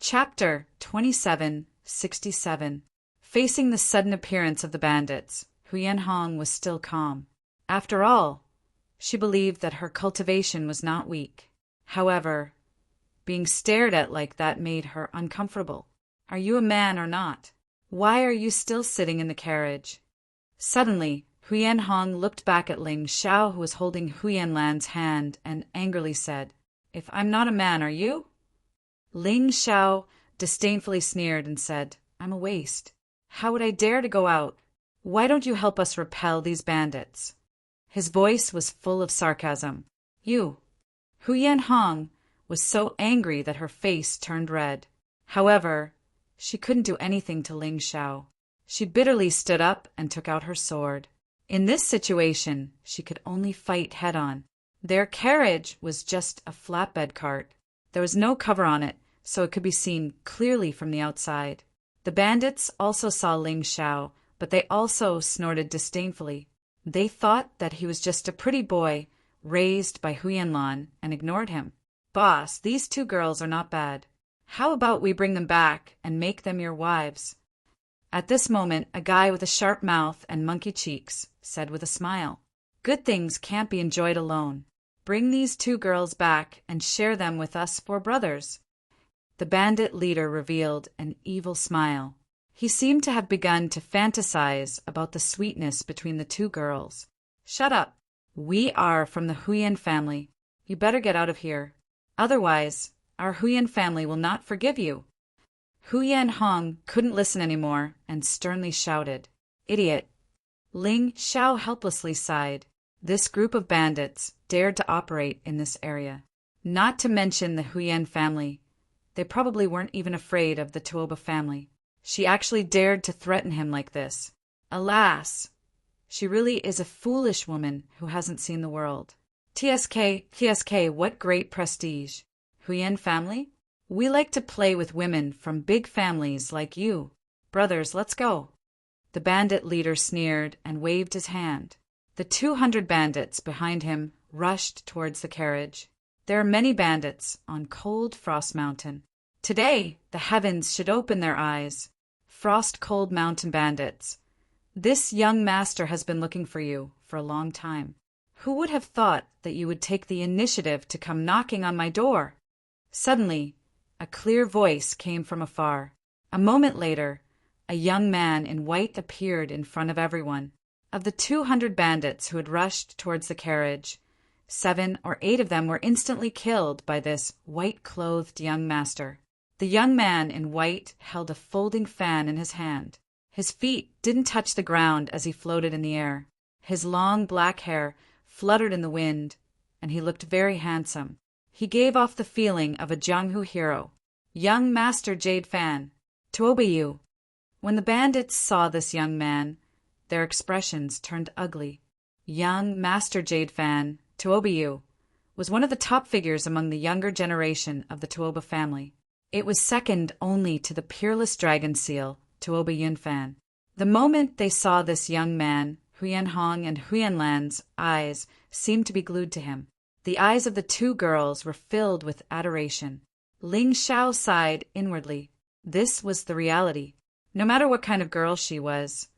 Chapter 2767. Facing the sudden appearance of the bandits, Huyen Hong was still calm. After all, she believed that her cultivation was not weak. However, being stared at like that made her uncomfortable. "Are you a man or not? Why are you still sitting in the carriage?" Suddenly, Huyen Hong looked back at Ling Xiao, who was holding Huyen Lan's hand, and angrily said, "If I'm not a man, are you?" Ling Xiao disdainfully sneered and said, "I'm a waste. How would I dare to go out? Why don't you help us repel these bandits?" His voice was full of sarcasm. "You." Huyen Hong was so angry that her face turned red. However, she couldn't do anything to Ling Xiao. She bitterly stood up and took out her sword. In this situation, she could only fight head-on. Their carriage was just a flatbed cart. There was no cover on it, so it could be seen clearly from the outside. The bandits also saw Ling Xiao, but they also snorted disdainfully. They thought that he was just a pretty boy raised by Huyen Lan and ignored him. "Boss, these two girls are not bad. How about we bring them back and make them your wives?" At this moment, a guy with a sharp mouth and monkey cheeks said with a smile, "Good things can't be enjoyed alone. Bring these two girls back and share them with us four brothers." The bandit leader revealed an evil smile. He seemed to have begun to fantasize about the sweetness between the two girls. "Shut up. We are from the Huyen family. You better get out of here. Otherwise, our Huyen family will not forgive you." Huyen Hong couldn't listen anymore and sternly shouted, "Idiot!" Ling Xiao helplessly sighed. This group of bandits dared to operate in this area. Not to mention the Huyen family. They probably weren't even afraid of the Tuoba family. She actually dared to threaten him like this. Alas! She really is a foolish woman who hasn't seen the world. TSK, what great prestige. Huyen family? We like to play with women from big families like you. Brothers, let's go. The bandit leader sneered and waved his hand. The 200 bandits behind him rushed towards the carriage. There are many bandits on cold Frost Mountain. Today, the heavens should open their eyes. Frost-cold mountain bandits. This young master has been looking for you for a long time. Who would have thought that you would take the initiative to come knocking on my door? Suddenly, a clear voice came from afar. A moment later, a young man in white appeared in front of everyone. Of the 200 bandits who had rushed towards the carriage, 7 or 8 of them were instantly killed by this white-clothed young master. The young man in white held a folding fan in his hand. His feet didn't touch the ground as he floated in the air. His long black hair fluttered in the wind, and he looked very handsome. He gave off the feeling of a Jianghu hero. "Young Master Jade Fan, to obey you." When the bandits saw this young man, their expressions turned ugly. Young Master Jade Fan, to you, was one of the top figures among the younger generation of the Tuoba family. It was second only to the peerless dragon seal, Tuoba Yunfan. The moment they saw this young man, Huyen Hong and Huyen Lan's eyes seemed to be glued to him. The eyes of the two girls were filled with adoration. Ling Xiao sighed inwardly. This was the reality. No matter what kind of girl she was,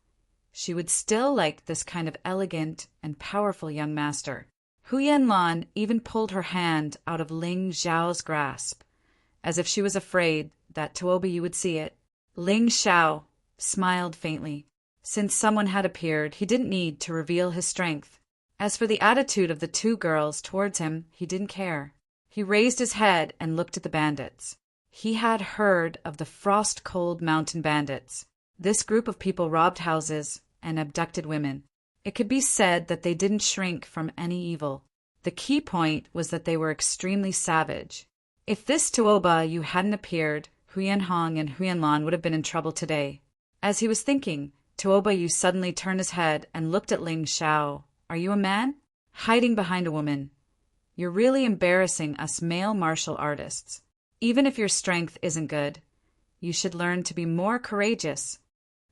she would still like this kind of elegant and powerful young master. Huyen Lan even pulled her hand out of Ling Xiao's grasp, as if she was afraid that Tuoba would see it. Ling Xiao smiled faintly. Since someone had appeared, he didn't need to reveal his strength. As for the attitude of the two girls towards him, he didn't care. He raised his head and looked at the bandits. He had heard of the frost-cold mountain bandits. This group of people robbed houses and abducted women. It could be said that they didn't shrink from any evil. The key point was that they were extremely savage. If this Tuoba hadn't appeared, Huyen Hong and Huyen Lan would have been in trouble today. As he was thinking, Tuoba suddenly turned his head and looked at Ling Xiao. "Are you a man? Hiding behind a woman. You're really embarrassing us male martial artists. Even if your strength isn't good, you should learn to be more courageous."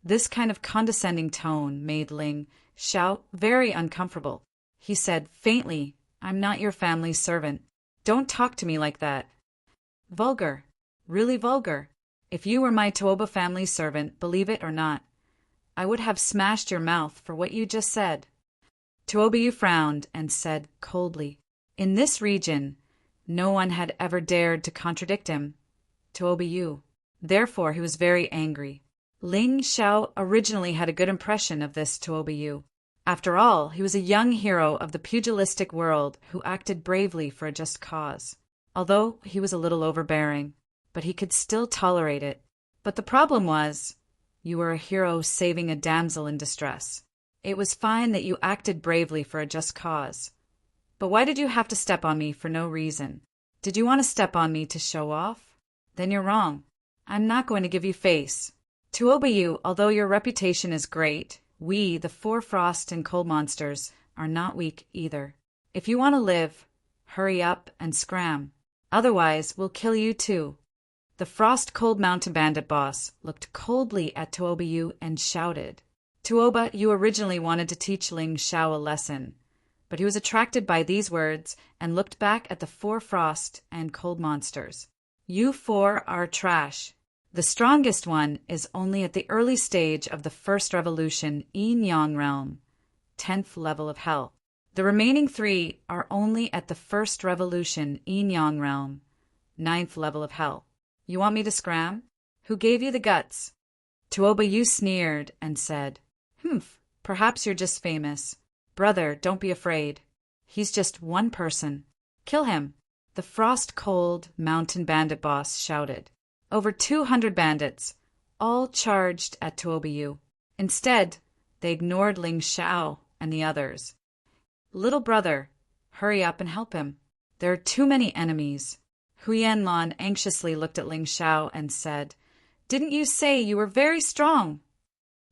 This kind of condescending tone made Ling Xiao very uncomfortable. He said faintly, "I'm not your family's servant. Don't talk to me like that." "Vulgar. Really vulgar. If you were my Tuoba family servant, believe it or not, I would have smashed your mouth for what you just said. Tuoba frowned and said coldly, in this region, no one had ever dared to contradict him. Tuoba. Therefore, he was very angry. Ling Xiao originally had a good impression of this Tuoba. After all, he was a young hero of the pugilistic world who acted bravely for a just cause. Although he was a little overbearing, but he could still tolerate it. But the problem was, you were a hero saving a damsel in distress. It was fine that you acted bravely for a just cause. But why did you have to step on me for no reason? Did you want to step on me to show off? Then you're wrong. I'm not going to give you face. Tuoba, although your reputation is great, we, the four frost and cold monsters, are not weak either. If you want to live, hurry up and scram. Otherwise, we'll kill you too. The Frost Cold Mountain Bandit boss looked coldly at Tuoba and shouted. Tuoba originally wanted to teach Ling Xiao a lesson, but he was attracted by these words and looked back at the four frost and cold monsters. You four are trash. The strongest one is only at the early stage of the first revolution Yin Yang realm, 10th level of hell. The remaining three are only at the first revolution Yin Yang realm, 9th level of hell. You want me to scram? Who gave you the guts? Tuoba sneered and said, perhaps you're just famous. Brother, don't be afraid. He's just one person. Kill him. The Frost Cold Mountain Bandit boss shouted. Over 200 bandits, all charged at Tuoba. Instead, they ignored Ling Xiao and the others. Little brother, hurry up and help him. There are too many enemies. Huyan Lan anxiously looked at Ling Xiao and said, Didn't you say you were very strong?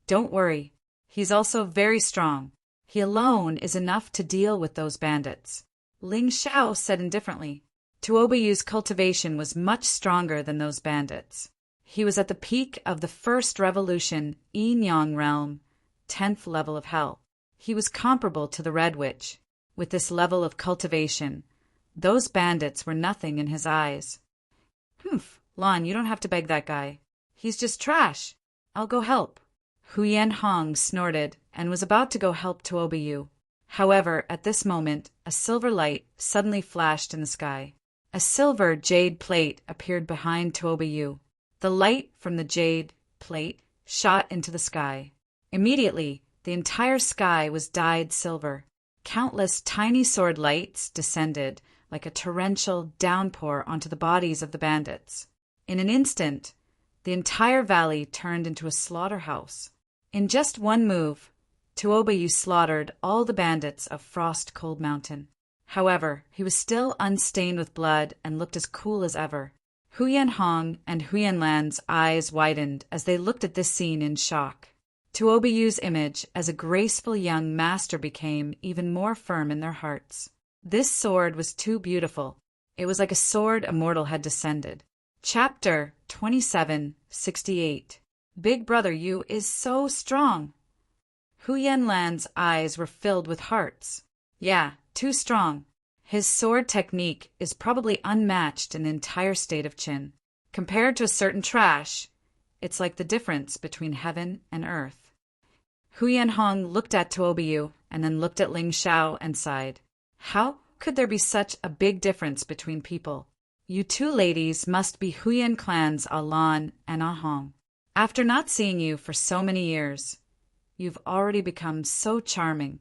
Don't worry. He's also very strong. He alone is enough to deal with those bandits. Ling Xiao said indifferently. Tuoba's cultivation was much stronger than those bandits. He was at the peak of the first revolution Yin Yang realm, 10th level of hell. He was comparable to the Red Witch. With this level of cultivation, those bandits were nothing in his eyes. Lan, you don't have to beg that guy. He's just trash. I'll go help. Huyan Hong snorted and was about to go help Tuoba. However, at this moment, a silver light suddenly flashed in the sky. A silver jade plate appeared behind Tuoba. The light from the jade plate shot into the sky. Immediately, the entire sky was dyed silver. Countless tiny sword lights descended like a torrential downpour onto the bodies of the bandits. In an instant, the entire valley turned into a slaughterhouse. In just one move, Tuoba slaughtered all the bandits of Frost Cold Mountain. However, he was still unstained with blood and looked as cool as ever. Huyan Hong and Huyan Lan's eyes widened as they looked at this scene in shock. Tuoba's image as a graceful young master became even more firm in their hearts. This sword was too beautiful. It was like a sword a mortal had descended. Chapter 2768. Big brother, you is so strong. Huyan Lan's eyes were filled with hearts. Yeah, too strong. His sword technique is probably unmatched in the entire state of Qin. Compared to a certain trash, it's like the difference between heaven and earth. Huyan Hong looked at Tuoba and then looked at Ling Xiao and sighed. How could there be such a big difference between people? You two ladies must be Huyan clans Alan and Ahong. After not seeing you for so many years, you've already become so charming.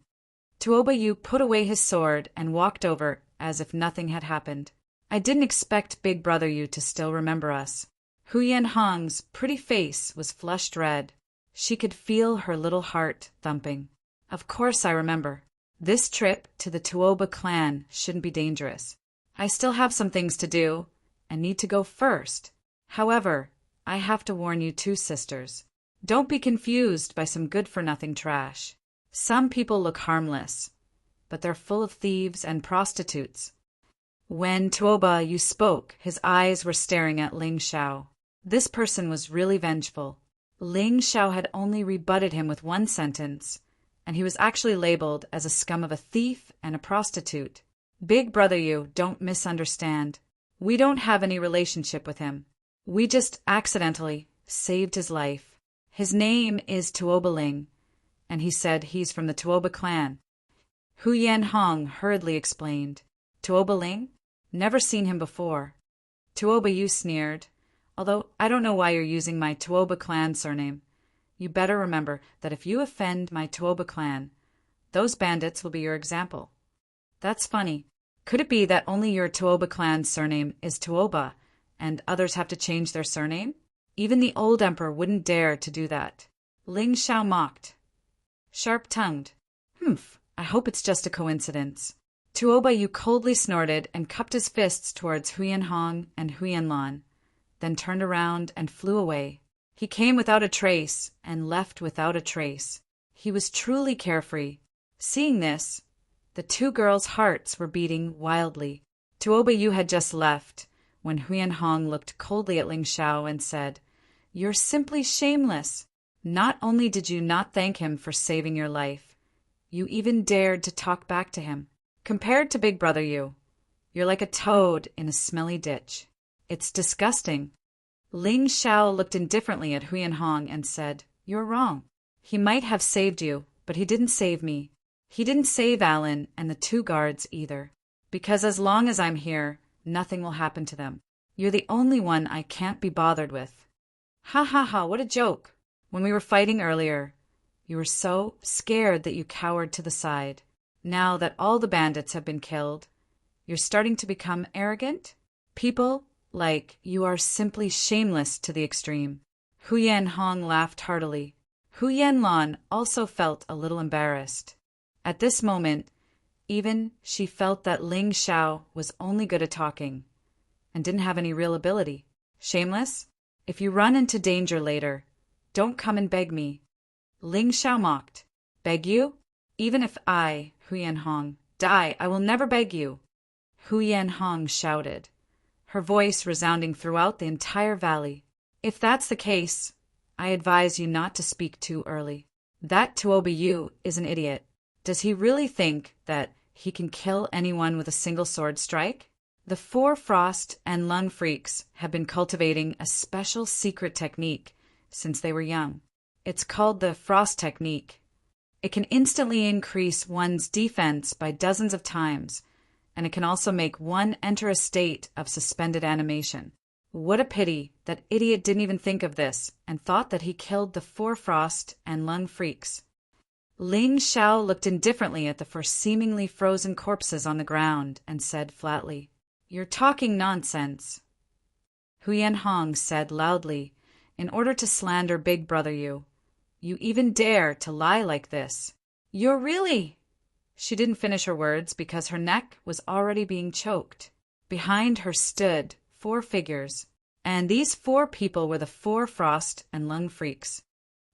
Tuoba put away his sword and walked over as if nothing had happened. I didn't expect Big Brother you to still remember us. Huyan Hong's pretty face was flushed red. She could feel her little heart thumping. Of course I remember. This trip to the Tuoba clan shouldn't be dangerous. I still have some things to do and need to go first. However, I have to warn you two sisters. Don't be confused by some good-for-nothing trash. Some people look harmless, but they're full of thieves and prostitutes. When Tuoba spoke, his eyes were staring at Ling Xiao. This person was really vengeful. Ling Xiao had only rebutted him with one sentence, and he was actually labeled as a scum of a thief and a prostitute. Big brother, you don't misunderstand. We don't have any relationship with him. We just accidentally saved his life. His name is Tuoba Ling, and he said he's from the Tuoba clan. Hu Yan Hong hurriedly explained. Tuoba Ling? Never seen him before. Tuoba, you sneered. Although I don't know why you're using my Tuoba clan surname. You better remember that if you offend my Tuoba clan, those bandits will be your example. That's funny. Could it be that only your Tuoba clan's surname is Tuoba, and others have to change their surname? Even the old emperor wouldn't dare to do that. Ling Xiao mocked. Sharp-tongued. Humph, I hope it's just a coincidence. Tuoba Yu coldly snorted and cupped his fists towards Huyan Hong and Huyan Lan, then turned around and flew away. He came without a trace and left without a trace. He was truly carefree. Seeing this, the two girls' hearts were beating wildly. Tuoba Yu had just left when Huyan Hong looked coldly at Ling Xiao and said, "You're simply shameless. Not only did you not thank him for saving your life, you even dared to talk back to him. Compared to Big Brother Yu, you're like a toad in a smelly ditch. It's disgusting." Ling Xiao looked indifferently at Huyan Hong and said, "You're wrong. He might have saved you, but he didn't save me. He didn't save Alan and the two guards either. Because as long as I'm here, nothing will happen to them. You're the only one I can't be bothered with." Ha ha ha, what a joke. When we were fighting earlier, you were so scared that you cowered to the side. Now that all the bandits have been killed, you're starting to become arrogant? People like you are simply shameless to the extreme. Hu Yan Hong laughed heartily. Hu Yan Lan also felt a little embarrassed. At this moment, even she felt that Ling Xiao was only good at talking and didn't have any real ability. Shameless? If you run into danger later, don't come and beg me. Ling Xiao mocked. Beg you? Even if I, Hu Yan Hong, die, I will never beg you. Hu Yan Hong shouted, her voice resounding throughout the entire valley. If that's the case, I advise you not to speak too early. That Tuoba Yu is an idiot. Does he really think that he can kill anyone with a single sword strike? The four Frost and Lung freaks have been cultivating a special secret technique since they were young. It's called the Frost technique. It can instantly increase one's defense by dozens of times, and it can also make one enter a state of suspended animation. What a pity that idiot didn't even think of this and thought that he killed the four Frost and Lung freaks. Ling Xiao looked indifferently at the four seemingly frozen corpses on the ground and said flatly, "You're talking nonsense." Hu Yan Hong said loudly, "In order to slander Big Brother Yu, you even dare to lie like this. You're really—" She didn't finish her words because her neck was already being choked. Behind her stood four figures, and these four people were the four Frost and Lung freaks.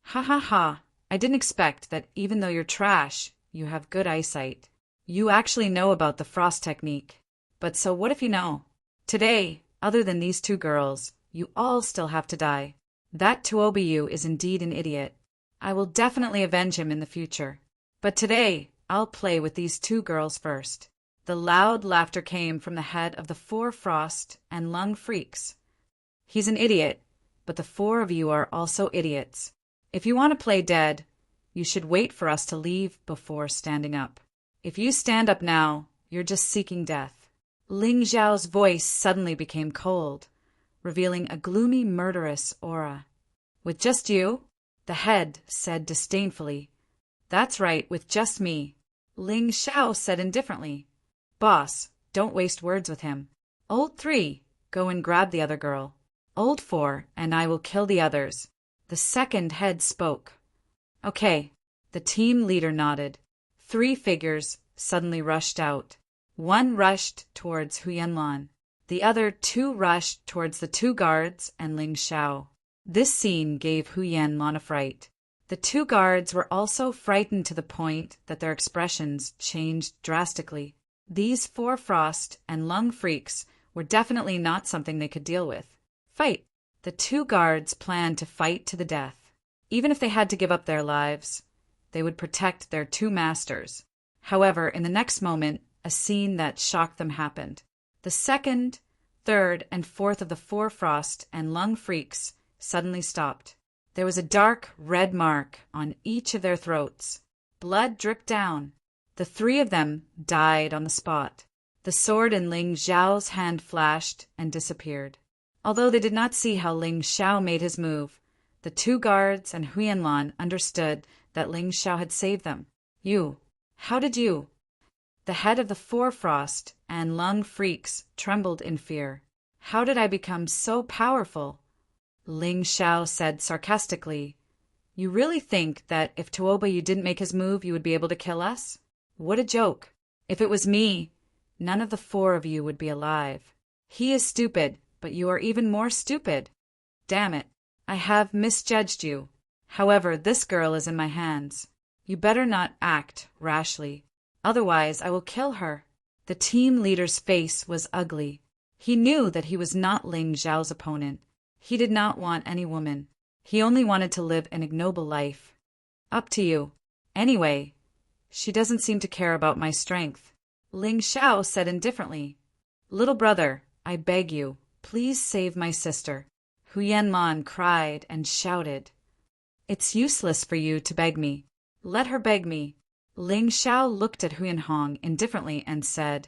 Ha ha ha, I didn't expect that even though you're trash, you have good eyesight. You actually know about the Frost technique. But so what if you know? Today, other than these two girls, you all still have to die. That Tuoba Yu is indeed an idiot. I will definitely avenge him in the future. But today, I'll play with these two girls first. The loud laughter came from the head of the four Frost and Lung freaks. He's an idiot, but the four of you are also idiots. If you want to play dead, you should wait for us to leave before standing up. If you stand up now, you're just seeking death. Ling Xiao's voice suddenly became cold, revealing a gloomy, murderous aura. With just you? The head said disdainfully. That's right, with just me. Ling Xiao said indifferently. Boss, don't waste words with him. Old 3, go and grab the other girl. Old 4, and I will kill the others. The second head spoke. Okay, the team leader nodded. 3 figures suddenly rushed out. 1 rushed towards Huyan Lan. The other 2 rushed towards the 2 guards and Ling Xiao. This scene gave Huyan Lan a fright. The 2 guards were also frightened to the point that their expressions changed drastically. These 4 Frost and Lung freaks were definitely not something they could deal with. Fight! The 2 guards planned to fight to the death. Even if they had to give up their lives, they would protect their 2 masters. However, in the next moment, a scene that shocked them happened. The second third and fourth of the four frost and lung freaks suddenly stopped. There was a dark red mark on each of their throats. Blood dripped down. The three of them died on the spot. The sword in Ling Xiao's hand flashed and disappeared. Although they did not see how Ling Xiao made his move, the two guards and Huyanlan understood that Ling Xiao had saved them. You, how did you? The head of the four frost and lung freaks trembled in fear. How did I become so powerful? Ling Xiao said sarcastically, You really think that if Tuoba didn't make his move, you would be able to kill us? What a joke. If it was me, none of the four of you would be alive. He is stupid, but you are even more stupid. Damn it, I have misjudged you. However, this girl is in my hands. You better not act rashly. Otherwise, I will kill her. The team leader's face was ugly. He knew that he was not Ling Xiao's opponent. He did not want any woman. He only wanted to live an ignoble life. Up to you. Anyway, she doesn't seem to care about my strength. Ling Xiao said indifferently, Little brother, I beg you, please save my sister. Huyanlan cried and shouted, It's useless for you to beg me. Let her beg me. Ling Xiao looked at Huyanhong indifferently and said,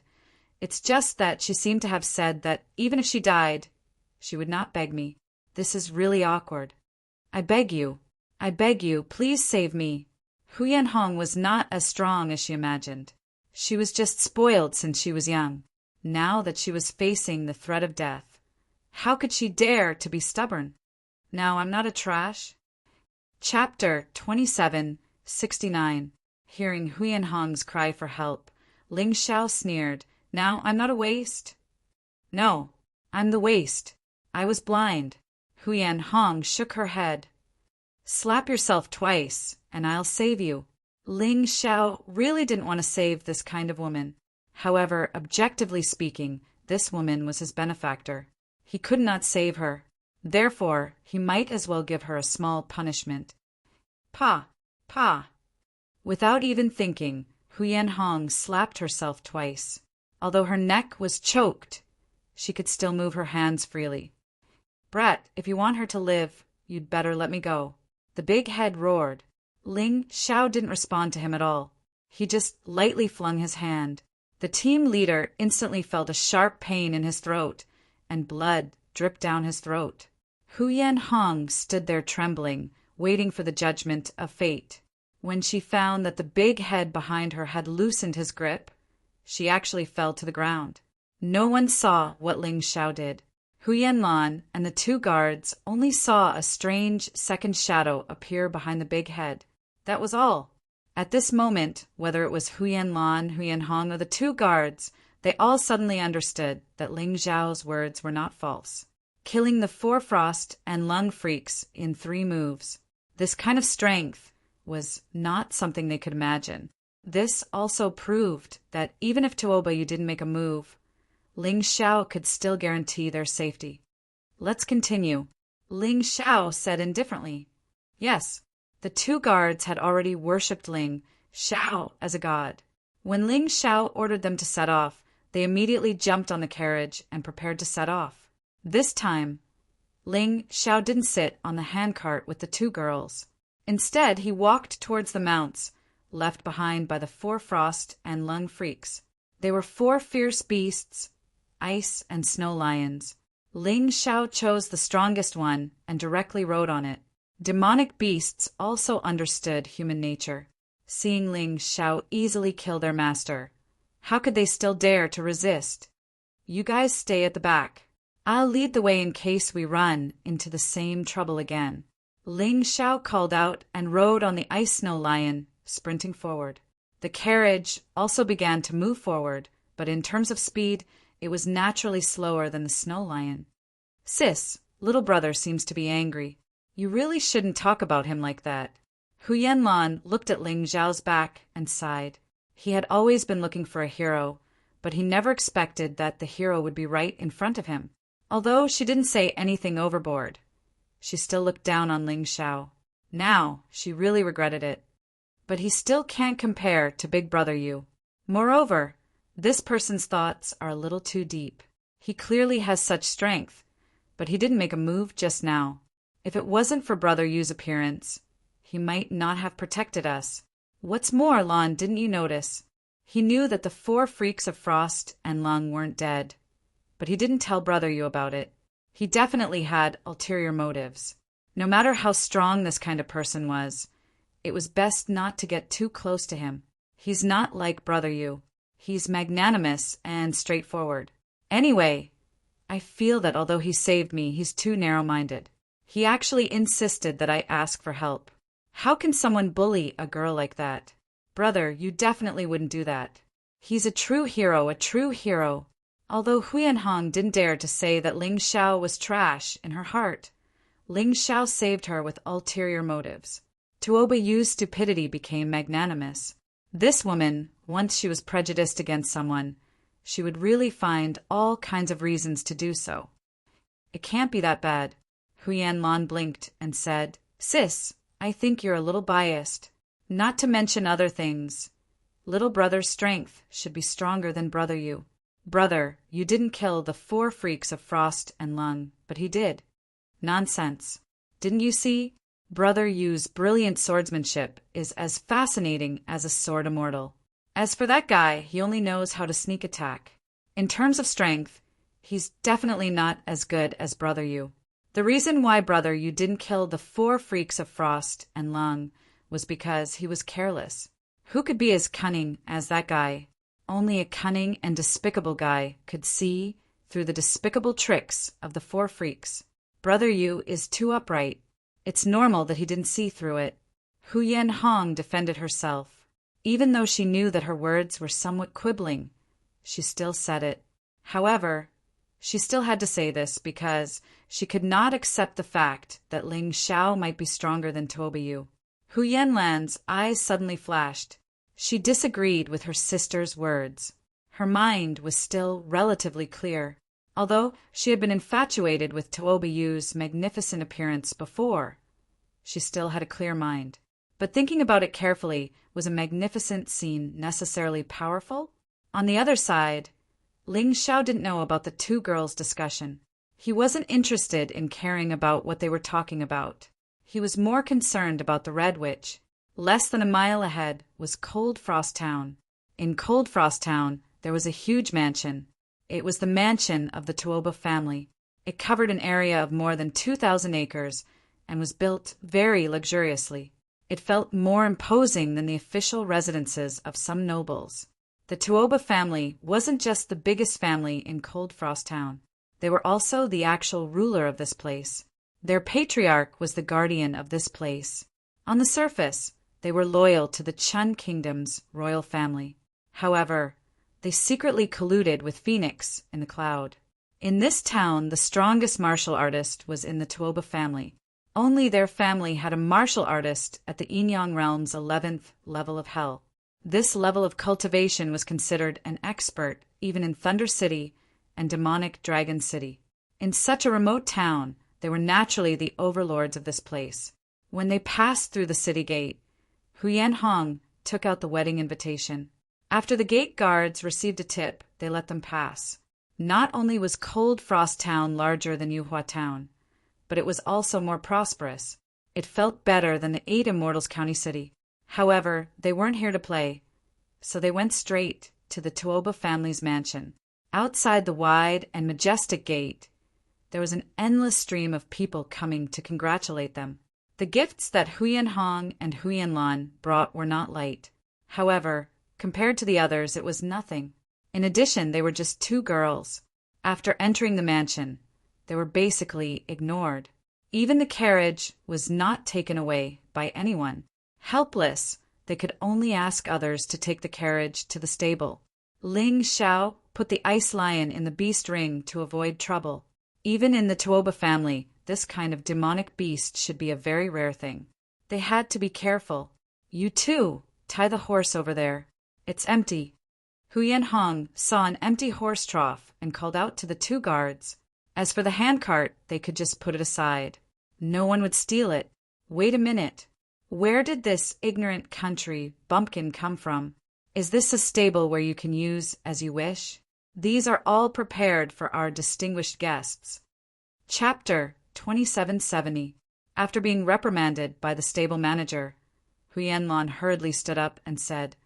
It's just that she seemed to have said that even if she died, she would not beg me. This is really awkward. I beg you, please save me. Huyanhong was not as strong as she imagined. She was just spoiled since she was young. Now that she was facing the threat of death, how could she dare to be stubborn? Now I'm not a trash. Chapter 27:69. Hearing Huyanhong's cry for help, Ling Xiao sneered, Now I'm not a waste? No, I'm the waste. I was blind. Huyanhong shook her head. Slap yourself twice, and I'll save you. Ling Xiao really didn't want to save this kind of woman. However, objectively speaking, this woman was his benefactor. He could not save her. Therefore, he might as well give her a small punishment. Pa! Pa! Without even thinking, Huyanhong slapped herself twice. Although her neck was choked, she could still move her hands freely. Brat, if you want her to live, you'd better let me go. The big head roared. Ling Xiao didn't respond to him at all. He just lightly flung his hand. The team leader instantly felt a sharp pain in his throat, and blood dripped down his throat. Huyanhong stood there trembling, waiting for the judgment of fate. When she found that the big head behind her had loosened his grip, she actually fell to the ground. No one saw what Ling Xiao did. Huyanlan and the two guards only saw a strange second shadow appear behind the big head. That was all. At this moment, whether it was Huyanlan, Huyanhong, or the two guards, they all suddenly understood that Ling Xiao's words were not false. Killing the four frost and lung freaks in 3 moves. This kind of strength was not something they could imagine. This also proved that even if Tuoba didn't make a move, Ling Xiao could still guarantee their safety. Let's continue. Ling Xiao said indifferently. Yes, the two guards had already worshipped Ling Xiao as a god. When Ling Xiao ordered them to set off, they immediately jumped on the carriage and prepared to set off. This time, Ling Xiao didn't sit on the handcart with the two girls. Instead, he walked towards the mounts, left behind by the four frost and lung freaks. They were 4 fierce beasts, ice and snow lions. Ling Xiao chose the strongest one and directly rode on it. Demonic beasts also understood human nature. Seeing Ling Xiao easily kill their master, how could they still dare to resist? You guys stay at the back. I'll lead the way in case we run into the same trouble again. Ling Xiao called out and rode on the ice snow lion, sprinting forward. The carriage also began to move forward, but in terms of speed, it was naturally slower than the snow lion. Sis, little brother seems to be angry. You really shouldn't talk about him like that. Huyanlan looked at Ling Xiao's back and sighed. He had always been looking for a hero, but he never expected that the hero would be right in front of him. Although she didn't say anything overboard, she still looked down on Ling Xiao. Now, she really regretted it. But he still can't compare to Big Brother Yu. Moreover, this person's thoughts are a little too deep. He clearly has such strength, but he didn't make a move just now. If it wasn't for Brother Yu's appearance, he might not have protected us. What's more, Lon, didn't you notice? He knew that the 4 freaks of Frost and Lung weren't dead, but he didn't tell Brother Yu about it. He definitely had ulterior motives. No matter how strong this kind of person was, it was best not to get too close to him. He's not like Brother Yu. He's magnanimous and straightforward. Anyway, I feel that although he saved me, he's too narrow-minded. He actually insisted that I ask for help. How can someone bully a girl like that? Brother, you definitely wouldn't do that. He's a true hero, a true hero. Although Huyan Hong didn't dare to say that Ling Xiao was trash in her heart, Ling Xiao saved her with ulterior motives. Tuoba Yu's stupidity became magnanimous. This woman, once she was prejudiced against someone, she would really find all kinds of reasons to do so. It can't be that bad. Huyan Lan blinked and said, Sis, I think you're a little biased. Not to mention other things. Little brother's strength should be stronger than Brother Yu. Brother, you didn't kill the 4 freaks of Frost and Lung, but he did. Nonsense. Didn't you see? Brother Yu's brilliant swordsmanship is as fascinating as a sword immortal. As for that guy, he only knows how to sneak attack. In terms of strength, he's definitely not as good as Brother Yu. The reason why Brother Yu didn't kill the 4 freaks of Frost and Lung was because he was careless. Who could be as cunning as that guy? Only a cunning and despicable guy could see through the despicable tricks of the 4 freaks. Brother Yu is too upright. It's normal that he didn't see through it. Huyan Hong defended herself. Even though she knew that her words were somewhat quibbling, she still said it. However, she still had to say this because she could not accept the fact that Ling Xiao might be stronger than Tuoba Yu. Huyan Lan's eyes suddenly flashed. She disagreed with her sister's words. Her mind was still relatively clear. Although she had been infatuated with Tuoba Yu's magnificent appearance before, she still had a clear mind. But thinking about it carefully, was a magnificent scene necessarily powerful? On the other side, Ling Xiao didn't know about the 2 girls' discussion. He wasn't interested in caring about what they were talking about. He was more concerned about the Red Witch. Less than a mile ahead was Cold Frost Town. In Cold Frost Town, there was a huge mansion. It was the mansion of the Tuoba family. It covered an area of more than 2,000 acres and was built very luxuriously. It felt more imposing than the official residences of some nobles. The Tuoba family wasn't just the biggest family in Cold Frost Town. They were also the actual ruler of this place. Their patriarch was the guardian of this place. On the surface, they were loyal to the Chun Kingdom's royal family. However, they secretly colluded with Phoenix in the cloud. In this town, the strongest martial artist was in the Tuoba family. Only their family had a martial artist at the Yinyang realm's 11th level of hell. This level of cultivation was considered an expert even in Thunder City and Demonic Dragon City. In such a remote town, they were naturally the overlords of this place. When they passed through the city gate, Huyan Hong took out the wedding invitation. After the gate guards received a tip, they let them pass. Not only was Cold Frost Town larger than Yuhua Town, but it was also more prosperous. It felt better than the 8 Immortals County City. However, they weren't here to play, so they went straight to the Tuoba family's mansion. Outside the wide and majestic gate, there was an endless stream of people coming to congratulate them. The gifts that Huyan Hong and Huyan Lan brought were not light. However, compared to the others, it was nothing. In addition, they were just 2 girls. After entering the mansion, they were basically ignored. Even the carriage was not taken away by anyone. Helpless, they could only ask others to take the carriage to the stable. Ling Xiao put the ice lion in the beast ring to avoid trouble. Even in the Tuoba family, this kind of demonic beast should be a very rare thing. They had to be careful. You too, tie the horse over there. It's empty. Huyan Hong saw an empty horse trough and called out to the 2 guards. As for the handcart, they could just put it aside. No one would steal it. Wait a minute. Where did this ignorant country bumpkin come from? Is this a stable where you can use as you wish? These are all prepared for our distinguished guests. Chapter 2770. After being reprimanded by the stable manager, Huyenlon hurriedly stood up and said,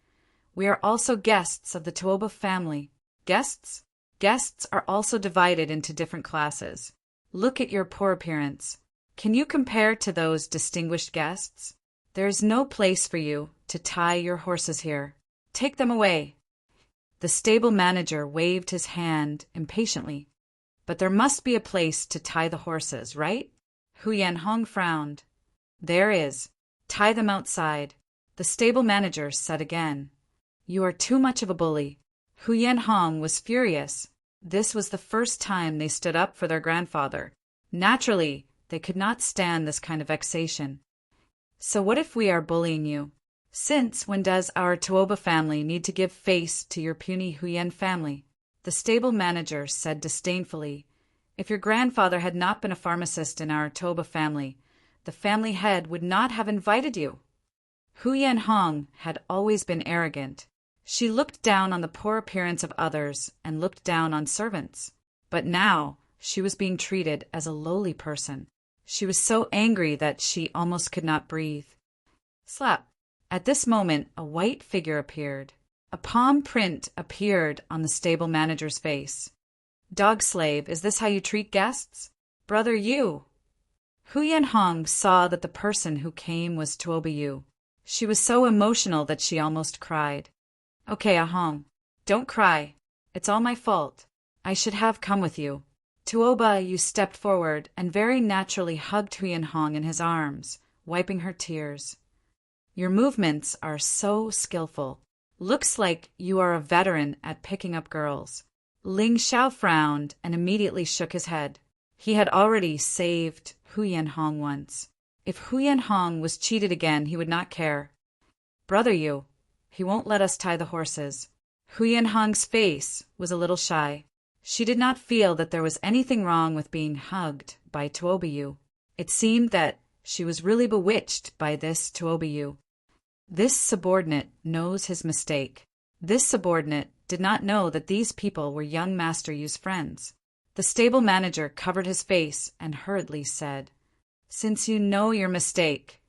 "We are also guests of the Tuoba family." Guests? Guests are also divided into different classes. Look at your poor appearance. Can you compare to those distinguished guests? There is no place for you to tie your horses here. Take them away. The stable manager waved his hand impatiently. But there must be a place to tie the horses, right? Huyen Hong frowned. There is. Tie them outside. The stable manager said again. You are too much of a bully. Huyen Hong was furious. This was the first time they stood up for their grandfather. Naturally, they could not stand this kind of vexation. So what if we are bullying you? Since when does our Tuoba family need to give face to your puny Huyen family? The stable manager said disdainfully, If your grandfather had not been a pharmacist in our Tuoba family, the family head would not have invited you. Huyen Hong had always been arrogant. She looked down on the poor appearance of others and looked down on servants. But now she was being treated as a lowly person. She was so angry that she almost could not breathe. Slap! At this moment, a white figure appeared. A palm print appeared on the stable manager's face. Dog slave, is this how you treat guests? Brother Yu! Huyen Hong saw that the person who came was Tuoba Yu. She was so emotional that she almost cried. Okay, Ahong, don't cry. It's all my fault. I should have come with you. Tuoba Yu stepped forward and very naturally hugged Huyen Hong in his arms, wiping her tears. Your movements are so skillful. Looks like you are a veteran at picking up girls. Ling Xiao frowned and immediately shook his head. He had already saved Huyen Hong once. If Huyen Hong was cheated again, he would not care. Brother Yu, he won't let us tie the horses. Huyen Hong's face was a little shy. She did not feel that there was anything wrong with being hugged by Tuoba Yu. It seemed that she was really bewitched by this Tuoba Yu. This subordinate knows his mistake. This subordinate did not know that these people were young Master Yu's friends. The stable manager covered his face and hurriedly said, Since you know your mistake,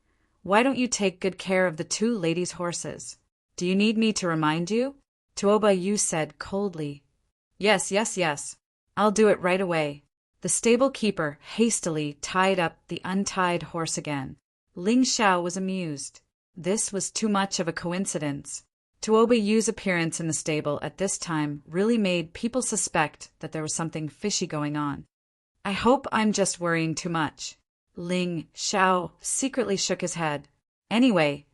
why don't you take good care of the two ladies' horses? Do you need me to remind you? Tuoba Yu said coldly. Yes. I'll do it right away. The stable keeper hastily tied up the untied horse again. Ling Xiao was amused. This was too much of a coincidence. Tuoba Yu's appearance in the stable at this time really made people suspect that there was something fishy going on. I hope I'm just worrying too much. Ling Xiao secretly shook his head. Anyway,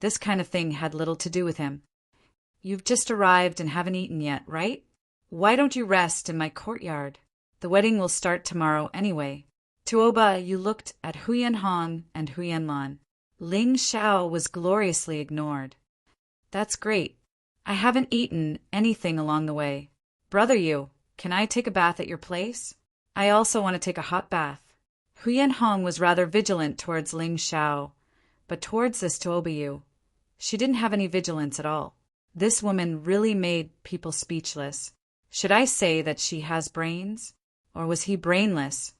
this kind of thing had little to do with him. You've just arrived and haven't eaten yet, right? Why don't you rest in my courtyard? The wedding will start tomorrow anyway. Tuoba Yu looked at Huyen Hong and Huyenlon. Ling Xiao was gloriously ignored. That's great. I haven't eaten anything along the way. Brother Yu, can I take a bath at your place? I also want to take a hot bath. Huyen Hong was rather vigilant towards Ling Xiao, but towards this Tuoba Yu, she didn't have any vigilance at all. This woman really made people speechless. Should I say that she has brains? Or was he brainless?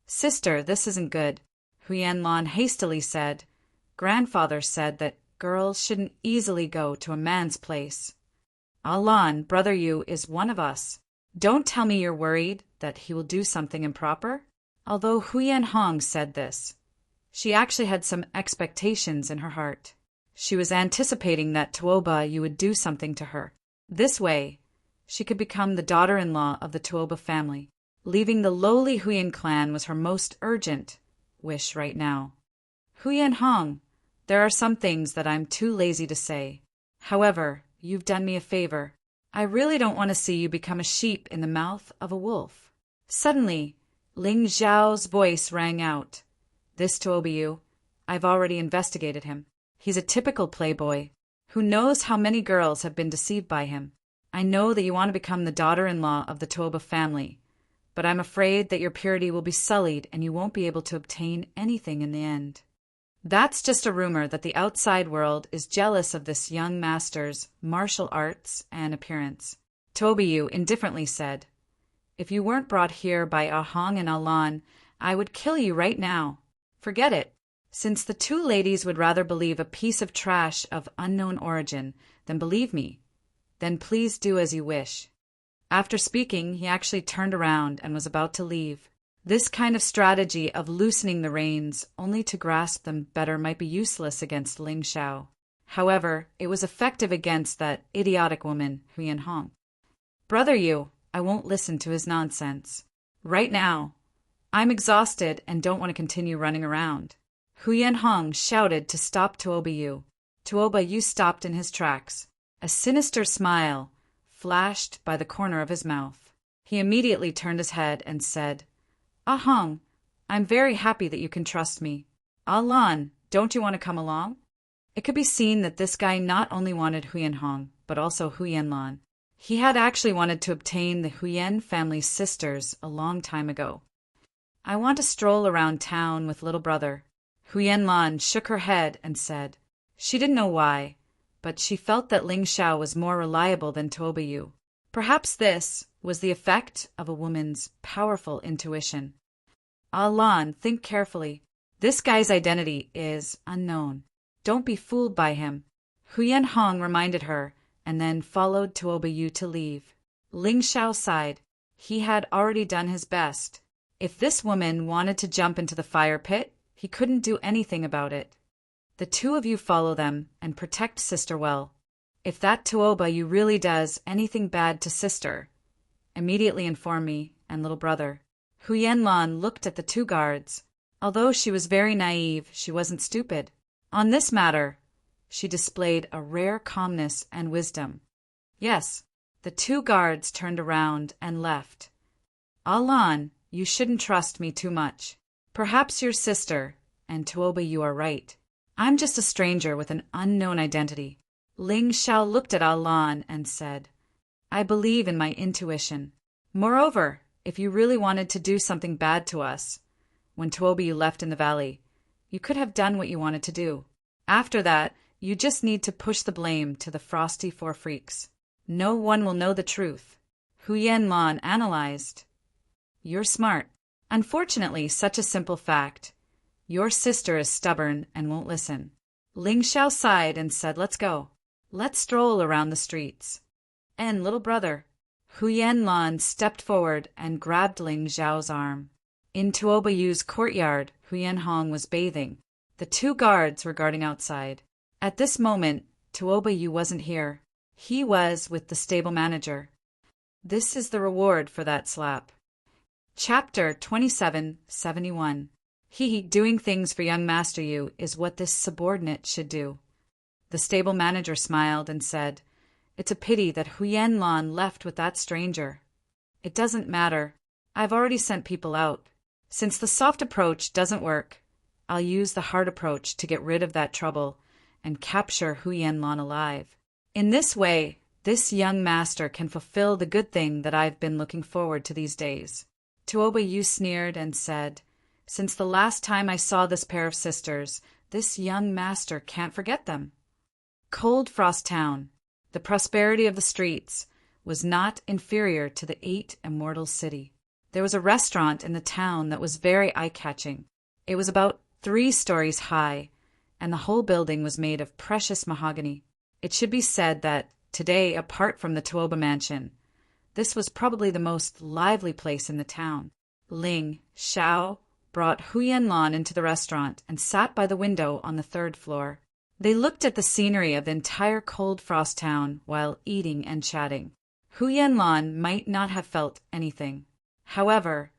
Sister, this isn't good, Huyenlon hastily said. Grandfather said that girls shouldn't easily go to a man's place. Alan, Brother Yu is one of us. Don't tell me you're worried that he will do something improper. Although Huyen Hong said this, she actually had some expectations in her heart. She was anticipating that Tuoba Yu would do something to her. This way, she could become the daughter-in-law of the Tuoba family. Leaving the lowly Huyen clan was her most urgent wish right now. Huyen Hong, there are some things that I'm too lazy to say. However, you've done me a favor. I really don't want to see you become a sheep in the mouth of a wolf. Suddenly, Ling Xiao's voice rang out. This Tuoba Yu, I've already investigated him. He's a typical playboy. Who knows how many girls have been deceived by him? I know that you want to become the daughter-in-law of the Tuoba family, but I'm afraid that your purity will be sullied and you won't be able to obtain anything in the end. That's just a rumor that the outside world is jealous of this young master's martial arts and appearance. Tobiyu indifferently said, "If you weren't brought here by Ahong and Alan, I would kill you right now. Forget it. Since the two ladies would rather believe a piece of trash of unknown origin than believe me, then please do as you wish." After speaking, he actually turned around and was about to leave. This kind of strategy of loosening the reins only to grasp them better might be useless against Ling Xiao. However, it was effective against that idiotic woman, Huyan Hong. "Brother Yu, I won't listen to his nonsense. Right now. I'm exhausted and don't want to continue running around." Huyan Hong shouted to stop Tuoba. Tuoba stopped in his tracks. A sinister smile flashed by the corner of his mouth. He immediately turned his head and said, "Ahong, I'm very happy that you can trust me. Alan, don't you want to come along?" It could be seen that this guy not only wanted Huyan Hong, but also Huyan Lan. He had actually wanted to obtain the Huyan family's sisters a long time ago. "I want to stroll around town with little brother." Huyan Lan shook her head and said she didn't know why, but she felt that Ling Xiao was more reliable than Tobiyu. Perhaps this was the effect of a woman's powerful intuition. "Alan, think carefully. This guy's identity is unknown. Don't be fooled by him." Huyan Hong reminded her, and then followed Tuoba to leave. Ling Xiao sighed. He had already done his best. If this woman wanted to jump into the fire pit, he couldn't do anything about it. "The two of you follow them and protect sister well. If that Tuoba really does anything bad to sister, immediately inform me and little brother." Huyan Lan looked at the two guards. Although she was very naive, she wasn't stupid. On this matter, she displayed a rare calmness and wisdom. Yes, the two guards turned around and left. "Alan, you shouldn't trust me too much. Perhaps your sister, and Tuoba, you are right. I'm just a stranger with an unknown identity." Ling Xiao looked at Alan and said, "I believe in my intuition. Moreover, if you really wanted to do something bad to us, when Tuoba left in the valley, you could have done what you wanted to do. After that, you just need to push the blame to the Frosty Four Freaks. No one will know the truth." Huyan Lan analyzed. "You're smart. Unfortunately, such a simple fact. Your sister is stubborn and won't listen." Ling Xiao sighed and said, "Let's go. Let's stroll around the streets." "And little brother." Huyan Lan stepped forward and grabbed Ling Xiao's arm. In Tuoba courtyard, Huyan Hong was bathing. The two guards were guarding outside. At this moment, Tuoba wasn't here. He was with the stable manager. This is the reward for that slap. Chapter 2771. Doing things for young Master Yu is what this subordinate should do. The stable manager smiled and said, "It's a pity that Huyan Lan left with that stranger. It doesn't matter. I've already sent people out. Since the soft approach doesn't work, I'll use the hard approach to get rid of that trouble and capture Huyan Lan alive. In this way, this young master can fulfill the good thing that I've been looking forward to these days." Tuoba sneered and said, "Since the last time I saw this pair of sisters, this young master can't forget them." Cold Frost Town, the prosperity of the streets, was not inferior to the 8 immortal city. There was a restaurant in the town that was very eye-catching. It was about 3 stories high, and the whole building was made of precious mahogany. It should be said that today, apart from the Tuoba mansion, this was probably the most lively place in the town. Ling Xiao brought Huyan Lan into the restaurant and sat by the window on the 3rd floor. They looked at the scenery of the entire Cold Frost Town while eating and chatting. Huyan Lan might not have felt anything. However,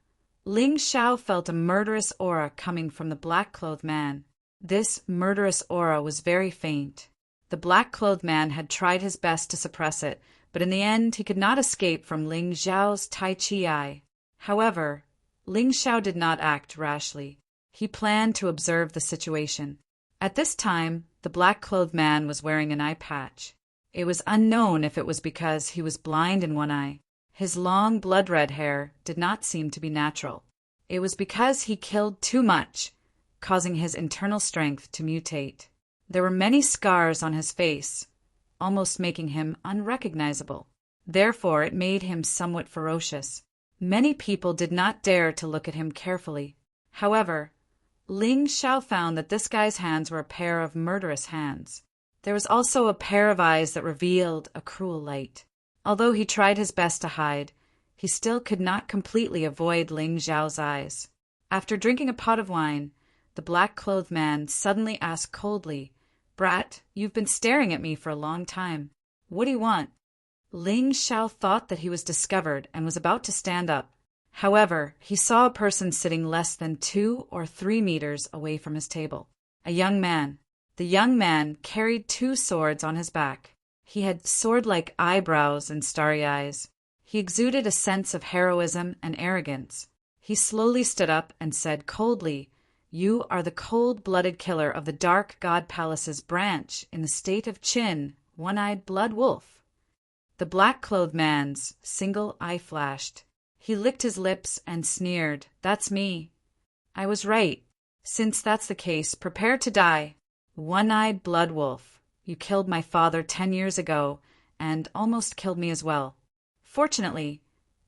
Ling Xiao felt a murderous aura coming from the black-clothed man. This murderous aura was very faint. The black-clothed man had tried his best to suppress it, but in the end he could not escape from Ling Xiao's Tai Chi eye. However, Ling Xiao did not act rashly. He planned to observe the situation. At this time, the black-clothed man was wearing an eye patch. It was unknown if it was because he was blind in one eye. His long blood-red hair did not seem to be natural. It was because he killed too much, causing his internal strength to mutate. There were many scars on his face, almost making him unrecognizable. Therefore, it made him somewhat ferocious. Many people did not dare to look at him carefully. However, Ling Xiao found that this guy's hands were a pair of murderous hands. There was also a pair of eyes that revealed a cruel light. Although he tried his best to hide, he still could not completely avoid Ling Xiao's eyes. After drinking a pot of wine, the black-clothed man suddenly asked coldly, "Brat, you've been staring at me for a long time. What do you want?" Ling Xiao thought that he was discovered and was about to stand up. However, he saw a person sitting less than 2 or 3 meters away from his table. A young man. The young man carried 2 swords on his back. He had sword-like eyebrows and starry eyes. He exuded a sense of heroism and arrogance. He slowly stood up and said coldly, "You are the cold-blooded killer of the Dark God Palace's branch in the state of Qin, One-Eyed Blood Wolf." The black-clothed man's single eye flashed. He licked his lips and sneered, "That's me. I was right. Since that's the case, prepare to die. One-Eyed Blood Wolf, you killed my father 10 years ago and almost killed me as well. Fortunately,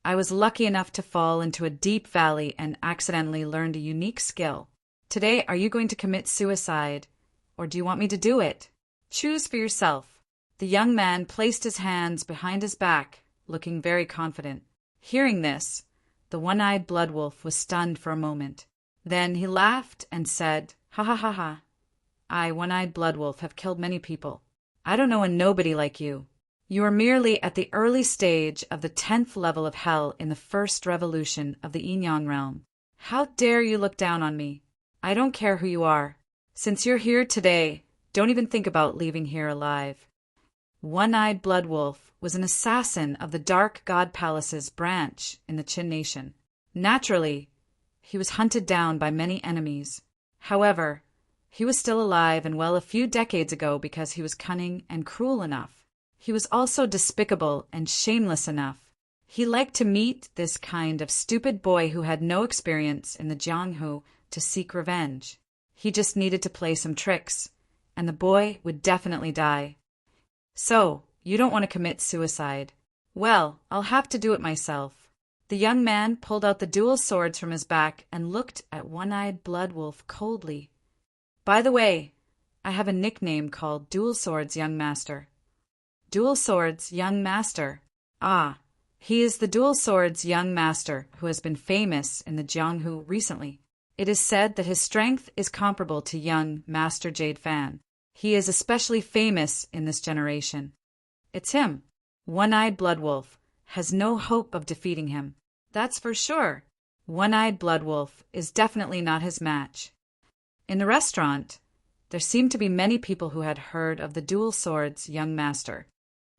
I was lucky enough to fall into a deep valley and accidentally learned a unique skill. Today, are you going to commit suicide, or do you want me to do it? Choose for yourself." The young man placed his hands behind his back, looking very confident. Hearing this, the one-eyed blood wolf was stunned for a moment. Then he laughed and said, "Ha ha ha ha. I, One-Eyed Blood Wolf, have killed many people. I don't know a nobody like you. You are merely at the early stage of the 10th level of hell in the first revolution of the Yin-Yang realm. How dare you look down on me? I don't care who you are. Since you're here today, don't even think about leaving here alive." One-Eyed Blood Wolf was an assassin of the Dark God Palace's branch in the Qin Nation. Naturally, he was hunted down by many enemies. However, he was still alive and well a few decades ago because he was cunning and cruel enough. He was also despicable and shameless enough. He liked to meet this kind of stupid boy who had no experience in the Jianghu to seek revenge. He just needed to play some tricks, and the boy would definitely die. "So, you don't want to commit suicide. Well, I'll have to do it myself." The young man pulled out the dual swords from his back and looked at One-Eyed Blood Wolf coldly. "By the way, I have a nickname called Dual Swords Young Master." Dual Swords Young Master. Ah, he is the Dual Swords Young Master who has been famous in the Jianghu recently. It is said that his strength is comparable to young Master Jade Fan. He is especially famous in this generation. It's him. One-Eyed Blood Wolf has no hope of defeating him. That's for sure. One-Eyed Blood Wolf is definitely not his match. In the restaurant, there seemed to be many people who had heard of the Dual Swords Young Master.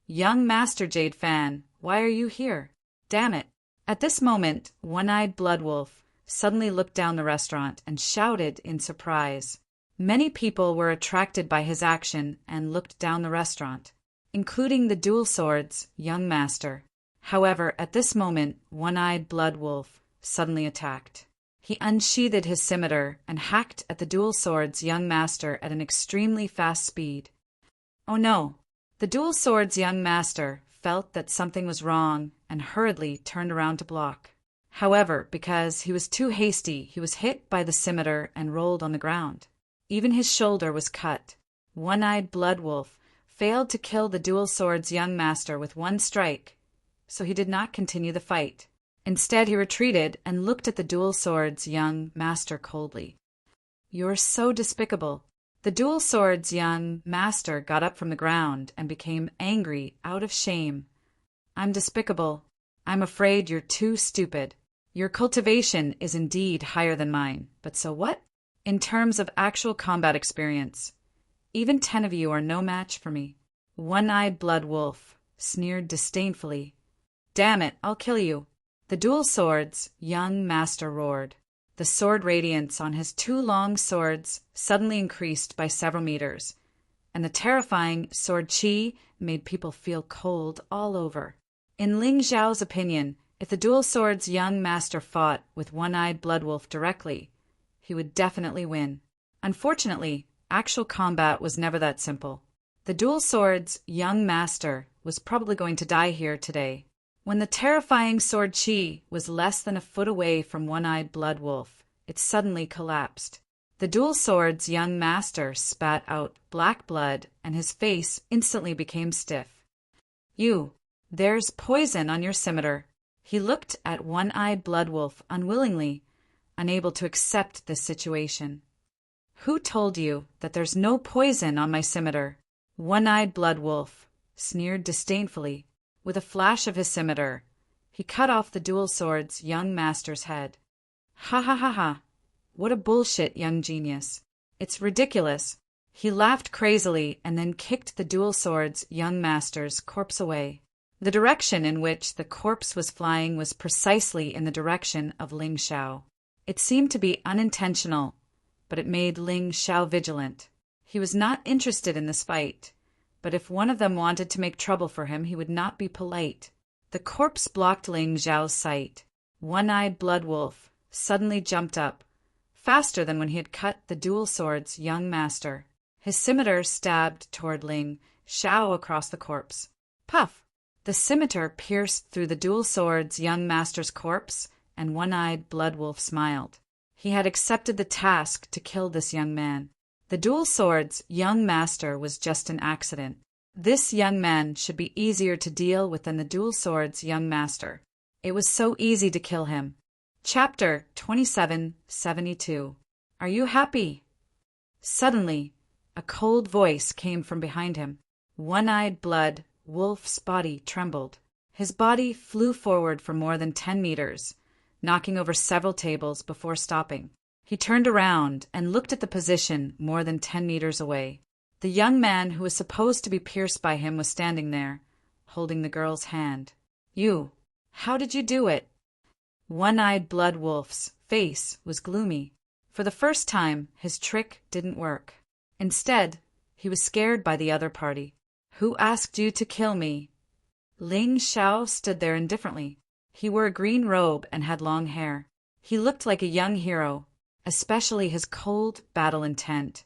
"Young Master Jade Fan, why are you here? Damn it." At this moment, One-Eyed Blood Wolf suddenly looked down the restaurant and shouted in surprise. Many people were attracted by his action and looked down the restaurant, including the Dual Swords Young Master. However, at this moment, One-Eyed Blood Wolf suddenly attacked. He unsheathed his scimitar and hacked at the Dual Swords Young Master at an extremely fast speed. Oh no! The Dual Swords Young Master felt that something was wrong and hurriedly turned around to block. However, because he was too hasty, he was hit by the scimitar and rolled on the ground. Even his shoulder was cut. One-Eyed Blood Wolf failed to kill the Dual Swords Young Master with one strike, so he did not continue the fight. Instead, he retreated and looked at the Dual Swords Young Master coldly. "You're so despicable." The Dual Swords Young Master got up from the ground and became angry out of shame. "I'm despicable. I'm afraid you're too stupid. Your cultivation is indeed higher than mine, but so what? In terms of actual combat experience, even 10 of you are no match for me." One-Eyed Blood Wolf sneered disdainfully. "Damn it, I'll kill you." The Dual Swords Young Master roared. The sword radiance on his 2 long swords suddenly increased by several meters, and the terrifying sword chi made people feel cold all over. In Ling Xiao's opinion, if the Dual Swords Young Master fought with One-Eyed Blood Wolf directly, he would definitely win. Unfortunately, actual combat was never that simple. The Dual Swords Young Master was probably going to die here today. When the terrifying sword Chi was less than a foot away from One-Eyed Blood Wolf, it suddenly collapsed. The dual sword's young master spat out black blood, and his face instantly became stiff. There's poison on your scimitar. He looked at One-Eyed Blood Wolf unwillingly, unable to accept this situation. Who told you that there's no poison on my scimitar? One-Eyed Blood Wolf sneered disdainfully. With a flash of his scimitar, he cut off the dual sword's young master's head. Ha ha ha ha. What a bullshit, young genius. It's ridiculous. He laughed crazily and then kicked the dual sword's young master's corpse away. The direction in which the corpse was flying was precisely in the direction of Ling Xiao. It seemed to be unintentional, but it made Ling Xiao vigilant. He was not interested in this fight, but if one of them wanted to make trouble for him, he would not be polite. The corpse blocked Ling Xiao's sight. One-Eyed Blood Wolf suddenly jumped up, faster than when he had cut the dual sword's young master. His scimitar stabbed toward Ling Xiao across the corpse. Puff! The scimitar pierced through the dual sword's young master's corpse, and One-Eyed Blood Wolf smiled. He had accepted the task to kill this young man. The dual sword's young master was just an accident. This young man should be easier to deal with than the dual sword's young master. It was so easy to kill him. Chapter 2772. Are you happy? Suddenly, a cold voice came from behind him. One-Eyed Blood Wolf's body trembled. His body flew forward for more than 10 meters, knocking over several tables before stopping. He turned around and looked at the position more than 10 meters away. The young man who was supposed to be pierced by him was standing there, holding the girl's hand. How did you do it? One-Eyed Blood Wolf's face was gloomy. For the first time, his trick didn't work. Instead, he was scared by the other party. Who asked you to kill me? Ling Xiao stood there indifferently. He wore a green robe and had long hair. He looked like a young hero, especially his cold battle intent,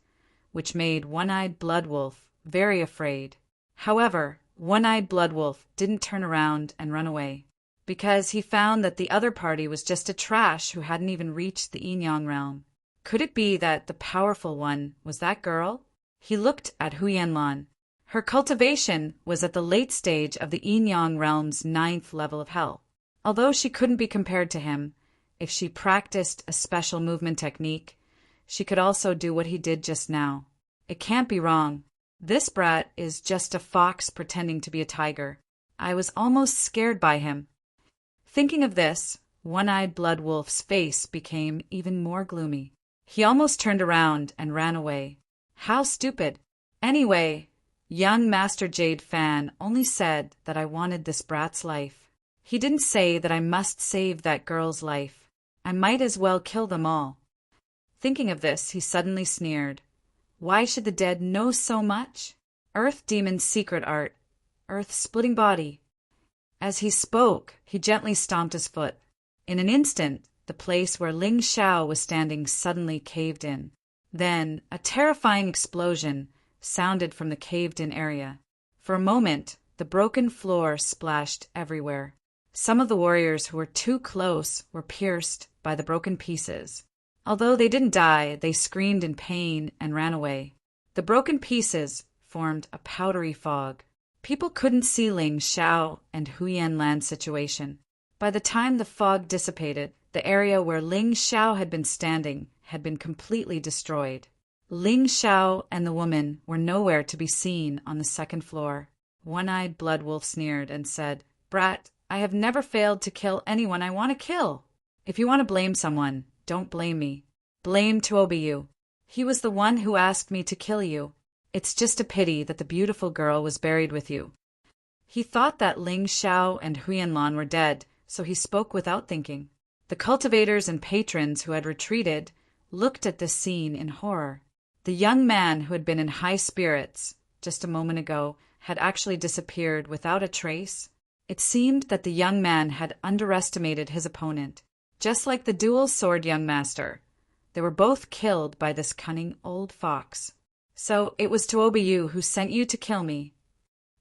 which made One-Eyed Blood Wolf very afraid. However, One-Eyed Blood Wolf didn't turn around and run away, because he found that the other party was just a trash who hadn't even reached the Yin-Yang realm. Could it be that the powerful one was that girl? He looked at Hu Yanlan. Her cultivation was at the late stage of the Yin-Yang realm's 9th level of hell. Although she couldn't be compared to him, if she practiced a special movement technique, she could also do what he did just now. It can't be wrong. This brat is just a fox pretending to be a tiger. I was almost scared by him. Thinking of this, One-Eyed Blood Wolf's face became even more gloomy. He almost turned around and ran away. How stupid. Anyway, young Master Jade Fan only said that I wanted this brat's life. He didn't say that I must save that girl's life. I might as well kill them all. Thinking of this, he suddenly sneered. Why should the dead know so much? Earth Demon's secret art. Earth-splitting body. As he spoke, he gently stomped his foot. In an instant, the place where Ling Xiao was standing suddenly caved in. Then, a terrifying explosion sounded from the caved-in area. For a moment, the broken floor splashed everywhere. Some of the warriors who were too close were pierced by the broken pieces. Although they didn't die, they screamed in pain and ran away. The broken pieces formed a powdery fog. People couldn't see Ling Xiao and Hu Yanlan's situation. By the time the fog dissipated, the area where Ling Xiao had been standing had been completely destroyed. Ling Xiao and the woman were nowhere to be seen on the second floor. One-Eyed Blood Wolf sneered and said, Brat, I have never failed to kill anyone I want to kill. If you want to blame someone, don't blame me. Blame Tuobiyu. He was the one who asked me to kill you. It's just a pity that the beautiful girl was buried with you. He thought that Ling Xiao and Hu Yanlan were dead, so he spoke without thinking. The cultivators and patrons who had retreated looked at this scene in horror. The young man who had been in high spirits just a moment ago had actually disappeared without a trace. It seemed that the young man had underestimated his opponent. Just like the dual sword young master, they were both killed by this cunning old fox. So it was Tuobiyu who sent you to kill me.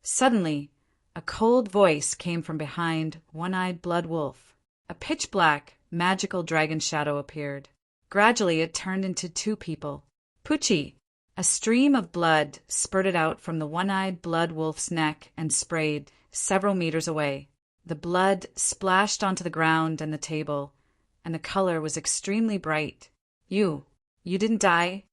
Suddenly, a cold voice came from behind One-Eyed Blood Wolf. A pitch-black, magical dragon shadow appeared. Gradually it turned into two people. Poochie! A stream of blood spurted out from the One-Eyed Blood Wolf's neck and sprayed several meters away. The blood splashed onto the ground and the table, and the color was extremely bright. You didn't die?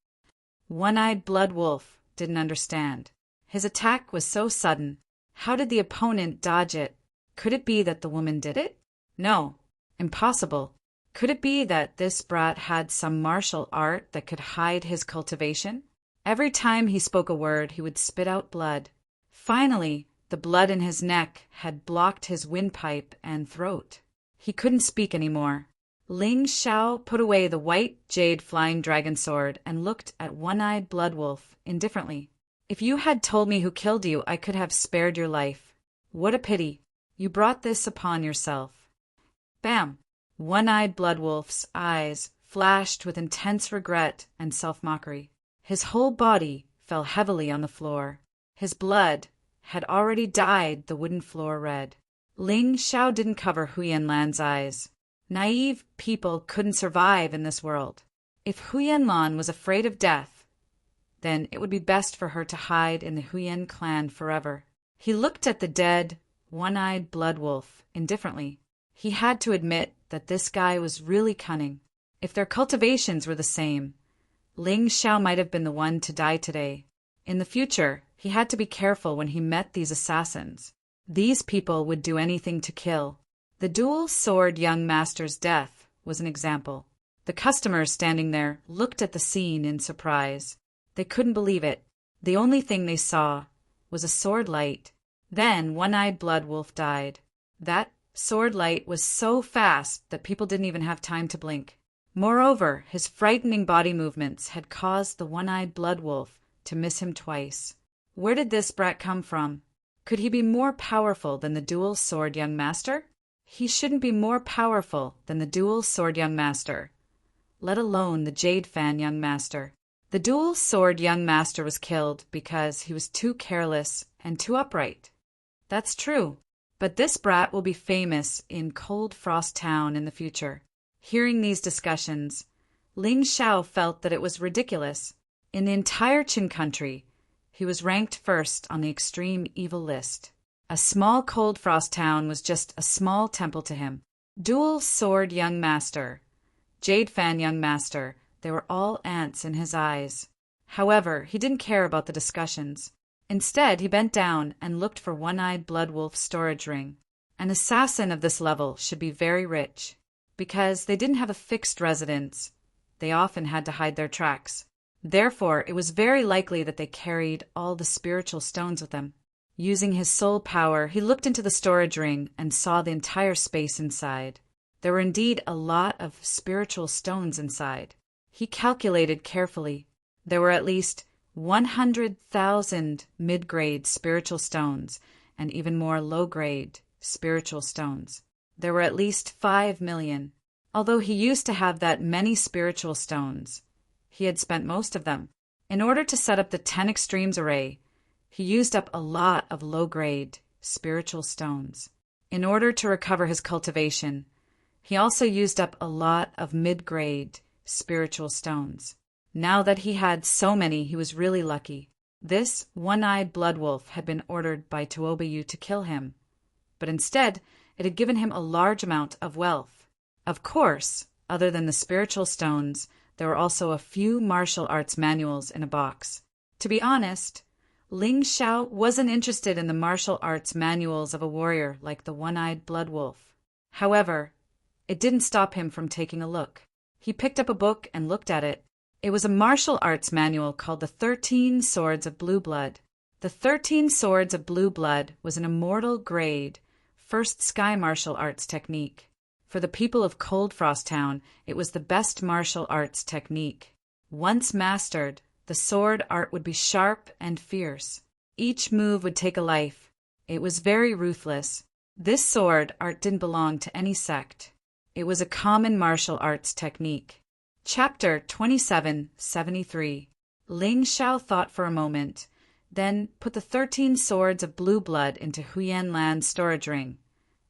One-Eyed Blood Wolf didn't understand. His attack was so sudden. How did the opponent dodge it? Could it be that the woman did it? No, impossible. Could it be that this brat had some martial art that could hide his cultivation? Every time he spoke a word, he would spit out blood. Finally, the blood in his neck had blocked his windpipe and throat. He couldn't speak anymore. Ling Xiao put away the white jade flying dragon sword and looked at One-Eyed Blood Wolf indifferently. If you had told me who killed you, I could have spared your life. What a pity. You brought this upon yourself. Bam! One-Eyed Blood Wolf's eyes flashed with intense regret and self-mockery. His whole body fell heavily on the floor. His blood had already dyed the wooden floor red. Ling Xiao didn't cover Huyan Lan's eyes. Naive people couldn't survive in this world. If Huyan Lan was afraid of death, then it would be best for her to hide in the Huyan clan forever. He looked at the dead, One-Eyed Blood Wolf indifferently. He had to admit that this guy was really cunning. If their cultivations were the same, Ling Xiao might have been the one to die today. In the future, he had to be careful when he met these assassins. These people would do anything to kill. The dual-sword young master's death was an example. The customers standing there looked at the scene in surprise. They couldn't believe it. The only thing they saw was a sword light. Then One-Eyed Blood Wolf died. That sword light was so fast that people didn't even have time to blink. Moreover, his frightening body movements had caused the One-Eyed Blood Wolf to miss him twice. Where did this brat come from? Could he be more powerful than the dual-sword young master? He shouldn't be more powerful than the dual-sword young master, let alone the Jade Fan young master. The dual-sword young master was killed because he was too careless and too upright. That's true, but this brat will be famous in Cold Frost Town in the future. Hearing these discussions, Ling Xiao felt that it was ridiculous. In the entire Qin country, he was ranked first on the extreme evil list. A small Cold Frost town was just a small temple to him. Dual Sword Young Master, Jade Fan Young Master, they were all ants in his eyes. However, he didn't care about the discussions. Instead, he bent down and looked for One-Eyed Blood Wolf's storage ring. An assassin of this level should be very rich. Because they didn't have a fixed residence, they often had to hide their tracks. Therefore, it was very likely that they carried all the spiritual stones with them. Using his soul power, he looked into the storage ring and saw the entire space inside. There were indeed a lot of spiritual stones inside. He calculated carefully. There were at least 100,000 mid-grade spiritual stones and even more low-grade spiritual stones. There were at least 5 million. Although he used to have that many spiritual stones, he had spent most of them. In order to set up the 10 extremes array, he used up a lot of low-grade spiritual stones. In order to recover his cultivation, he also used up a lot of mid-grade spiritual stones. Now that he had so many, he was really lucky. This One-Eyed Blood Wolf had been ordered by Tuobayu to kill him, but instead it had given him a large amount of wealth. Of course, other than the spiritual stones, there were also a few martial arts manuals in a box. To be honest, Ling Xiao wasn't interested in the martial arts manuals of a warrior like the One-Eyed Blood Wolf. However, it didn't stop him from taking a look. He picked up a book and looked at it. It was a martial arts manual called The 13 Swords of Blue Blood. The 13 Swords of Blue Blood was an immortal grade, first sky martial arts technique. For the people of Cold Frost Town, it was the best martial arts technique. Once mastered, the sword art would be sharp and fierce. Each move would take a life. It was very ruthless. This sword art didn't belong to any sect. It was a common martial arts technique. Chapter 2773. Ling Xiao thought for a moment. Then put the 13 swords of blue blood into Huyen Lan's storage ring.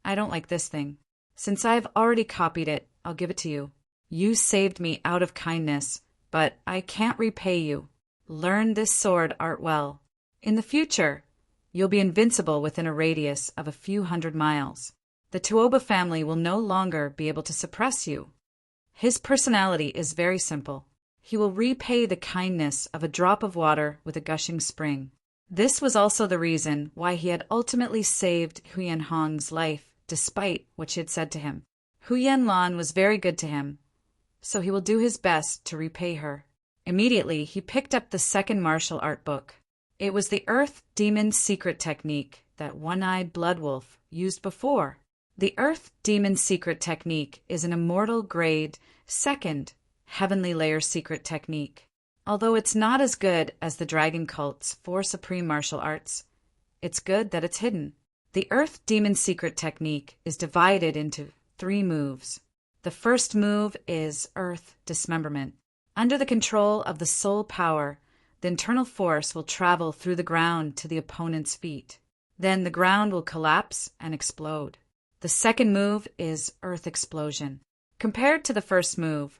I don't like this thing. Since I have already copied it, I'll give it to you. You saved me out of kindness, but I can't repay you. Learn this sword art well. In the future, you'll be invincible within a radius of a few hundred miles. The Tuoba family will no longer be able to suppress you. His personality is very simple. He will repay the kindness of a drop of water with a gushing spring. This was also the reason why he had ultimately saved Huyen Hong's life, despite what she had said to him. Huyen Lan was very good to him, so he will do his best to repay her. Immediately, he picked up the second martial art book. It was the Earth Demon's secret technique that One-Eyed Bloodwolf used before. The Earth Demon's secret technique is an immortal grade, second, heavenly layer secret technique. Although it's not as good as the Dragon Cult's 4 supreme martial arts, it's good that it's hidden. The Earth Demon's secret technique is divided into 3 moves. The first move is Earth Dismemberment. Under the control of the soul power, the internal force will travel through the ground to the opponent's feet. Then the ground will collapse and explode. The second move is Earth Explosion. Compared to the first move,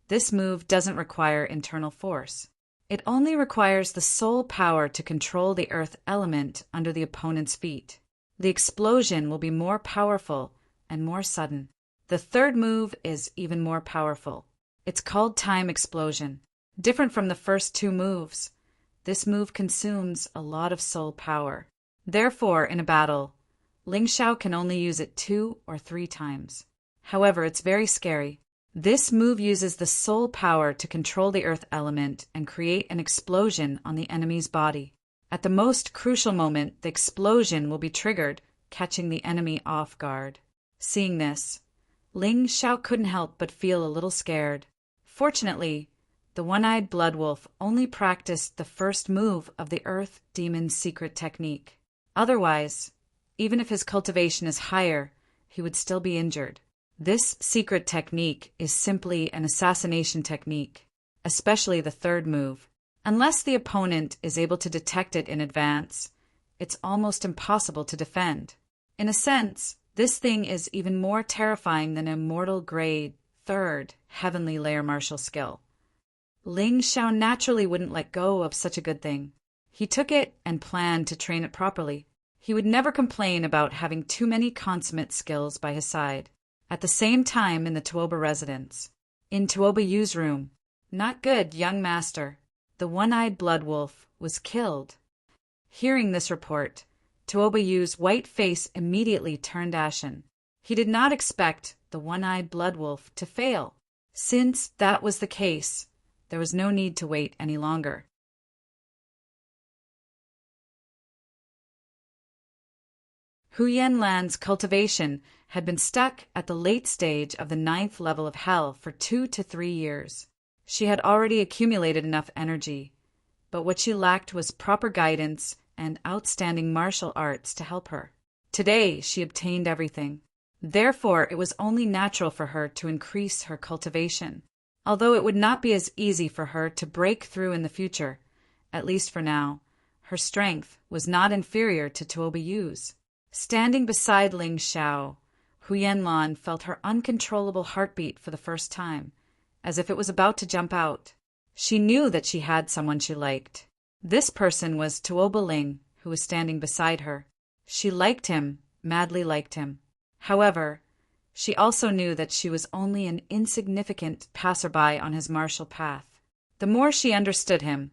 this move doesn't require internal force. It only requires the soul power to control the earth element under the opponent's feet. The explosion will be more powerful and more sudden. The third move is even more powerful. It's called Time Explosion. Different from the first 2 moves, this move consumes a lot of soul power. Therefore, in a battle, Ling Xiao can only use it 2 or 3 times. However, it's very scary. This move uses the soul power to control the earth element and create an explosion on the enemy's body. At the most crucial moment, the explosion will be triggered, catching the enemy off guard. Seeing this, Ling Xiao couldn't help but feel a little scared. Fortunately, the One-Eyed Bloodwolf only practiced the first move of the Earth Demon's secret technique. Otherwise, even if his cultivation is higher, he would still be injured. This secret technique is simply an assassination technique, especially the third move. Unless the opponent is able to detect it in advance, it's almost impossible to defend. In a sense, this thing is even more terrifying than an immortal grade, third, heavenly layer martial skill. Ling Xiao naturally wouldn't let go of such a good thing. He took it and planned to train it properly. He would never complain about having too many consummate skills by his side. At the same time in the Tuoba residence, in Tuoba Yu's room, not good, young master. The One-Eyed Bloodwolf was killed. Hearing this report, Tuoba Yu's white face immediately turned ashen. He did not expect the One-Eyed Bloodwolf to fail. Since that was the case, there was no need to wait any longer. Huyen Lan's cultivation had been stuck at the late stage of the 9th level of hell for 2 to 3 years. She had already accumulated enough energy, but what she lacked was proper guidance and outstanding martial arts to help her. Today she obtained everything. Therefore, it was only natural for her to increase her cultivation. Although it would not be as easy for her to break through in the future, at least for now, her strength was not inferior to Tuoba Yu's. Standing beside Ling Xiao, Huyen Lan felt her uncontrollable heartbeat for the first time, as if it was about to jump out. She knew that she had someone she liked. This person was Tuoba Ling, who was standing beside her. She liked him, madly liked him. However, she also knew that she was only an insignificant passerby on his martial path. The more she understood him,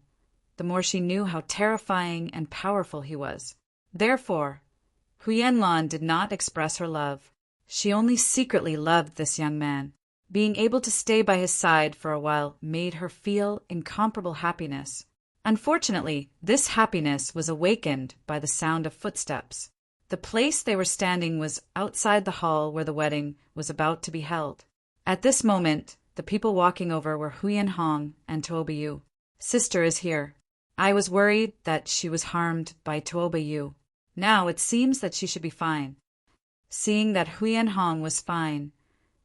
the more she knew how terrifying and powerful he was. Therefore, Huyen Lan did not express her love. She only secretly loved this young man. Being able to stay by his side for a while made her feel incomparable happiness. Unfortunately, this happiness was awakened by the sound of footsteps. The place they were standing was outside the hall where the wedding was about to be held. At this moment, the people walking over were Huyen Hong and Tuoba Yu. Sister is here. I was worried that she was harmed by Tuoba Yu. Now it seems that she should be fine. Seeing that Huyen Hong was fine,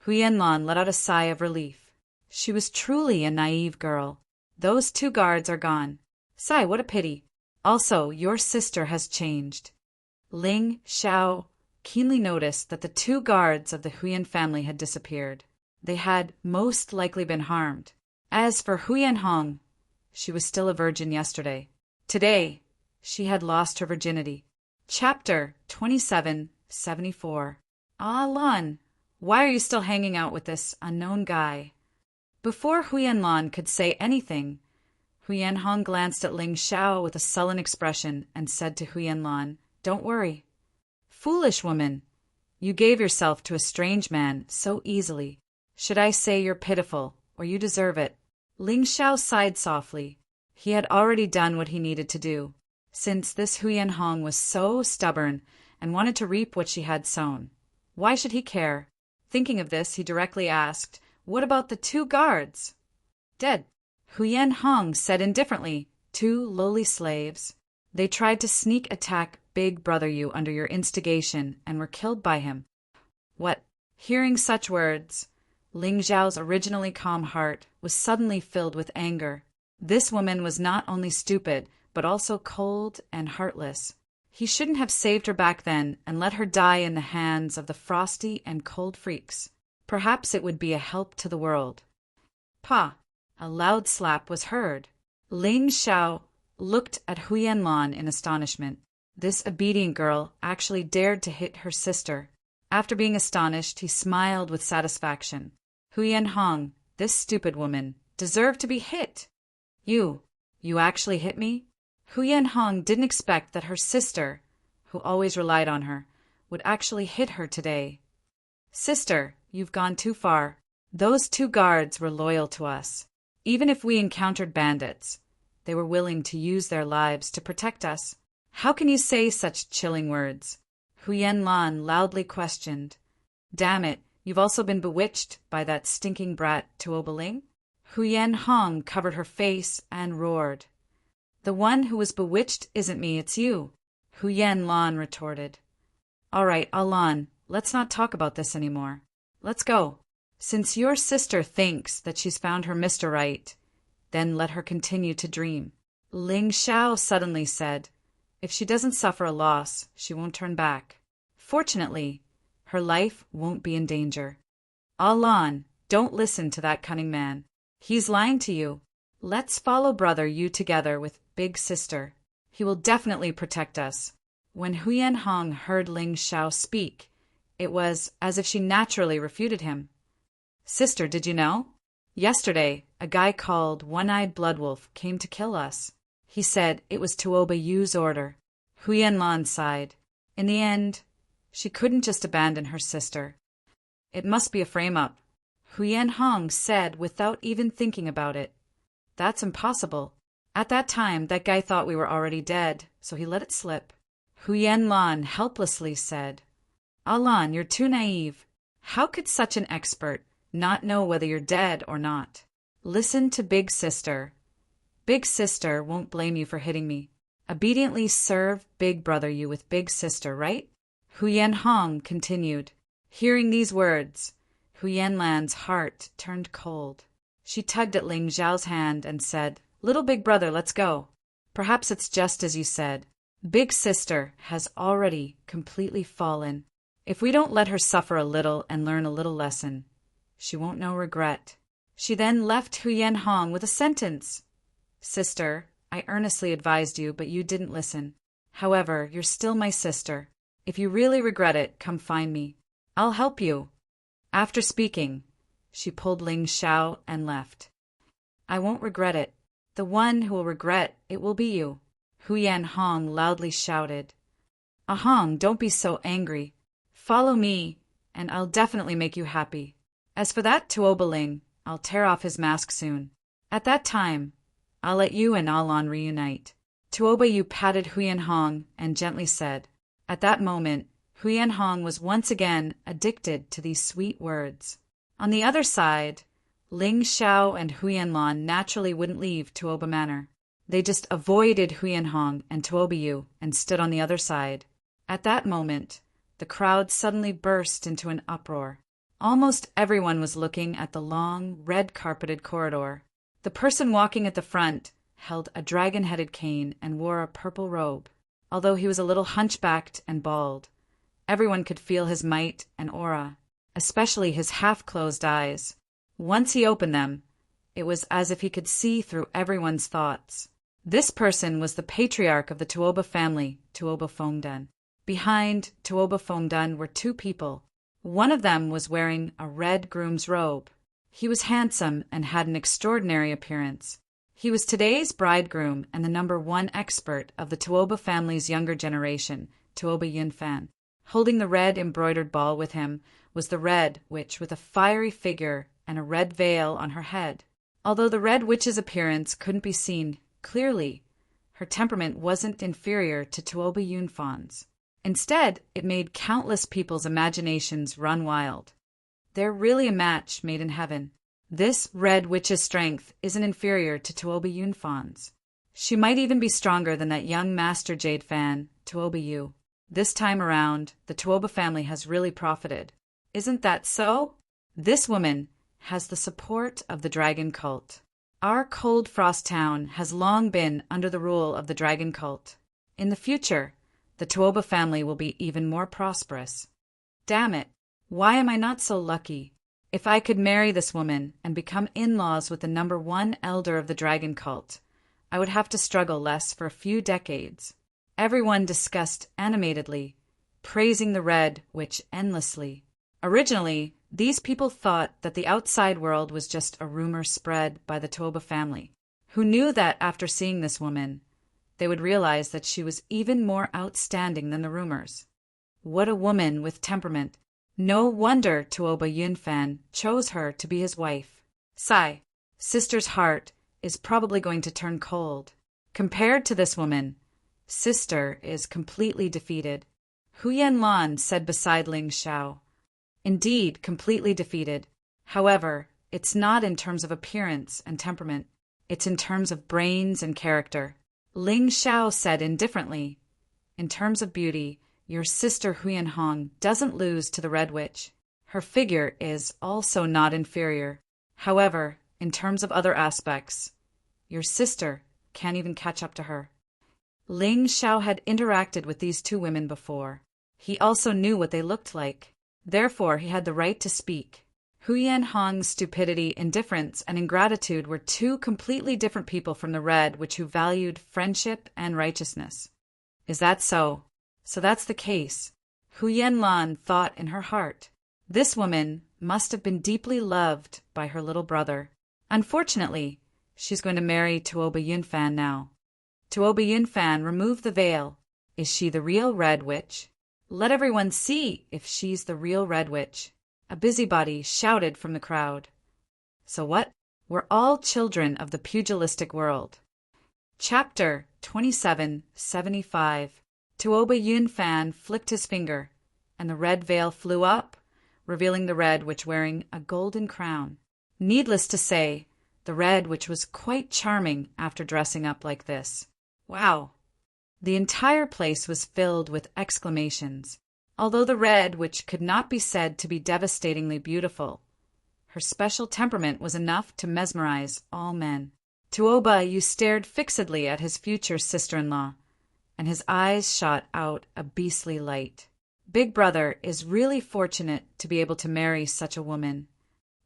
Huyen Lan let out a sigh of relief. She was truly a naive girl. Those 2 guards are gone. Sigh, what a pity. Also, your sister has changed. Ling Xiao keenly noticed that the two guards of the Huyan family had disappeared. They had most likely been harmed. As for Huyan Hong, she was still a virgin yesterday. Today, she had lost her virginity. Chapter 2774. Ah, Lan, why are you still hanging out with this unknown guy? Before Huyan Lan could say anything, Huyan Hong glanced at Ling Xiao with a sullen expression and said to Huyan Lan, "Don't worry. Foolish woman, you gave yourself to a strange man so easily. Should I say you're pitiful, or you deserve it?" Ling Xiao sighed softly. He had already done what he needed to do, since this Huyan Hong was so stubborn and wanted to reap what she had sown. Why should he care? Thinking of this, he directly asked, "What about the two guards?" "Dead," Huyan Hong said indifferently. "Two lowly slaves. They tried to sneak attack Big Brother you under your instigation and were killed by him." What? Hearing such words, Ling Xiao's originally calm heart was suddenly filled with anger. This woman was not only stupid, but also cold and heartless. He shouldn't have saved her back then and let her die in the hands of the frosty and cold freaks. Perhaps it would be a help to the world. Pa! A loud slap was heard. Ling Xiao looked at Huyan Lan in astonishment. This obedient girl actually dared to hit her sister. After being astonished, he smiled with satisfaction. Huyan Hong, this stupid woman, deserved to be hit. You actually hit me? Huyan Hong didn't expect that her sister, who always relied on her, would actually hit her today. Sister, you've gone too far. Those two guards were loyal to us. Even if we encountered bandits, they were willing to use their lives to protect us. How can you say such chilling words? Huyan Lan loudly questioned. Damn it, you've also been bewitched by that stinking brat Tuobaling? Huyan Hong covered her face and roared. The one who was bewitched isn't me, it's you, Huyan Lan retorted. All right, Alan, let's not talk about this anymore. Let's go. Since your sister thinks that she's found her Mr. Right, then let her continue to dream. Ling Xiao suddenly said, if she doesn't suffer a loss, she won't turn back. Fortunately, her life won't be in danger. Alan, don't listen to that cunning man. He's lying to you. Let's follow brother you together with big sister. He will definitely protect us. When Huyan Hong heard Ling Xiao speak, it was as if she naturally refuted him. Sister, did you know? Yesterday, a guy called One-Eyed Bloodwolf came to kill us. He said it was Tuoba Yu's order. Huyan Lan sighed. In the end, she couldn't just abandon her sister. It must be a frame-up. Huyan Hong said without even thinking about it. That's impossible. At that time, that guy thought we were already dead, so he let it slip. Huyan Lan helplessly said, Alan, you're too naive. How could such an expert not know whether you're dead or not? Listen to Big Sister. Big Sister won't blame you for hitting me. Obediently serve Big Brother you with Big Sister, right? Huyan Hong continued. Hearing these words, Huyan Lan's heart turned cold. She tugged at Ling Xiao's hand and said, Little Big Brother, let's go. Perhaps it's just as you said. Big Sister has already completely fallen. If we don't let her suffer a little and learn a little lesson, she won't know regret. She then left Huyan Hong with a sentence. Sister, I earnestly advised you, but you didn't listen. However, you're still my sister. If you really regret it, come find me. I'll help you. After speaking, she pulled Ling Xiao and left. I won't regret it. The one who will regret it will be you, Huyan Hong loudly shouted. Hong, don't be so angry. Follow me, and I'll definitely make you happy. As for that Tuobaling, I'll tear off his mask soon. At that time, I'll let you and Alan reunite. Tuoba Yu patted Huyan Hong and gently said. At that moment, Huyan Hong was once again addicted to these sweet words. On the other side, Ling Xiao and Huyan Lan naturally wouldn't leave Tuoba Manor. They just avoided Huyan Hong and Tuoba Yu and stood on the other side. At that moment, the crowd suddenly burst into an uproar. Almost everyone was looking at the long, red-carpeted corridor. The person walking at the front held a dragon-headed cane and wore a purple robe. Although he was a little hunchbacked and bald, everyone could feel his might and aura, especially his half-closed eyes. Once he opened them, it was as if he could see through everyone's thoughts. This person was the patriarch of the Tuoba family, Tuoba Fongdan. Behind Tuoba Fongdan were two people. One of them was wearing a red groom's robe. He was handsome and had an extraordinary appearance. He was today's bridegroom and the #1 expert of the Tuoba family's younger generation, Tuoba Yunfan. Holding the red embroidered ball with him was the Red Witch with a fiery figure and a red veil on her head. Although the Red Witch's appearance couldn't be seen clearly, her temperament wasn't inferior to Tuoba Yunfan's. Instead, it made countless people's imaginations run wild. They're really a match made in heaven. This Red Witch's strength isn't inferior to Tuoba Yunfan's. She might even be stronger than that young Master Jade fan, Tuoba Yu. This time around, the Tuoba family has really profited. Isn't that so? This woman has the support of the dragon cult. Our Cold Frost town has long been under the rule of the dragon cult. In the future, the Tuoba family will be even more prosperous. Damn it, why am I not so lucky? If I could marry this woman and become in-laws with the #1 elder of the dragon cult, I would have to struggle less for a few decades. Everyone discussed animatedly, praising the Red Witch endlessly. Originally, these people thought that the outside world was just a rumor spread by the Tuoba family, who knew that after seeing this woman, they would realize that she was even more outstanding than the rumors. What a woman with temperament! No wonder Tuoba Yunfan chose her to be his wife. Sigh, Sister's heart is probably going to turn cold. Compared to this woman, Sister is completely defeated. Hu Yanlan said beside Ling Xiao. Indeed, completely defeated. However, it's not in terms of appearance and temperament. It's in terms of brains and character. Ling Xiao said indifferently, in terms of beauty, your sister Huyanhong doesn't lose to the Red Witch. Her figure is also not inferior. However, in terms of other aspects, your sister can't even catch up to her. Ling Xiao had interacted with these two women before. He also knew what they looked like. Therefore, he had the right to speak. Huyanhong's stupidity, indifference, and ingratitude were two completely different people from the Red Witch who valued friendship and righteousness. Is that so? So that's the case. Hu Yanlan thought in her heart. This woman must have been deeply loved by her little brother. Unfortunately, she's going to marry Tuoba Yunfan now. Tuoba Yunfan, remove the veil. Is she the real Red Witch? Let everyone see if she's the real Red Witch. A busybody shouted from the crowd. So what? We're all children of the pugilistic world. Chapter 2775. Tuoba Yunfan flicked his finger, and the red veil flew up, revealing the Red Witch wearing a golden crown. Needless to say, the Red Witch was quite charming after dressing up like this. Wow! The entire place was filled with exclamations. Although the Red Witch could not be said to be devastatingly beautiful, her special temperament was enough to mesmerize all men. Tuoba Yu stared fixedly at his future sister-in-law, and his eyes shot out a beastly light. Big Brother is really fortunate to be able to marry such a woman.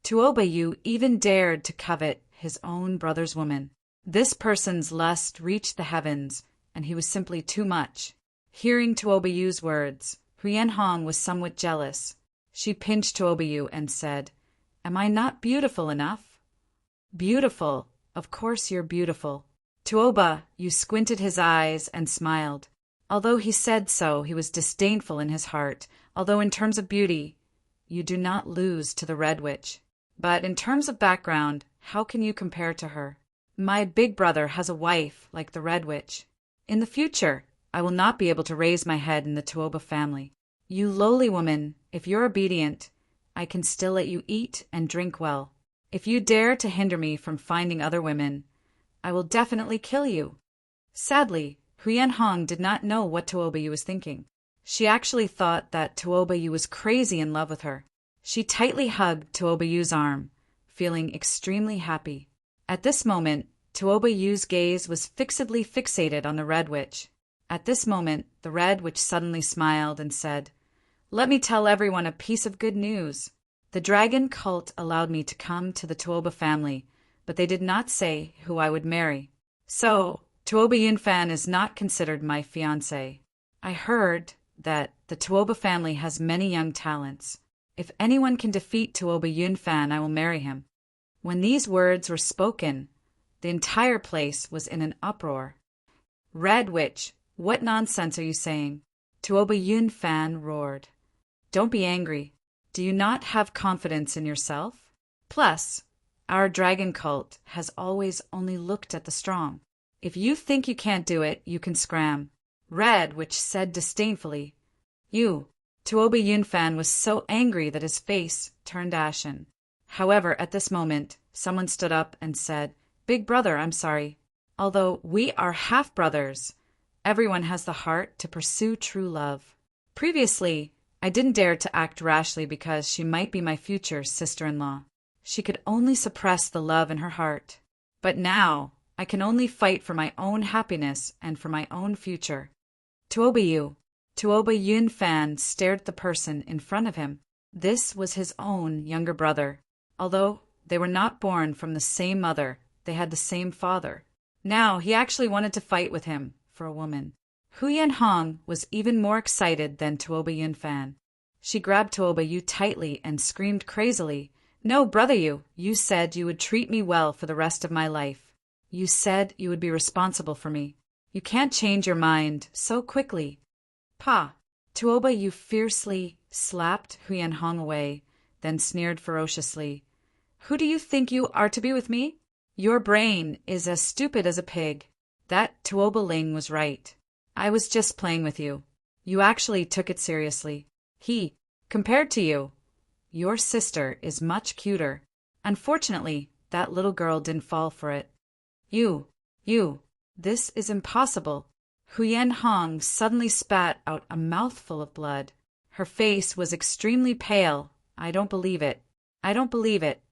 Tuoba Yu even dared to covet his own brother's woman. This person's lust reached the heavens, and he was simply too much. Hearing Tuoba Yu's words, Huyanhong was somewhat jealous. She pinched Tuoba Yu and said, "Am I not beautiful enough?" "Beautiful? Of course you're beautiful." Tuoba Yu squinted his eyes and smiled. Although he said so, he was disdainful in his heart. Although in terms of beauty, you do not lose to the Red Witch. But in terms of background, how can you compare to her? My big brother has a wife like the Red Witch. In the future, I will not be able to raise my head in the Tuoba family. You lowly woman, if you're obedient, I can still let you eat and drink well. If you dare to hinder me from finding other women, I will definitely kill you. Sadly, Huyanhong did not know what Tuoba Yu was thinking. She actually thought that Tuoba Yu was crazy in love with her. She tightly hugged Tuoba Yu's arm, feeling extremely happy. At this moment, Tuoba Yu's gaze was fixedly fixated on the Red Witch. At this moment, the Red Witch suddenly smiled and said, "Let me tell everyone a piece of good news. The dragon cult allowed me to come to the Tuoba family, but they did not say who I would marry. So, Tuoba Yunfan is not considered my fiancé. I heard that the Tuoba family has many young talents. If anyone can defeat Tuoba Yunfan, I will marry him." When these words were spoken, the entire place was in an uproar. "Red Witch, what nonsense are you saying?" Tuoba Yunfan roared. "Don't be angry. Do you not have confidence in yourself? Plus, our dragon cult has always only looked at the strong. If you think you can't do it, you can scram." Red Witch said disdainfully. Tuoba Yunfan was so angry that his face turned ashen. However, at this moment, someone stood up and said, "Big brother, I'm sorry. Although we are half-brothers, everyone has the heart to pursue true love. Previously, I didn't dare to act rashly because she might be my future sister-in-law. She could only suppress the love in her heart. But now, I can only fight for my own happiness and for my own future." Tuoba Yunfan stared at the person in front of him. This was his own younger brother. Although they were not born from the same mother, they had the same father. Now he actually wanted to fight with him for a woman. Huyan Hong was even more excited than Tuoba Yunfan. She grabbed Tuoba Yu tightly and screamed crazily, "No, brother Yu, you said you would treat me well for the rest of my life. You said you would be responsible for me. You can't change your mind so quickly." "Pa!" Tuoba Yu fiercely slapped Huyan Hong away, then sneered ferociously, "Who do you think you are to be with me? Your brain is as stupid as a pig." That Tuoba Ling was right. "I was just playing with you. You actually took it seriously. Compared to you, your sister is much cuter. Unfortunately, that little girl didn't fall for it." This is impossible." Huyan Hong suddenly spat out a mouthful of blood. Her face was extremely pale. "I don't believe it. I don't believe it.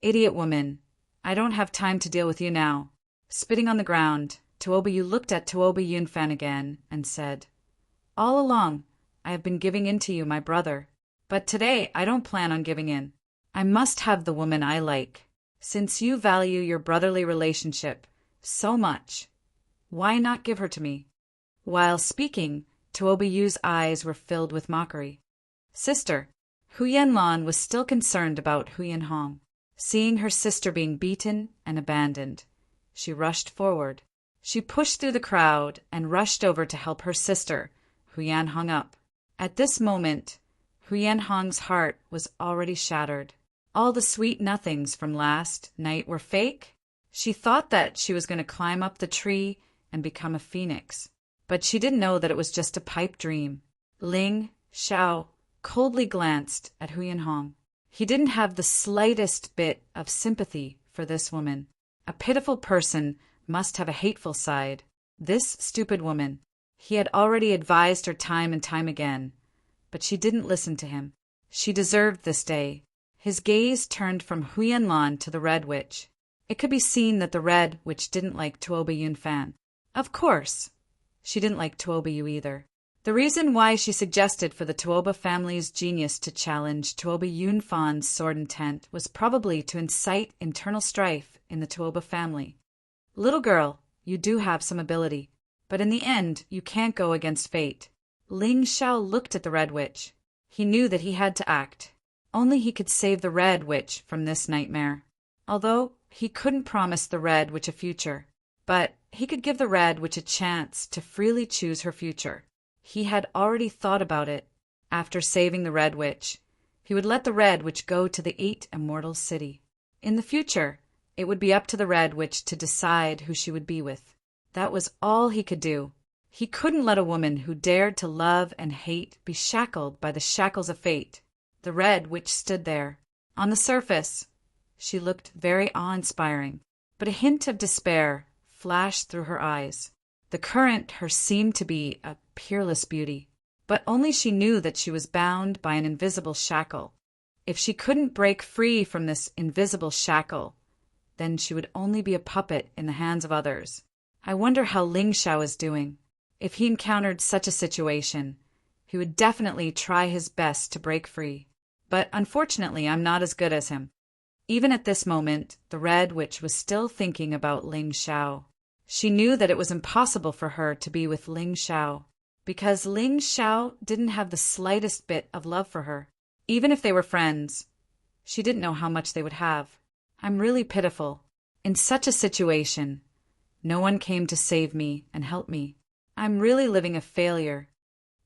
Idiot woman. I don't have time to deal with you now." Spitting on the ground, Tuoba Yu looked at Tuoba Yunfan again and said, "All along, I have been giving in to you, my brother. But today I don't plan on giving in. I must have the woman I like. Since you value your brotherly relationship so much, why not give her to me?" While speaking, Tuoba Yu's eyes were filled with mockery. "Sister." Huyan Lan was still concerned about Huyan Hong. Seeing her sister being beaten and abandoned, she rushed forward. She pushed through the crowd and rushed over to help her sister, Huyan Hong, up. At this moment, Huyan Hong's heart was already shattered. All the sweet nothings from last night were fake. She thought that she was going to climb up the tree and become a phoenix. But she didn't know that it was just a pipe dream. Ling Xiao coldly glanced at Huyan Hong. He didn't have the slightest bit of sympathy for this woman. A pitiful person must have a hateful side. This stupid woman. He had already advised her time and time again, but she didn't listen to him. She deserved this day. His gaze turned from Huyan Lan to the Red Witch. It could be seen that the Red Witch didn't like Tuoba Yunfan. Of course, she didn't like Tuoba Yu either. The reason why she suggested for the Tuoba family's genius to challenge Tuoba Yunfan's sword intent was probably to incite internal strife in the Tuoba family. "Little girl, you do have some ability, but in the end you can't go against fate." Ling Xiao looked at the Red Witch. He knew that he had to act. Only he could save the Red Witch from this nightmare. Although he couldn't promise the Red Witch a future, but he could give the Red Witch a chance to freely choose her future. He had already thought about it. After saving the Red Witch, he would let the Red Witch go to the 8 Immortals City. In the future, it would be up to the Red Witch to decide who she would be with. That was all he could do. He couldn't let a woman who dared to love and hate be shackled by the shackles of fate. The Red Witch stood there. On the surface, she looked very awe-inspiring, but a hint of despair flashed through her eyes. The current her seemed to be a peerless beauty, but only she knew that she was bound by an invisible shackle. If she couldn't break free from this invisible shackle, then she would only be a puppet in the hands of others. I wonder how Ling Xiao is doing. If he encountered such a situation, he would definitely try his best to break free. But unfortunately, I'm not as good as him. Even at this moment, the Red Witch was still thinking about Ling Xiao. She knew that it was impossible for her to be with Ling Xiao, because Ling Xiao didn't have the slightest bit of love for her. Even if they were friends, she didn't know how much they would have. I'm really pitiful. In such a situation, no one came to save me and help me. I'm really living a failure.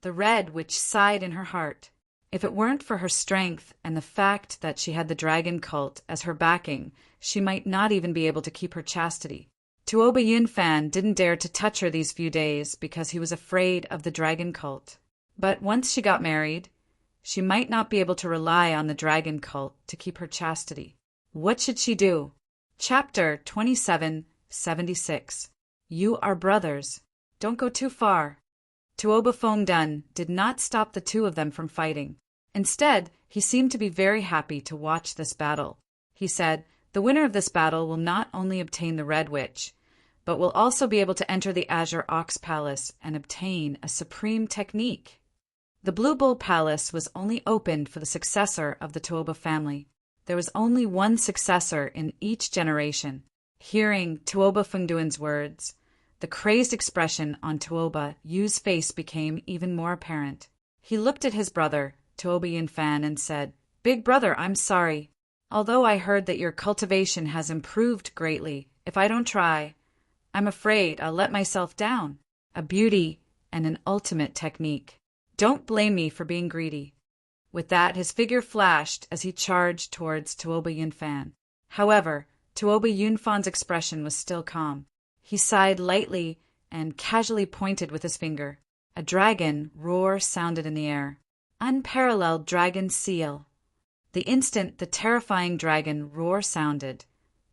The Red Witch sighed in her heart. If it weren't for her strength and the fact that she had the dragon cult as her backing, she might not even be able to keep her chastity. Tuoba Yunfan didn't dare to touch her these few days because he was afraid of the dragon cult. But once she got married, she might not be able to rely on the dragon cult to keep her chastity. What should she do? Chapter 2776. You are brothers. Don't go too far. Tuoba Fongdun did not stop the two of them from fighting. Instead, he seemed to be very happy to watch this battle. He said, "The winner of this battle will not only obtain the Red Witch, but will also be able to enter the Azure Ox Palace and obtain a supreme technique." The Blue Bull Palace was only opened for the successor of the Tuoba family. There was only one successor in each generation. Hearing Tuoba Fengduan's words, the crazed expression on Tuoba Yu's face became even more apparent. He looked at his brother, Tuoba Yunfan, and said, "Big brother, I'm sorry. Although I heard that your cultivation has improved greatly, if I don't try, I'm afraid I'll let myself down. A beauty and an ultimate technique. Don't blame me for being greedy." With that, his figure flashed as he charged towards Tuoba Yunfan. However, Tuoba Yunfan's expression was still calm. He sighed lightly and casually pointed with his finger. A dragon roar sounded in the air. Unparalleled dragon seal. The instant the terrifying dragon roar sounded,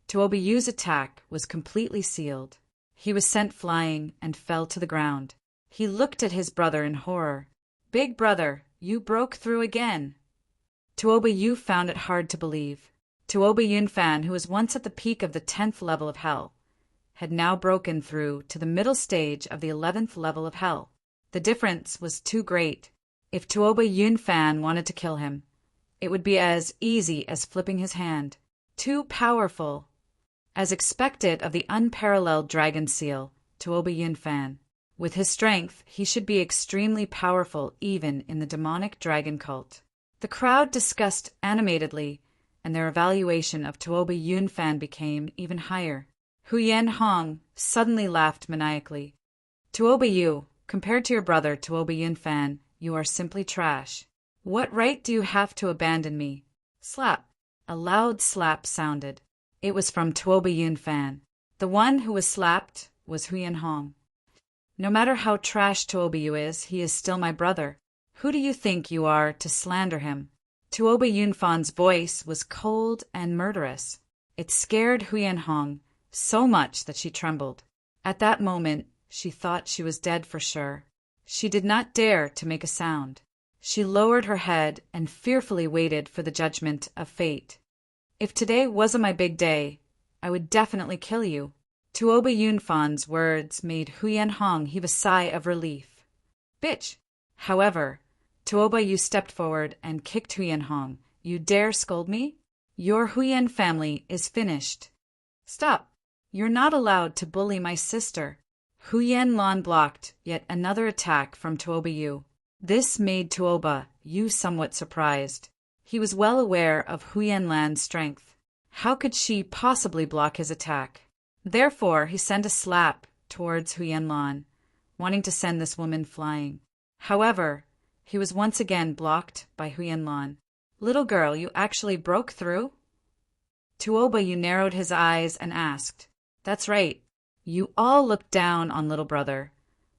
Tuoba Yu's attack was completely sealed. He was sent flying and fell to the ground. He looked at his brother in horror. "Big brother, you broke through again." Tuoba Yu found it hard to believe. Tuoba Yunfan, who was once at the peak of the 10th level of hell, had now broken through to the middle stage of the 11th level of hell. The difference was too great. If Tuoba Yunfan wanted to kill him, it would be as easy as flipping his hand. Too powerful. As expected of the unparalleled dragon seal, Tuoba Yunfan. With his strength, he should be extremely powerful even in the demonic dragon cult. The crowd discussed animatedly, and their evaluation of Tuoba Yunfan became even higher. Huyen Hong suddenly laughed maniacally. "Tuoba Yu, compared to your brother Tuoba Yunfan, you are simply trash. What right do you have to abandon me?" Slap. A loud slap sounded. It was from Tuoba Yunfan. The one who was slapped was Huyen Hong. "No matter how trash Tuoba Yu is, he is still my brother. Who do you think you are to slander him?" Tuoba Yunfan's voice was cold and murderous. It scared Huyen Hong so much that she trembled. At that moment, she thought she was dead for sure. She did not dare to make a sound. She lowered her head and fearfully waited for the judgment of fate. "If today wasn't my big day, I would definitely kill you." Tuoba Yunfan's words made Huyen Hong heave a sigh of relief. "Bitch!" However, Tuoba Yu stepped forward and kicked Huyen Hong. "You dare scold me? Your Huyen family is finished." "Stop! You're not allowed to bully my sister." Huyen Lan blocked yet another attack from Tuoba Yu. This made Tuoba Yu somewhat surprised. He was well aware of Huyen Lan's strength. How could she possibly block his attack? Therefore, he sent a slap towards Huyen Lan, wanting to send this woman flying. However, he was once again blocked by Huyen Lan. "Little girl, you actually broke through?" Tuoba Yu narrowed his eyes and asked, "That's right. You all looked down on little brother,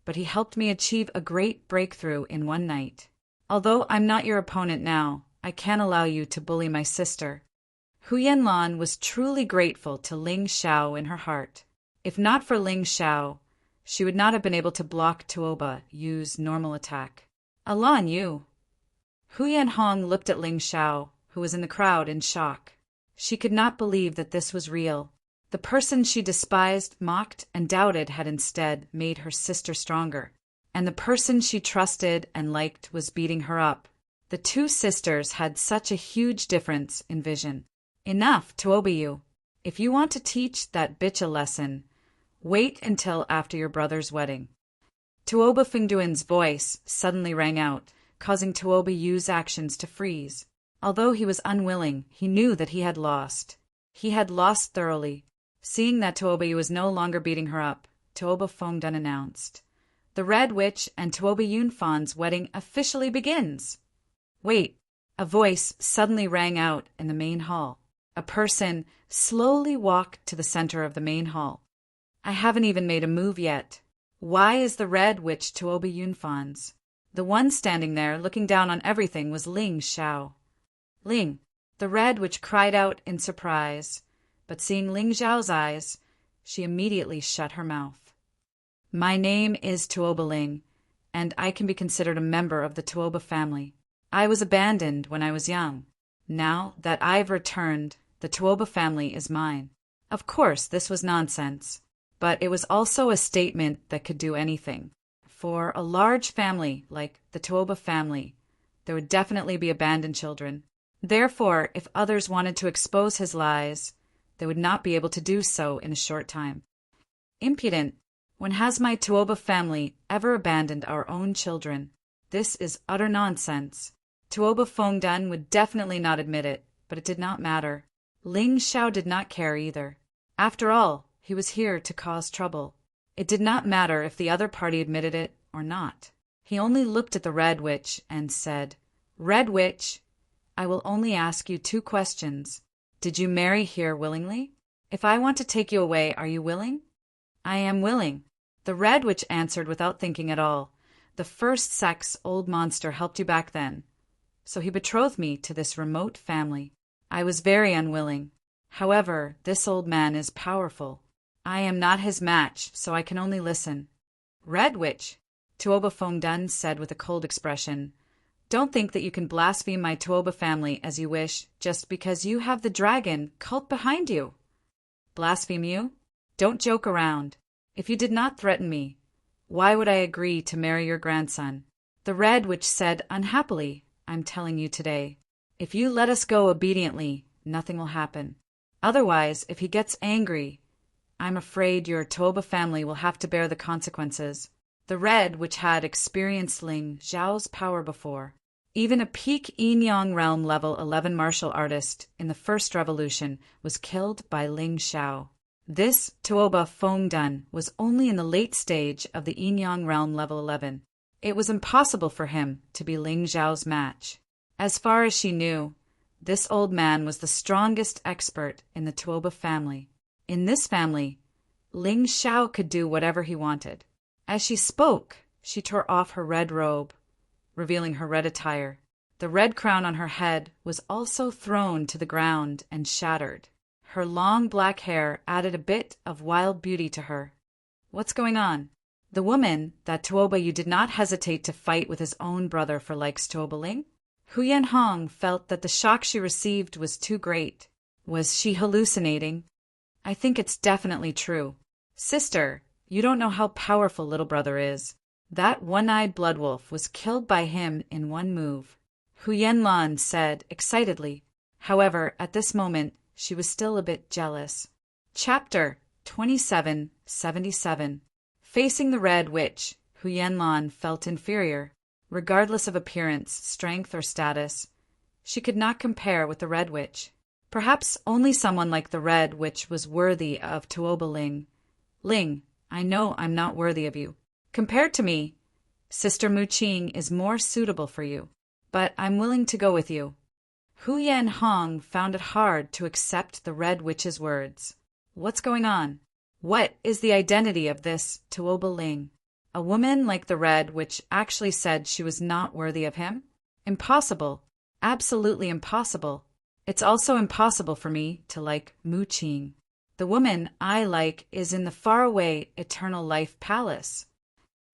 but he helped me achieve a great breakthrough in one night. Although I'm not your opponent now, I can't allow you to bully my sister." Huyen Lan was truly grateful to Ling Xiao in her heart. If not for Ling Xiao, she would not have been able to block Tuoba Yu's normal attack. "Alan Yu." Huyen Hong looked at Ling Xiao, who was in the crowd, in shock. She could not believe that this was real. The person she despised, mocked, and doubted had instead made her sister stronger, and the person she trusted and liked was beating her up. The two sisters had such a huge difference in vision. Enough, Tuobiyu. If you want to teach that bitch a lesson, wait until after your brother's wedding. Tuoba Fingduin's voice suddenly rang out, causing Tuobiyu's actions to freeze. Although he was unwilling, he knew that he had lost. He had lost thoroughly. Seeing that Tuobiyu was no longer beating her up, Tuoba Fongdun announced, "The Red Witch and Tuoba Yunfan's wedding officially begins." Wait, a voice suddenly rang out in the main hall. A person slowly walked to the center of the main hall. "I haven't even made a move yet. Why is the Red Witch Tuoba Yunfan's?" The one standing there, looking down on everything, was Ling Xiao. "Ling," the Red Witch cried out in surprise, but seeing Ling Xiao's eyes, she immediately shut her mouth. "My name is Tuoba Ling, and I can be considered a member of the Tuoba family. I was abandoned when I was young. Now that I've returned, the Tuoba family is mine." Of course, this was nonsense, but it was also a statement that could do anything. For a large family like the Tuoba family, there would definitely be abandoned children. Therefore, if others wanted to expose his lies, they would not be able to do so in a short time. Impudent! When has my Tuoba family ever abandoned our own children? This is utter nonsense. Tuoba Fongdun would definitely not admit it, but it did not matter. Ling Xiao did not care either. After all, he was here to cause trouble. It did not matter if the other party admitted it or not. He only looked at the Red Witch and said, "Red Witch, I will only ask you 2 questions. Did you marry here willingly? If I want to take you away, are you willing?" "I am willing," the Red Witch answered without thinking at all. "The first sex old monster helped you back then, so he betrothed me to this remote family. I was very unwilling. However, this old man is powerful. I am not his match, so I can only listen." "Red Witch," Tuoba Fongdun said with a cold expression, "don't think that you can blaspheme my Tuoba family as you wish just because you have the dragon cult behind you." "Blaspheme you? Don't joke around. If you did not threaten me, why would I agree to marry your grandson?" The Red Witch said unhappily, "I'm telling you today. If you let us go obediently, nothing will happen. Otherwise, if he gets angry, I'm afraid your Tuoba family will have to bear the consequences." The Red Witch had experienced Ling Xiao's power before. Even a peak Yin-Yang realm level 11 martial artist in the First Revolution was killed by Ling Xiao. This Tuoba Fongdun was only in the late stage of the Yin-Yang realm level 11. It was impossible for him to be Ling Xiao's match. As far as she knew, this old man was the strongest expert in the Tuoba family. In this family, Ling Xiao could do whatever he wanted. As she spoke, she tore off her red robe, revealing her red attire. The red crown on her head was also thrown to the ground and shattered. Her long black hair added a bit of wild beauty to her. "What's going on?" The woman that Tuoba did not hesitate to fight with his own brother for likes Tuoba Ling? Huyen Hong felt that the shock she received was too great. Was she hallucinating? "I think it's definitely true. Sister, you don't know how powerful little brother is. That one-eyed blood wolf was killed by him in one move," Huyen Lan said excitedly. However, at this moment, she was still a bit jealous. Chapter 2777. Facing the Red Witch, Huyen Lan felt inferior. Regardless of appearance, strength, or status, she could not compare with the Red Witch. Perhaps only someone like the Red Witch was worthy of Tuoba Ling. "Ling, I know I'm not worthy of you. Compared to me, Sister Mu Qing is more suitable for you, but I'm willing to go with you." Huyen Hong found it hard to accept the Red Witch's words. What's going on? What is the identity of this Tuoba Ling? A woman like the Red Witch actually said she was not worthy of him? Impossible. Absolutely impossible. It's also impossible for me to like Mu Qing. The woman I like is in the faraway Eternal Life Palace.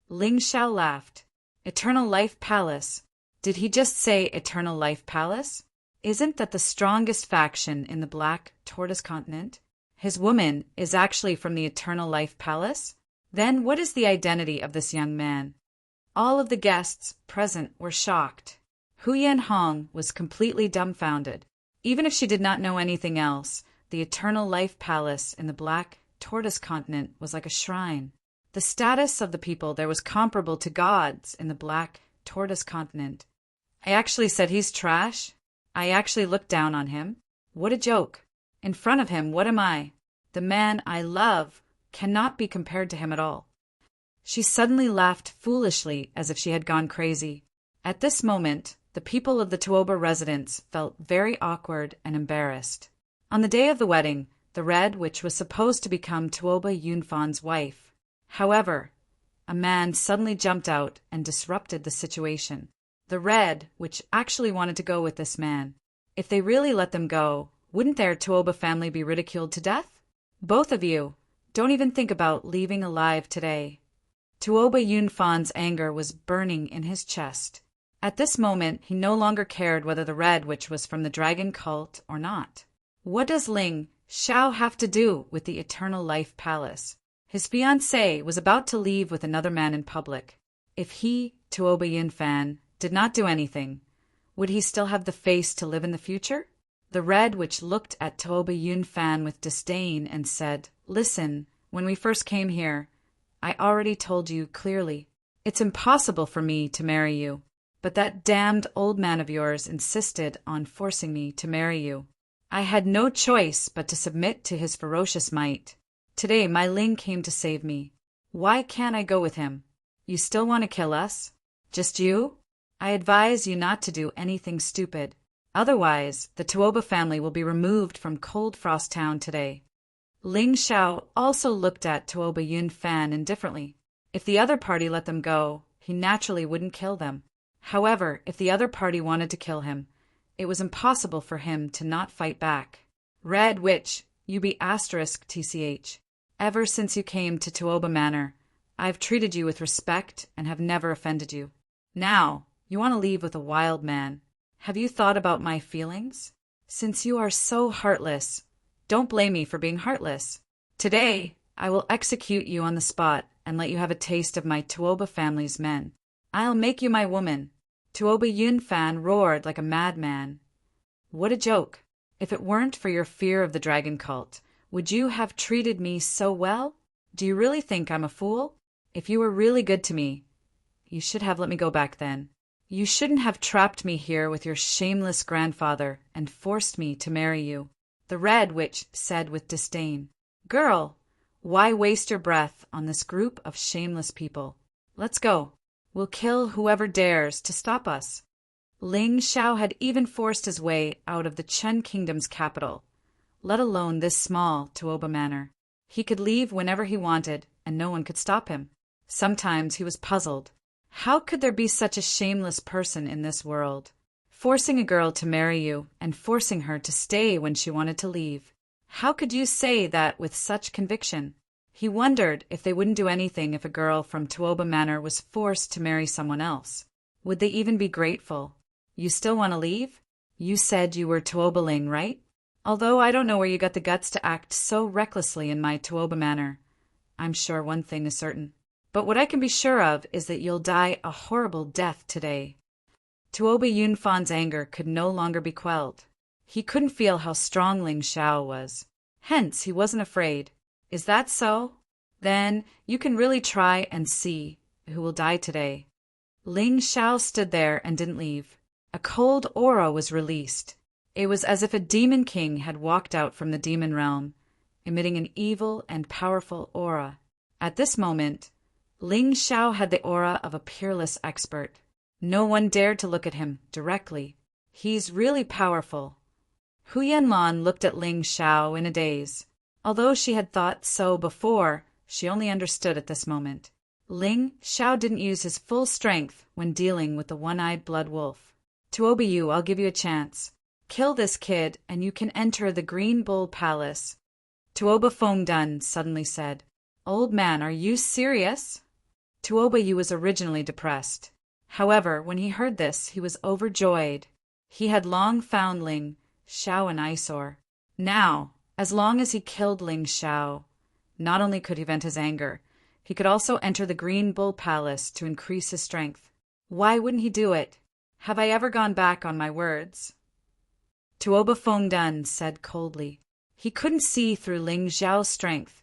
Ling Xiao laughed. Eternal Life Palace? Did he just say Eternal Life Palace? Isn't that the strongest faction in the Black Tortoise Continent? his woman is actually from the Eternal Life Palace? Then what is the identity of this young man? All of the guests present were shocked. Hu Yanhong was completely dumbfounded. Even if she did not know anything else, the Eternal Life Palace in the Black Tortoise Continent was like a shrine. The status of the people there was comparable to gods in the Black Tortoise Continent. I actually said he's trash. I actually looked down on him. What a joke. In front of him, what am I? The man I love cannot be compared to him at all. She suddenly laughed foolishly as if she had gone crazy. At this moment, the people of the Tuoba residence felt very awkward and embarrassed. On the day of the wedding, the Red Witch was supposed to become Tuoba Yunfan's wife. However, a man suddenly jumped out and disrupted the situation. The Red Witch actually wanted to go with this man. If they really let them go, wouldn't their Tuoba family be ridiculed to death? Both of you, don't even think about leaving alive today. Tuoba Yunfan's anger was burning in his chest. At this moment, he no longer cared whether the Red Witch was from the dragon cult or not. What does Ling Xiao have to do with the Eternal Life Palace? His fiancée was about to leave with another man in public. If he, Tuoba Yunfan, did not do anything, would he still have the face to live in the future? The Red Witch looked at Tuoba Yunfan with disdain and said, "Listen, when we first came here, I already told you clearly. It's impossible for me to marry you. But that damned old man of yours insisted on forcing me to marry you. I had no choice but to submit to his ferocious might. Today my Ling came to save me. Why can't I go with him? You still want to kill us? Just you? I advise you not to do anything stupid. Otherwise, the Tuoba family will be removed from Cold Frost Town today." Ling Xiao also looked at Tuoba Yunfan indifferently. If the other party let them go, he naturally wouldn't kill them. However, if the other party wanted to kill him, it was impossible for him to not fight back. "Red Witch, you be *TCH. Ever since you came to Tuoba Manor, I've treated you with respect and have never offended you. Now, you want to leave with a wild man. Have you thought about my feelings? Since you are so heartless, don't blame me for being heartless. Today, I will execute you on the spot and let you have a taste of my Tuoba family's men. I'll make you my woman." Tuoba Yunfan roared like a madman. What a joke. If it weren't for your fear of the dragon cult, would you have treated me so well? Do you really think I'm a fool? If you were really good to me, you should have let me go back then. You shouldn't have trapped me here with your shameless grandfather and forced me to marry you," the Red Witch said with disdain. "Girl, why waste your breath on this group of shameless people? Let's go. We'll kill whoever dares to stop us." Ling Xiao had even forced his way out of the Chen Kingdom's capital, let alone this small Tuoba Manor. He could leave whenever he wanted, and no one could stop him. Sometimes he was puzzled. How could there be such a shameless person in this world? Forcing a girl to marry you and forcing her to stay when she wanted to leave. How could you say that with such conviction? He wondered if they wouldn't do anything if a girl from Tuoba Manor was forced to marry someone else. Would they even be grateful? "You still want to leave? You said you were Tuoba Ling, right? Although I don't know where you got the guts to act so recklessly in my Tuoba Manor. I'm sure one thing is certain. But what I can be sure of is that you'll die a horrible death today." Tuoba Yunfan's anger could no longer be quelled. He couldn't feel how strong Ling Xiao was. Hence, he wasn't afraid. "Is that so? Then you can really try and see who will die today." Ling Xiao stood there and didn't leave. A cold aura was released. It was as if a demon king had walked out from the demon realm, emitting an evil and powerful aura. At this moment, Ling Xiao had the aura of a peerless expert. No one dared to look at him directly. He's really powerful. Hu Yanlan looked at Ling Xiao in a daze. Although she had thought so before, she only understood at this moment. Ling Xiao didn't use his full strength when dealing with the one-eyed blood wolf. "Tuoba Yu, I'll give you a chance. Kill this kid and you can enter the Green Bull Palace." Tuoba Fengdun suddenly said, "Old man, are you serious?" Tuoba Yu was originally depressed. However, when he heard this, he was overjoyed. He had long found Ling Xiao an eyesore. Now, As long as he killed Ling Xiao, not only could he vent his anger, he could also enter the Green Bull Palace to increase his strength. Why wouldn't he do it? Have I ever gone back on my words? Tuoba Fengdun said coldly. He couldn't see through Ling Xiao's strength,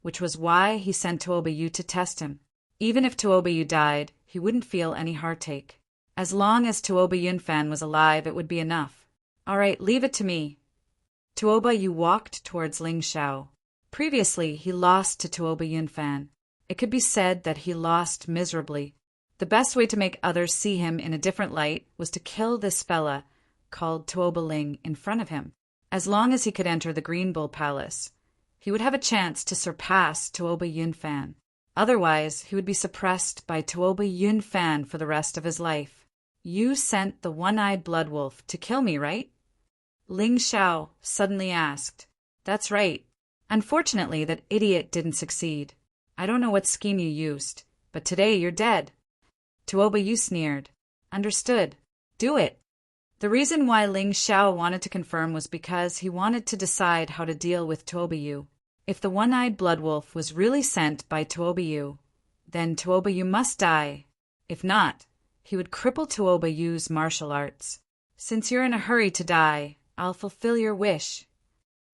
which was why he sent Tuoba Yu to test him. Even if Tuoba Yu died, he wouldn't feel any heartache. As long as Tuoba Yunfan was alive, it would be enough. All right, leave it to me. Tuoba Yu walked towards Ling Xiao. Previously, he lost to Tuoba Yunfan. It could be said that he lost miserably. The best way to make others see him in a different light was to kill this fella, called Tuoba Ling, in front of him. As long as he could enter the Green Bull Palace, he would have a chance to surpass Tuoba Yunfan. Otherwise, he would be suppressed by Tuoba Yunfan for the rest of his life. You sent the one-eyed blood wolf to kill me, right? Ling Xiao suddenly asked. That's right. Unfortunately, that idiot didn't succeed. I don't know what scheme you used, but today you're dead. Tuoba Yu sneered. Understood. Do it. The reason why Ling Xiao wanted to confirm was because he wanted to decide how to deal with Tuoba Yu. If the one-eyed blood wolf was really sent by Tuoba Yu, then Tuoba Yu must die. If not, he would cripple Tuoba Yu's martial arts. Since you're in a hurry to die, I'll fulfill your wish.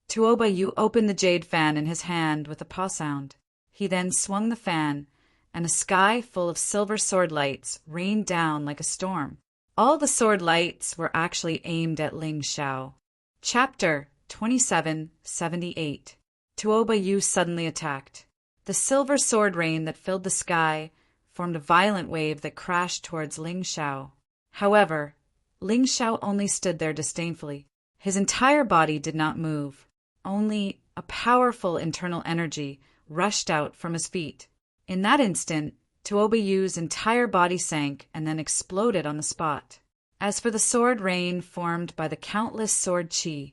Tuoba Yu opened the jade fan in his hand with a paw sound. He then swung the fan, and a sky full of silver sword lights rained down like a storm. All the sword lights were actually aimed at Ling Xiao. Chapter 2778. Tuoba Yu suddenly attacked. The silver sword rain that filled the sky formed a violent wave that crashed towards Ling Xiao. However, Ling Xiao only stood there disdainfully. His entire body did not move. Only a powerful internal energy rushed out from his feet. In that instant, Tuoba Yu's entire body sank and then exploded on the spot. As for the sword rain formed by the countless sword qi,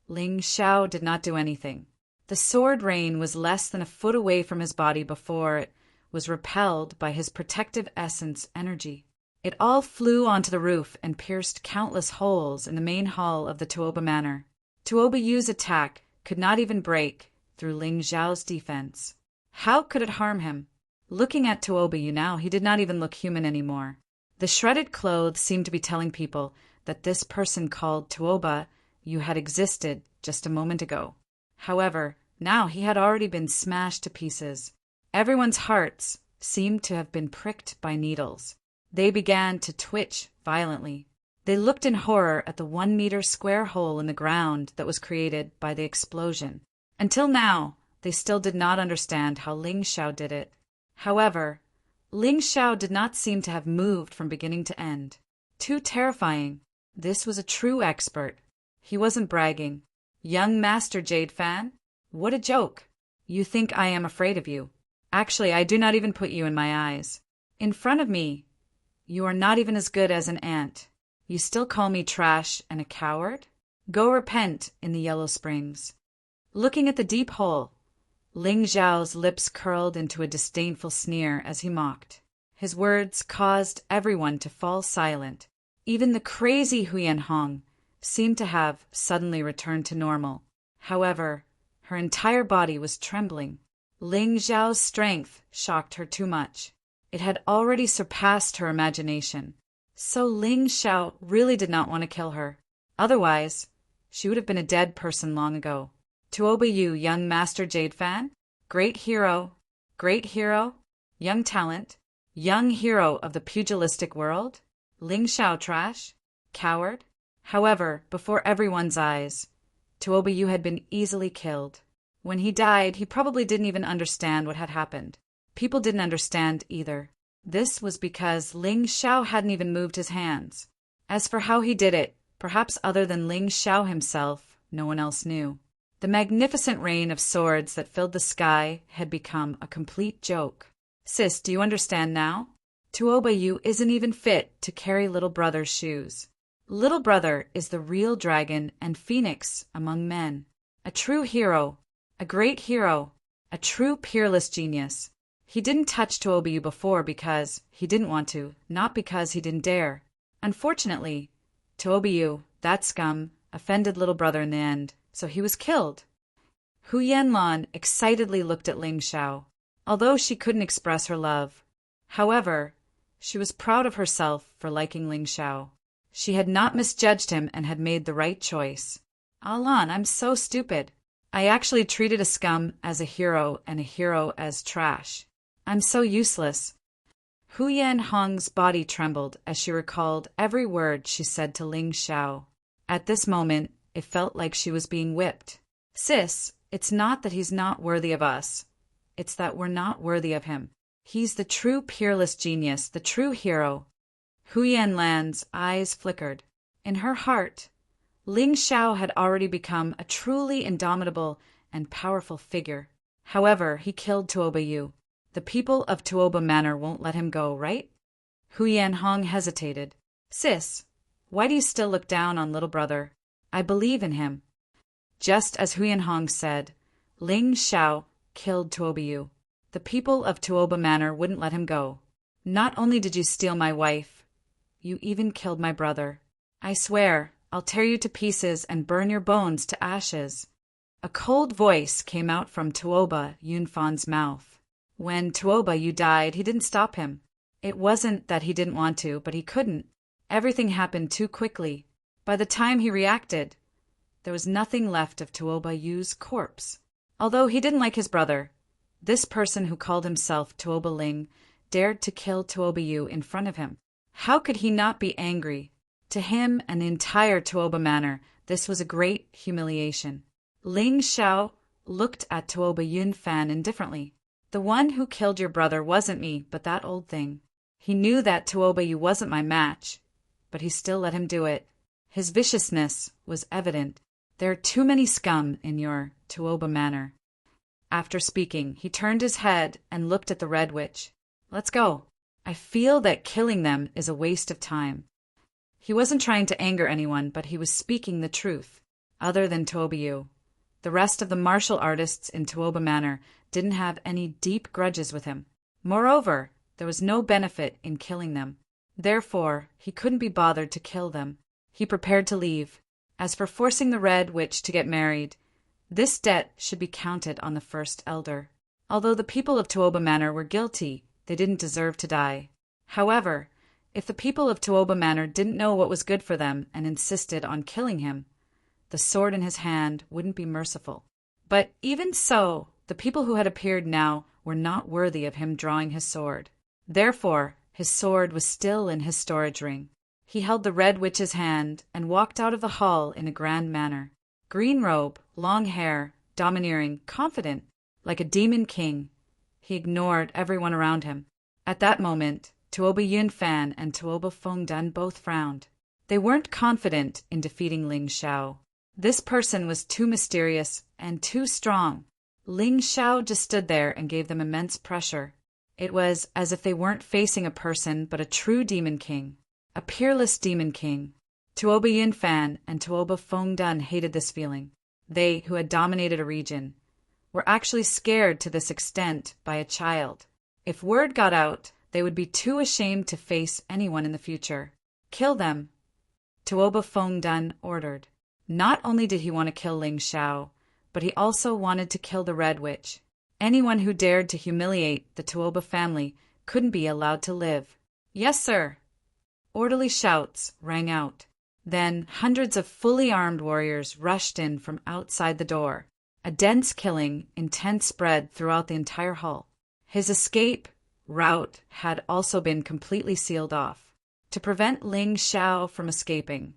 Ling Xiao did not do anything. The sword rain was less than a foot away from his body before it was repelled by his protective essence energy. It all flew onto the roof and pierced countless holes in the main hall of the Tuoba Manor. Tuoba Yu's attack could not even break through Ling Xiao's defense. How could it harm him? Looking at Tuoba Yu now, he did not even look human anymore. The shredded clothes seemed to be telling people that this person called Tuoba Yu had existed just a moment ago. However, now he had already been smashed to pieces. Everyone's hearts seemed to have been pricked by needles. They began to twitch violently. They looked in horror at the 1-meter square hole in the ground that was created by the explosion. Until now, they still did not understand how Ling Xiao did it. However, Ling Xiao did not seem to have moved from beginning to end. Too terrifying. This was a true expert. He wasn't bragging. Young Master Jade Fan? What a joke. You think I am afraid of you. Actually, I do not even put you in my eyes. In front of me, you are not even as good as an ant. You still call me trash and a coward? Go repent in the Yellow Springs. Looking at the deep hole, Ling Xiao's lips curled into a disdainful sneer as he mocked. His words caused everyone to fall silent. Even the crazy Huyan Hong seemed to have suddenly returned to normal. However, her entire body was trembling. Ling Xiao's strength shocked her too much. It had already surpassed her imagination. So Ling Xiao really did not want to kill her. Otherwise, she would have been a dead person long ago. Tuoba Yu, young Master Jade Fan? Great hero, young talent, young hero of the pugilistic world? Ling Xiao trash? Coward? However, before everyone's eyes, Tuoba Yu had been easily killed. When he died, he probably didn't even understand what had happened. People didn't understand either. This was because Ling Xiao hadn't even moved his hands. As for how he did it, perhaps other than Ling Xiao himself, no one else knew. The magnificent rain of swords that filled the sky had become a complete joke. Sis, do you understand now? Tuoba Yu isn't even fit to carry little brother's shoes. Little brother is the real dragon and phoenix among men. A true hero, a great hero, a true peerless genius. He didn't touch Tuoba Yu before because he didn't want to, not because he didn't dare. Unfortunately, Tuoba Yu, that scum, offended little brother in the end, so he was killed. Hu Yanlan excitedly looked at Ling Xiao, although she couldn't express her love. However, she was proud of herself for liking Ling Xiao. She had not misjudged him and had made the right choice. Alan, I'm so stupid. I actually treated a scum as a hero and a hero as trash. I'm so useless. Hu Yanhong's body trembled as she recalled every word she said to Ling Xiao. At this moment, it felt like she was being whipped. Sis, it's not that he's not worthy of us. It's that we're not worthy of him. He's the true peerless genius, the true hero. Hu Yanlan's eyes flickered. In her heart, Ling Xiao had already become a truly indomitable and powerful figure. However, he killed Tuoba Yu. The people of Tuoba Manor won't let him go, right? Hu Yanhong hesitated. Sis, why do you still look down on little brother? I believe in him. Just as Hu Yanhong said, Ling Xiao killed Tuoba Yu. The people of Tuoba Manor wouldn't let him go. Not only did you steal my wife, you even killed my brother. I swear, I'll tear you to pieces and burn your bones to ashes. A cold voice came out from Tuoba Yunfan's mouth. When Tuoba Yu died, he didn't stop him. It wasn't that he didn't want to, but he couldn't. Everything happened too quickly. By the time he reacted, there was nothing left of Tuoba Yu's corpse. Although he didn't like his brother, this person who called himself Tuoba Ling dared to kill Tuoba Yu in front of him. How could he not be angry? To him and the entire Tuoba Manor, this was a great humiliation. Ling Xiao looked at Tuoba Yunfan indifferently. The one who killed your brother wasn't me, but that old thing. He knew that Tuoba Yu wasn't my match, but he still let him do it. His viciousness was evident. There are too many scum in your Tuoba Manor. After speaking, he turned his head and looked at the Red Witch. Let's go. I feel that killing them is a waste of time. He wasn't trying to anger anyone, but he was speaking the truth. Other than Tuoba Yu, the rest of the martial artists in Tuoba Manor didn't have any deep grudges with him. Moreover, there was no benefit in killing them. Therefore, he couldn't be bothered to kill them. He prepared to leave. As for forcing the Red Witch to get married, this debt should be counted on the first elder. Although the people of Tuoba Manor were guilty, they didn't deserve to die. However, if the people of Tuoba Manor didn't know what was good for them and insisted on killing him, the sword in his hand wouldn't be merciful. But even so, the people who had appeared now were not worthy of him drawing his sword. Therefore, his sword was still in his storage ring. He held the Red Witch's hand and walked out of the hall in a grand manner. Green robe, long hair, domineering, confident, like a demon king. He ignored everyone around him. At that moment, Tuoba Yunfan and Tuoba Fengdan both frowned. They weren't confident in defeating Ling Xiao. This person was too mysterious and too strong. Ling Xiao just stood there and gave them immense pressure. It was as if they weren't facing a person but a true demon king, a peerless demon king. Tuoba Yunfan and Tuoba Fengdan hated this feeling. They, who had dominated a region, were actually scared to this extent by a child. If word got out, they would be too ashamed to face anyone in the future. Kill them, Tuoba Fengdan ordered. Not only did he want to kill Ling Xiao, but he also wanted to kill the Red Witch. Anyone who dared to humiliate the Tuoba family couldn't be allowed to live. Yes, sir. Orderly shouts rang out. Then hundreds of fully armed warriors rushed in from outside the door. A dense killing intent spread throughout the entire hall. His escape route had also been completely sealed off. To prevent Ling Xiao from escaping,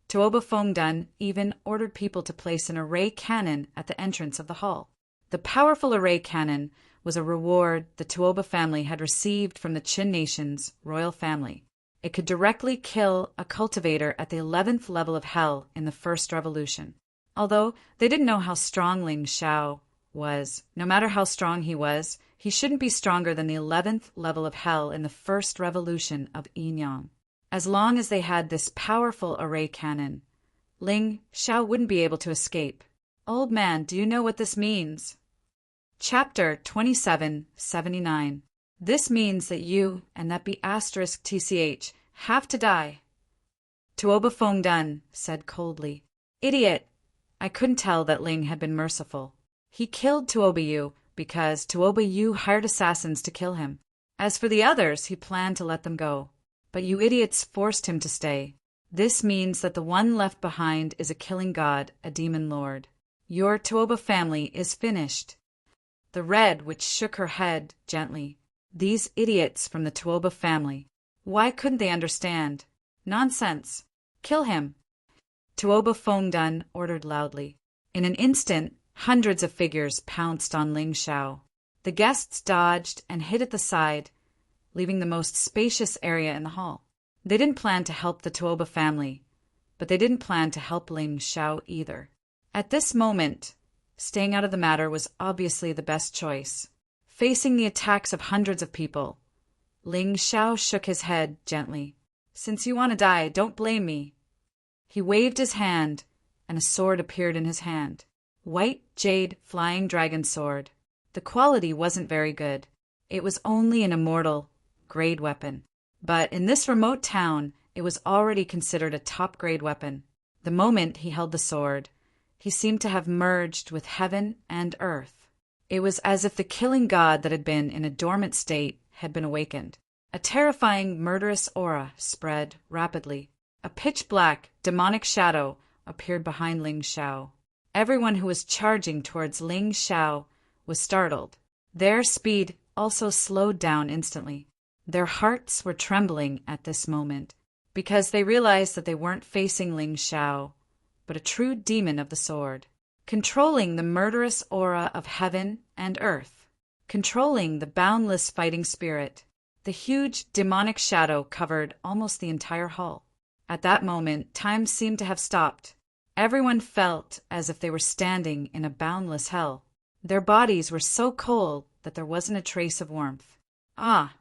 Tuoba Fengdan even ordered people to place an array cannon at the entrance of the hall. The powerful array cannon was a reward the Tuoba family had received from the Qin nation's royal family. It could directly kill a cultivator at the 11th level of hell in the First Revolution. Although they didn't know how strong Ling Xiao was, no matter how strong he was, he shouldn't be stronger than the 11th level of hell in the First Revolution of Yinyang. As long as they had this powerful array cannon, Ling Xiao wouldn't be able to escape. Old man, do you know what this means? Chapter 2779. This means that you and that B*TCH have to die. Tuoba Fengdan said coldly. Idiot! I couldn't tell that Ling had been merciful. He killed Tuoba Yu because Tuoba Yu hired assassins to kill him. As for the others, he planned to let them go. But you idiots forced him to stay. This means that the one left behind is a killing god, a demon lord. Your Tuoba family is finished. The Red Witch shook her head gently. These idiots from the Tuoba family. Why couldn't they understand? Nonsense. Kill him. Tuoba Fongdun ordered loudly. In an instant, hundreds of figures pounced on Ling Xiao. The guests dodged and hid at the side, leaving the most spacious area in the hall. They didn't plan to help the Tuoba family, but they didn't plan to help Ling Xiao either. At this moment, staying out of the matter was obviously the best choice. Facing the attacks of hundreds of people, Ling Xiao shook his head gently. Since you want to die, don't blame me. He waved his hand, and a sword appeared in his hand. White jade flying dragon sword. The quality wasn't very good. It was only an immortal grade weapon. But in this remote town, it was already considered a top-grade weapon. The moment he held the sword, he seemed to have merged with heaven and earth. It was as if the killing god that had been in a dormant state had been awakened. A terrifying, murderous aura spread rapidly. A pitch-black, demonic shadow appeared behind Ling Xiao. Everyone who was charging towards Ling Xiao was startled. Their speed also slowed down instantly. Their hearts were trembling at this moment, because they realized that they weren't facing Ling Xiao, but a true demon of the sword, controlling the murderous aura of heaven and earth, controlling the boundless fighting spirit. The huge demonic shadow covered almost the entire hall. At that moment, time seemed to have stopped. Everyone felt as if they were standing in a boundless hell. Their bodies were so cold that there wasn't a trace of warmth. Ah!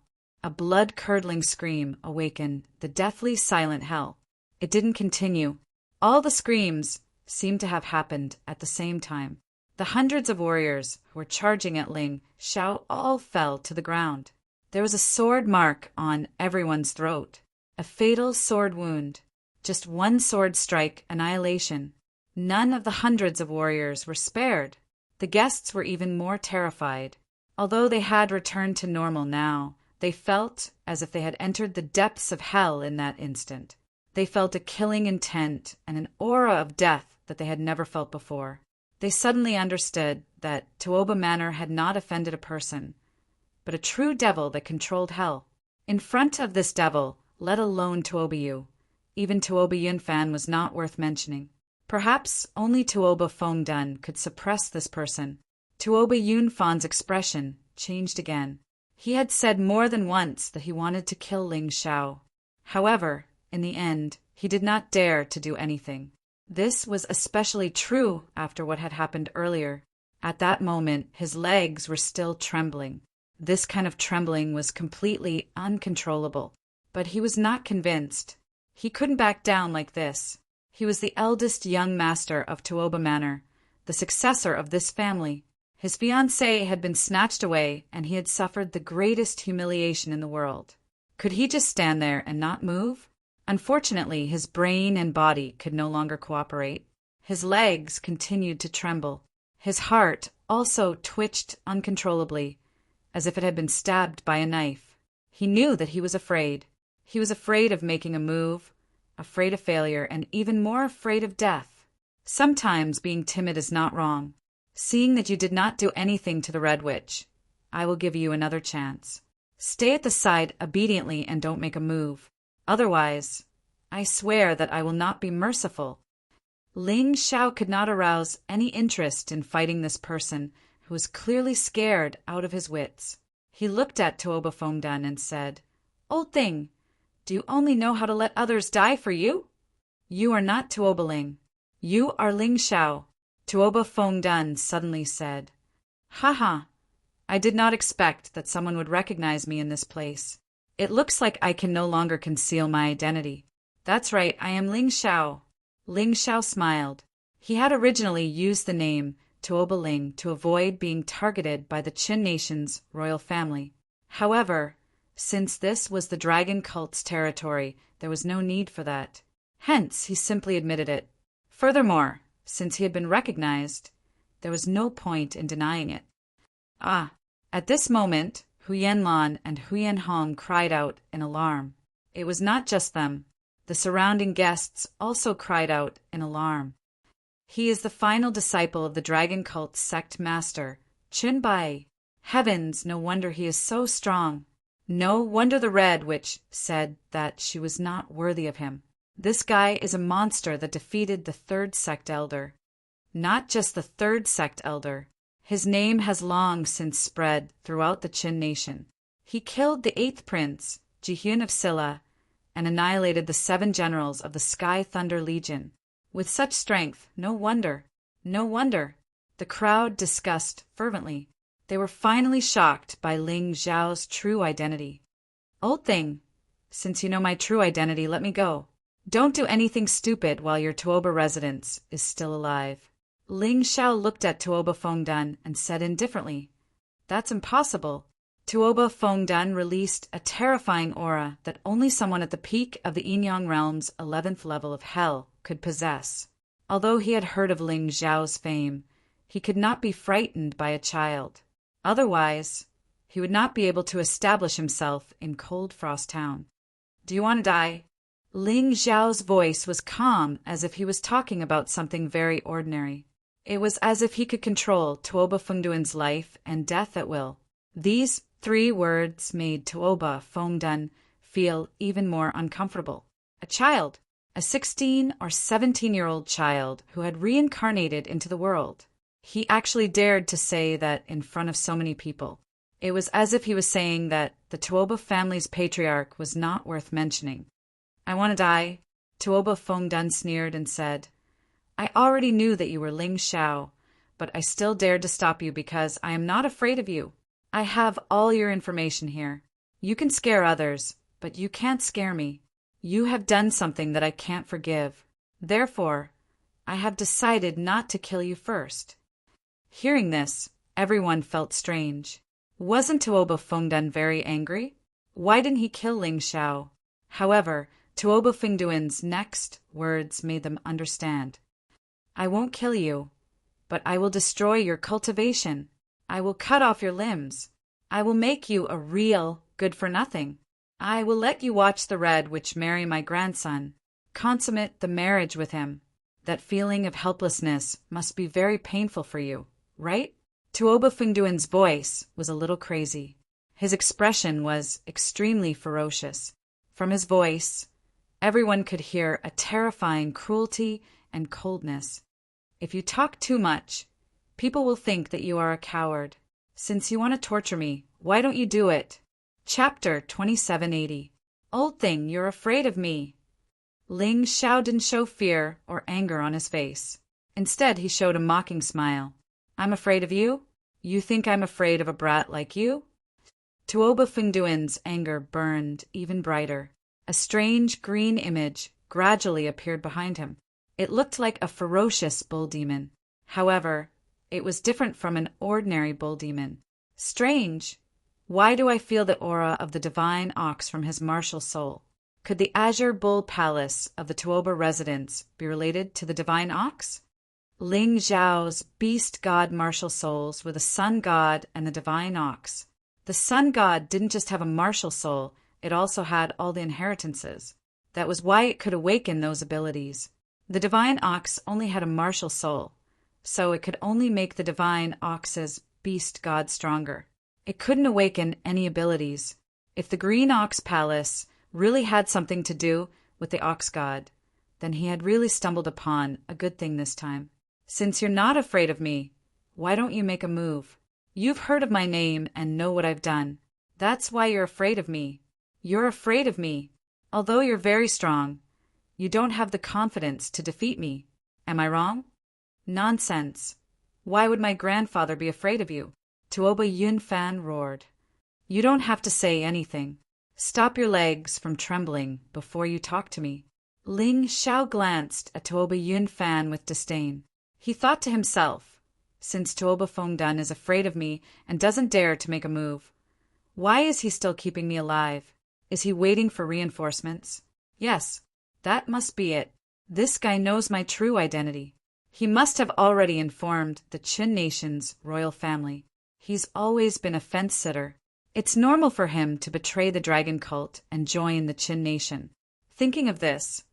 A blood-curdling scream awakened the deathly silent hell. It didn't continue. All the screams seemed to have happened at the same time. The hundreds of warriors who were charging at Ling Xiao all fell to the ground. There was a sword mark on everyone's throat. A fatal sword wound. Just one sword strike, annihilation. None of the hundreds of warriors were spared. The guests were even more terrified. Although they had returned to normal now, they felt as if they had entered the depths of hell in that instant. They felt a killing intent and an aura of death that they had never felt before. They suddenly understood that Tuoba Manor had not offended a person, but a true devil that controlled hell. In front of this devil, let alone Tuoba Yu, even Tuoba Yunfan was not worth mentioning. Perhaps only Tuoba Fongdun could suppress this person. Tuoba Yunfan's expression changed again. He had said more than once that he wanted to kill Ling Xiao. However, in the end, he did not dare to do anything. This was especially true after what had happened earlier. At that moment, his legs were still trembling. This kind of trembling was completely uncontrollable. But he was not convinced. He couldn't back down like this. He was the eldest young master of Tuoba Manor, the successor of this family. His fiancée had been snatched away, and he had suffered the greatest humiliation in the world. Could he just stand there and not move? Unfortunately, his brain and body could no longer cooperate. His legs continued to tremble. His heart also twitched uncontrollably, as if it had been stabbed by a knife. He knew that he was afraid. He was afraid of making a move, afraid of failure, and even more afraid of death. Sometimes being timid is not wrong. Seeing that you did not do anything to the Red Witch, I will give you another chance. Stay at the side obediently and don't make a move. Otherwise, I swear that I will not be merciful. Ling Xiao could not arouse any interest in fighting this person who was clearly scared out of his wits. He looked at Tuoba Fongdun and said, "Old thing, do you only know how to let others die for you? You are not Tuoba Ling. You are Ling Xiao." Tuoba Fongdun suddenly said, "Haha, I did not expect that someone would recognize me in this place. It looks like I can no longer conceal my identity. That's right, I am Ling Xiao." Ling Xiao smiled. He had originally used the name Tuoba Ling to avoid being targeted by the Qin Nation's royal family. However, since this was the dragon cult's territory, there was no need for that. Hence, he simply admitted it. Furthermore, since he had been recognized, There was no point in denying it. Ah! At this moment, Huyen Lan and Huyen Hong cried out in alarm. It was not just them. The surrounding guests also cried out in alarm. He is the final disciple of the dragon cult sect master, Chun Bai. Heavens, no wonder he is so strong. No wonder the Red Witch said that she was not worthy of him. This guy is a monster that defeated the third sect elder. Not just the third sect elder. His name has long since spread throughout the Qin nation. He killed the 8th prince, Jihyun of Silla, and annihilated the 7 generals of the Sky Thunder Legion. With such strength, no wonder. The crowd discussed fervently. They were finally shocked by Ling Zhao's true identity. Old thing, since you know my true identity, let me go. Don't do anything stupid while your Tuoba residence is still alive. Ling Zhao looked at Tuoba Fengdan and said indifferently, That's impossible. Tuoba Fengdan released a terrifying aura that only someone at the peak of the Yin-Yang realm's 11th level of hell could possess. Although he had heard of Ling Zhao's fame, he could not be frightened by a child. Otherwise, he would not be able to establish himself in Cold Frost Town. Do you want to die? Ling Zhao's voice was calm, as if he was talking about something very ordinary. It was as if he could control Tuoba Fengduan's life and death at will. These 3 words made Tuoba Fengdan feel even more uncomfortable. A child, a 16 or 17-year-old child who had reincarnated into the world. He actually dared to say that in front of so many people. It was as if he was saying that the Tuoba family's patriarch was not worth mentioning. I want to die, Tuoba Fengdan sneered and said. I already knew that you were Ling Zhao, but I still dared to stop you because I am not afraid of you. I have all your information here. You can scare others, but you can't scare me. You have done something that I can't forgive. Therefore, I have decided not to kill you first. Hearing this, everyone felt strange. Wasn't Tuoba Fengdan very angry? Why didn't he kill Ling Zhao? However, Tuoba Fengduan's next words made them understand. I won't kill you, but I will destroy your cultivation. I will cut off your limbs. I will make you a real good-for-nothing. I will let you watch the Red Witch marry my grandson, consummate the marriage with him. That feeling of helplessness must be very painful for you, right? Tuoba Fengduan's voice was a little crazy. His expression was extremely ferocious. From his voice, everyone could hear a terrifying cruelty and coldness. If you talk too much, people will think that you are a coward. Since you want to torture me, why don't you do it? Chapter 2780. Old thing, you're afraid of me. Ling Zhao didn't show fear or anger on his face. Instead, he showed a mocking smile. I'm afraid of you? You think I'm afraid of a brat like you? Tuoba Fengduan's anger burned even brighter. A strange green image gradually appeared behind him. It looked like a ferocious bull demon. However, it was different from an ordinary bull demon. Strange! Why do I feel the aura of the divine ox from his martial soul? Could the azure bull palace of the Tuoba residence be related to the divine ox? Ling Zhao's beast god martial souls were the sun god and the divine ox. The sun god didn't just have a martial soul, it also had all the inheritances. That was why it could awaken those abilities. The divine ox only had a martial soul, so it could only make the divine ox's beast god stronger. It couldn't awaken any abilities. If the green ox palace really had something to do with the ox god, then he had really stumbled upon a good thing this time. Since you're not afraid of me, why don't you make a move? You've heard of my name and know what I've done. That's why you're afraid of me. You're afraid of me. Although you're very strong, you don't have the confidence to defeat me. Am I wrong? Nonsense. Why would my grandfather be afraid of you? Tuoba Yunfan roared. You don't have to say anything. Stop your legs from trembling before you talk to me. Ling Zhao glanced at Tuoba Yunfan with disdain. He thought to himself, since Tuoba Fengdan is afraid of me and doesn't dare to make a move, why is he still keeping me alive? Is he waiting for reinforcements? Yes, that must be it. This guy knows my true identity. He must have already informed the Qin nation's royal family. He's always been a fence-sitter. It's normal for him to betray the dragon cult and join the Qin nation. Thinking of this,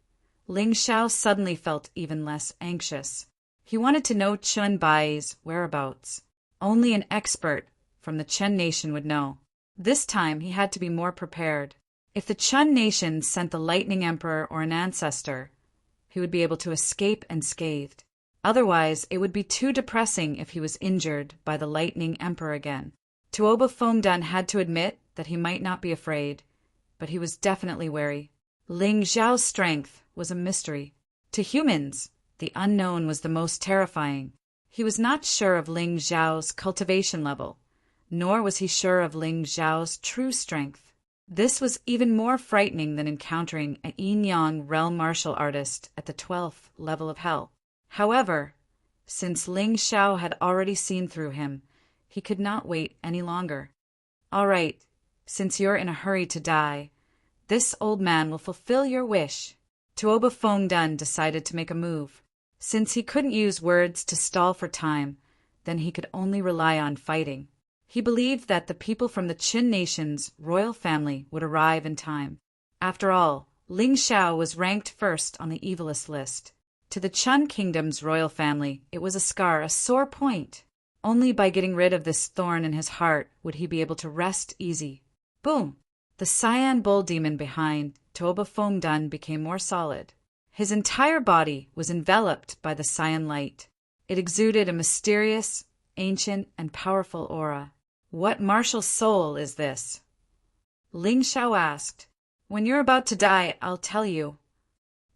Ling Xiao suddenly felt even less anxious. He wanted to know Chun Bai's whereabouts. Only an expert from the Chen nation would know. This time he had to be more prepared. If the Chun nation sent the Lightning Emperor or an ancestor, he would be able to escape unscathed. Otherwise, it would be too depressing if he was injured by the Lightning Emperor again. Tuoba Fengdun had to admit that he might not be afraid, but he was definitely wary. Ling Xiao's strength was a mystery. To humans, the unknown was the most terrifying. He was not sure of Ling Xiao's cultivation level, nor was he sure of Ling Xiao's true strength. This was even more frightening than encountering a yin-yang realm martial artist at the 12th level of hell. However, since Ling Xiao had already seen through him, he could not wait any longer. All right, since you're in a hurry to die, this old man will fulfill your wish. Tuoba Fengdun decided to make a move. Since he couldn't use words to stall for time, then he could only rely on fighting. He believed that the people from the Qin nation's royal family would arrive in time. After all, Ling Xiao was ranked first on the evilest list. To the Chun kingdom's royal family, it was a scar, a sore point. Only by getting rid of this thorn in his heart would he be able to rest easy. Boom! The cyan bull demon behind Tuoba Fengdun became more solid. His entire body was enveloped by the cyan light. It exuded a mysterious, ancient, and powerful aura. What martial soul is this? Ling Xiao asked. When you're about to die, I'll tell you.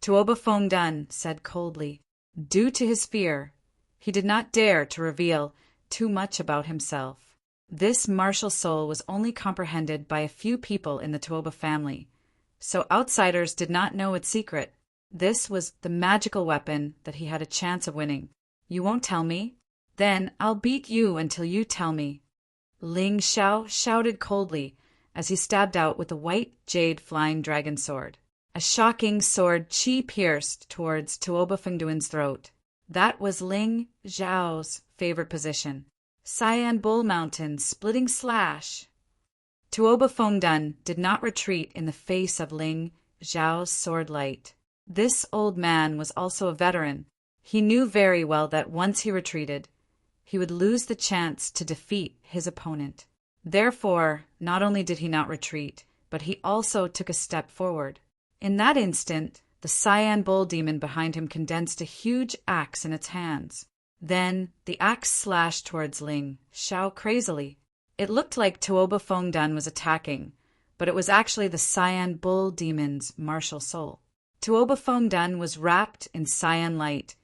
Tuoba Fengdun said coldly. Due to his fear, he did not dare to reveal too much about himself. This martial soul was only comprehended by a few people in the Tuoba family, so outsiders did not know its secret. This was the magical weapon that he had a chance of winning. You won't tell me? Then I'll beat you until you tell me. Ling Xiao shouted coldly as he stabbed out with a white jade flying dragon sword. A shocking sword chi pierced towards Tuoba Fengdun's throat. That was Ling Xiao's favorite position. Cyan Bull Mountain splitting slash. Tuoba Fengdun did not retreat in the face of Ling Xiao's sword light. This old man was also a veteran. He knew very well that once he retreated, he would lose the chance to defeat his opponent. Therefore, not only did he not retreat, but he also took a step forward. In that instant, the cyan bull demon behind him condensed a huge axe in its hands. Then, the axe slashed towards Ling Xiao crazily. It looked like Tuoba Fengdun was attacking, but it was actually the cyan bull demon's martial soul. Tuoba Fengdun was wrapped in cyan light,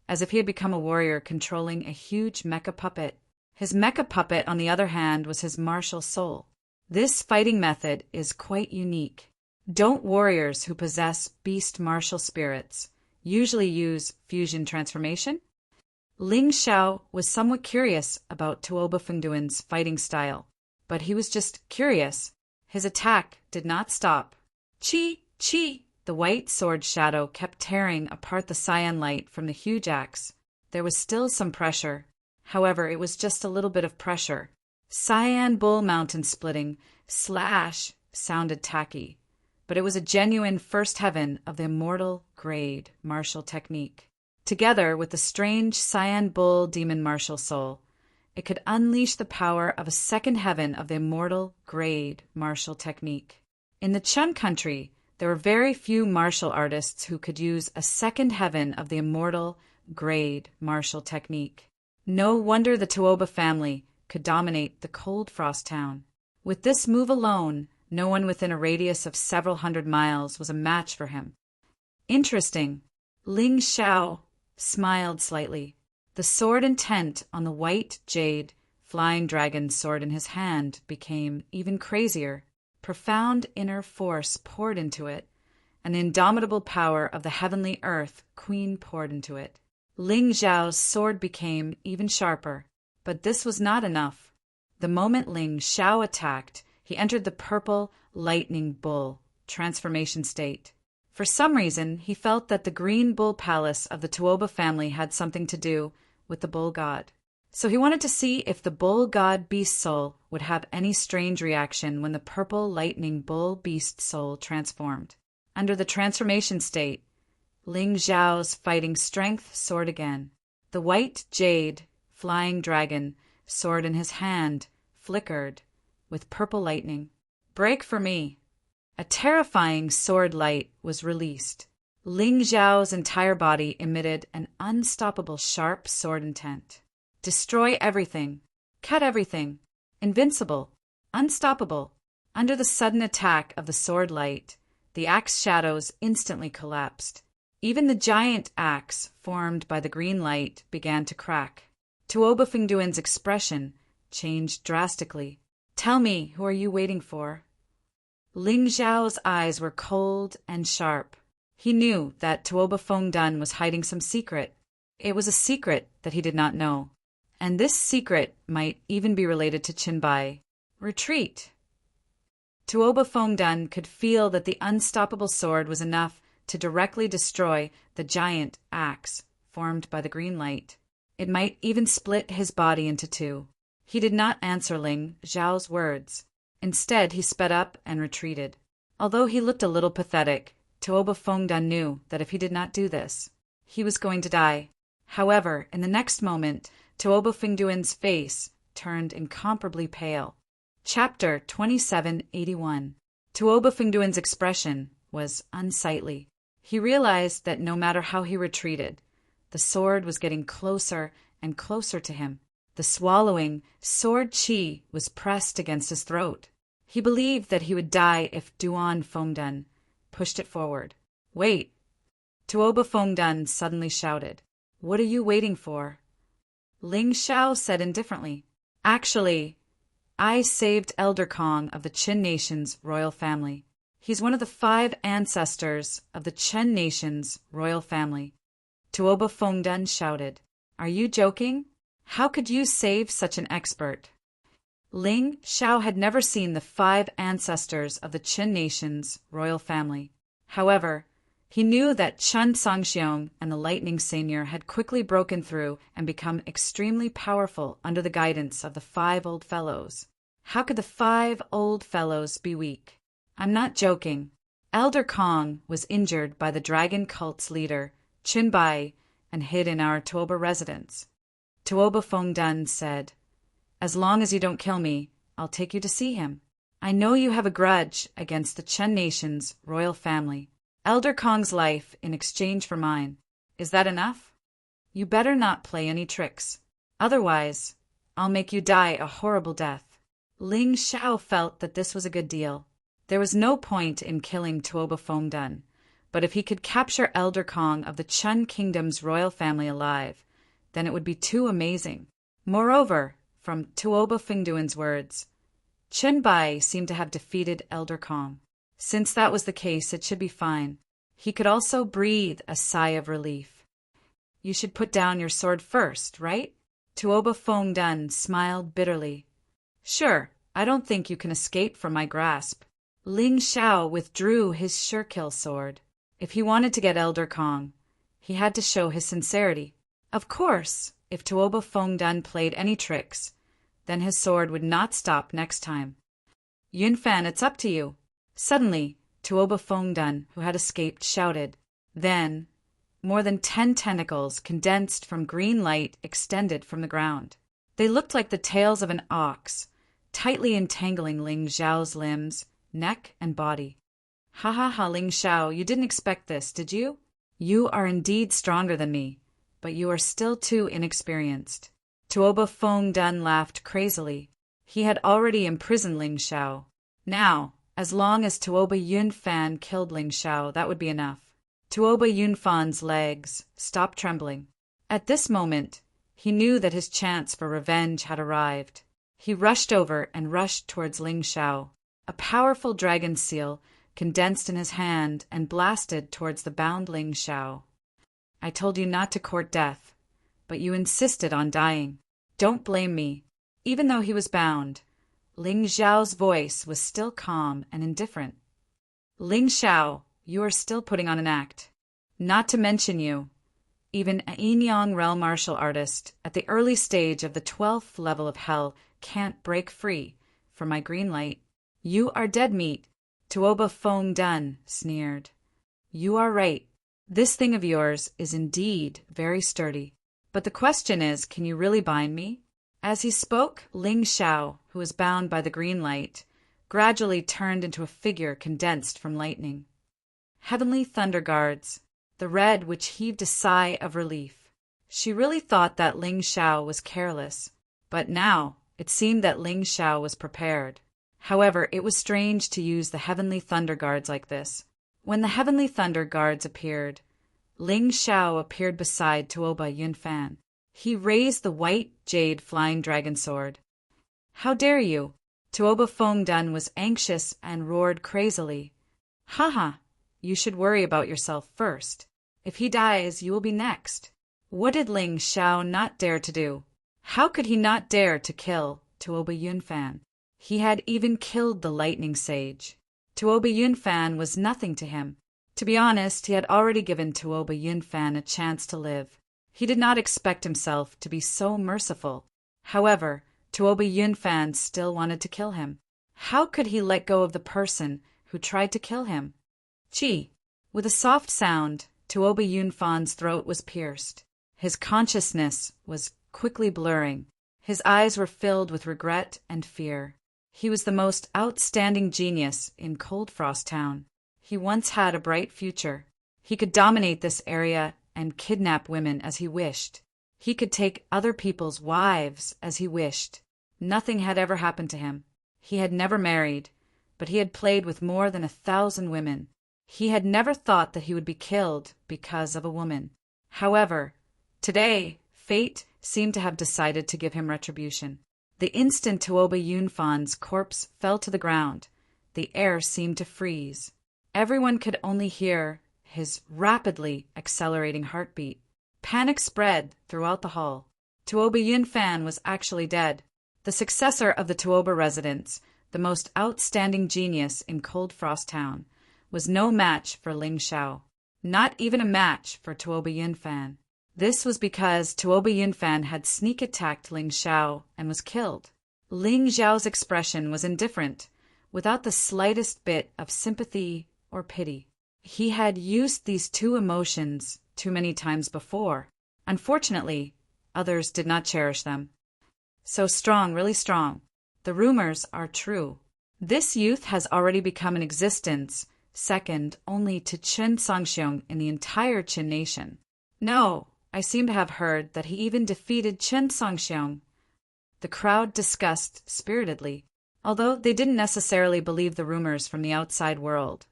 as if he had become a warrior controlling a huge mecha puppet. His mecha puppet, on the other hand, was his martial soul. This fighting method is quite unique. Don't warriors who possess beast martial spirits usually use fusion transformation? Ling Xiao was somewhat curious about Tuoba Fengdun's fighting style, but he was just curious. His attack did not stop. Chi! Chi! The white sword shadow kept tearing apart the cyan light from the huge axe. There was still some pressure. However, it was just a little bit of pressure. Cyan Bull Mountain splitting slash sounded tacky, but it was a genuine first heaven of the immortal grade martial technique. Together with the strange cyan bull demon martial soul, it could unleash the power of a second heaven of the immortal grade martial technique. In the Chun country, there were very few martial artists who could use a second heaven of the immortal grade martial technique. No wonder the Tuoba family could dominate the Cold Frost town. With this move alone, no one within a radius of several hundred miles was a match for him. Interesting. Ling Xiao smiled slightly. The sword intent on the white jade flying dragon sword in his hand became even crazier. Profound inner force poured into it, and the indomitable power of the heavenly earth queen poured into it. Ling Xiao's sword became even sharper, but this was not enough. The moment Ling Xiao attacked, he entered the purple lightning bull transformation state. For some reason, he felt that the green bull palace of the Tuoba family had something to do with the bull god. So he wanted to see if the bull god beast soul would have any strange reaction when the purple lightning bull beast soul transformed. Under the transformation state, Ling Xiao's fighting strength soared again. The white jade, flying dragon, sword in his hand, flickered with purple lightning. Break for me! A terrifying sword light was released. Ling Xiao's entire body emitted an unstoppable sharp sword intent. Destroy everything. Cut everything. Invincible. Unstoppable. Under the sudden attack of the sword light, the axe shadows instantly collapsed. Even the giant axe formed by the green light began to crack. Tuoba Fingduan's expression changed drastically. Tell me, who are you waiting for? Ling Xiao's eyes were cold and sharp. He knew that Tuoba Fengdun was hiding some secret. It was a secret that he did not know. And this secret might even be related to Qinbai. Retreat! Tuoba Fengdun could feel that the unstoppable sword was enough to directly destroy the giant axe formed by the green light. It might even split his body into two. He did not answer Ling Xiao's words. Instead, he sped up and retreated. Although he looked a little pathetic, Tuoba Fengdun knew that if he did not do this, he was going to die. However, in the next moment, Tuoba Fengduan's face turned incomparably pale. Chapter 2781. Tuoba Fengduan's expression was unsightly. He realized that no matter how he retreated, the sword was getting closer and closer to him. The swallowing sword chi was pressed against his throat. He believed that he would die if Duan Fengdun pushed it forward. Wait! Tuoba Fengdun suddenly shouted. What are you waiting for? Ling Xiao said indifferently. Actually, I saved Elder Kong of the Qin Nation's royal family. He's one of the 5 ancestors of the Chen Nation's royal family. Tuoba Fengdun shouted. Are you joking? How could you save such an expert? Ling Xiao had never seen the 5 ancestors of the Qin Nation's royal family. However, he knew that Chen Songxiong and the Lightning Seigneur had quickly broken through and become extremely powerful under the guidance of the 5 old fellows. How could the 5 old fellows be weak? I'm not joking. Elder Kong was injured by the dragon cult's leader, Qinbai, and hid in our Tuoba residence. Tuoba Fengdun said, As long as you don't kill me, I'll take you to see him. I know you have a grudge against the Chen Nation's royal family. Elder Kong's life in exchange for mine. Is that enough? You better not play any tricks. Otherwise, I'll make you die a horrible death. Ling Xiao felt that this was a good deal. There was no point in killing Tuoba Fengdun, but if he could capture Elder Kong of the Chen Kingdom's royal family alive, then it would be too amazing. Moreover, from Tuoba Fengduan's words, Qinbai seemed to have defeated Elder Kong. Since that was the case, it should be fine. He could also breathe a sigh of relief. You should put down your sword first, right? Tuoba Fengdun smiled bitterly. Sure, I don't think you can escape from my grasp. Ling Xiao withdrew his Shirkill sword. If he wanted to get Elder Kong, he had to show his sincerity. Of course, if Tuoba Fengdun played any tricks, then his sword would not stop next time. Yunfan, it's up to you. Suddenly, Tuoba Fengdun, who had escaped, shouted. Then, more than 10 tentacles condensed from green light extended from the ground. They looked like the tails of an ox, tightly entangling Ling Xiao's limbs, neck, and body. Ha ha ha, Ling Xiao, you didn't expect this, did you? You are indeed stronger than me, but you are still too inexperienced. Tuoba Fengdun laughed crazily. He had already imprisoned Ling Xiao. Now, as long as Tuoba Yunfan killed Ling Xiao, that would be enough. Tuoba Yunfan's legs stopped trembling. At this moment, he knew that his chance for revenge had arrived. He rushed over and rushed towards Ling Xiao. A powerful dragon seal condensed in his hand and blasted towards the bound Ling Xiao. I told you not to court death, but you insisted on dying. Don't blame me. Even though he was bound, Ling Xiao's voice was still calm and indifferent. Ling Xiao, you are still putting on an act. Not to mention you, even a young realm martial artist at the early stage of the 12th level of hell can't break free from my green light. You are dead meat, Tuoba Fong Dun sneered. You are right. This thing of yours is indeed very sturdy. But the question is, can you really bind me? As he spoke, Ling Xiao, who was bound by the green light, gradually turned into a figure condensed from lightning. Heavenly Thunder Guards, the red which heaved a sigh of relief. She really thought that Ling Xiao was careless, but now it seemed that Ling Xiao was prepared. However, it was strange to use the Heavenly Thunder Guards like this. When the Heavenly Thunder Guards appeared, Ling Xiao appeared beside Tuoba Yunfan. He raised the white jade flying dragon sword. How dare you? Tuoba Fong Dun was anxious and roared crazily. Haha, you should worry about yourself first. If he dies, you will be next. What did Ling Xiao not dare to do? How could he not dare to kill Tuoba Yunfan? He had even killed the lightning sage. Tuoba Yunfan was nothing to him. To be honest, he had already given Tuoba Yunfan a chance to live. He did not expect himself to be so merciful. However, Tuoba Yunfan still wanted to kill him. How could he let go of the person who tried to kill him? Gee! With a soft sound, Tuoba Yunfan's throat was pierced. His consciousness was quickly blurring. His eyes were filled with regret and fear. He was the most outstanding genius in Cold Frost Town. He once had a bright future. He could dominate this area and kidnap women as he wished. He could take other people's wives as he wished. Nothing had ever happened to him. He had never married, but he had played with more than 1,000 women. He had never thought that he would be killed because of a woman. However, today, fate seemed to have decided to give him retribution. The instant Tuoba Yunfan's corpse fell to the ground, the air seemed to freeze. Everyone could only hear his rapidly accelerating heartbeat. Panic spread throughout the hall. Tuoba Yunfan was actually dead. The successor of the Tuoba residents, the most outstanding genius in Cold Frost Town, was no match for Ling Xiao. Not even a match for Tuoba Yunfan. This was because Tuoba Yunfan had sneak attacked Ling Xiao and was killed. Ling Xiao's expression was indifferent, without the slightest bit of sympathy or pity. He had used these two emotions too many times before. Unfortunately, others did not cherish them. So strong, really strong. The rumors are true. This youth has already become an existence, second only to Qin Sangxiong in the entire Qin nation. No, I seem to have heard that he even defeated Qin Sangxiong. The crowd discussed spiritedly, although they didn't necessarily believe the rumors from the outside world.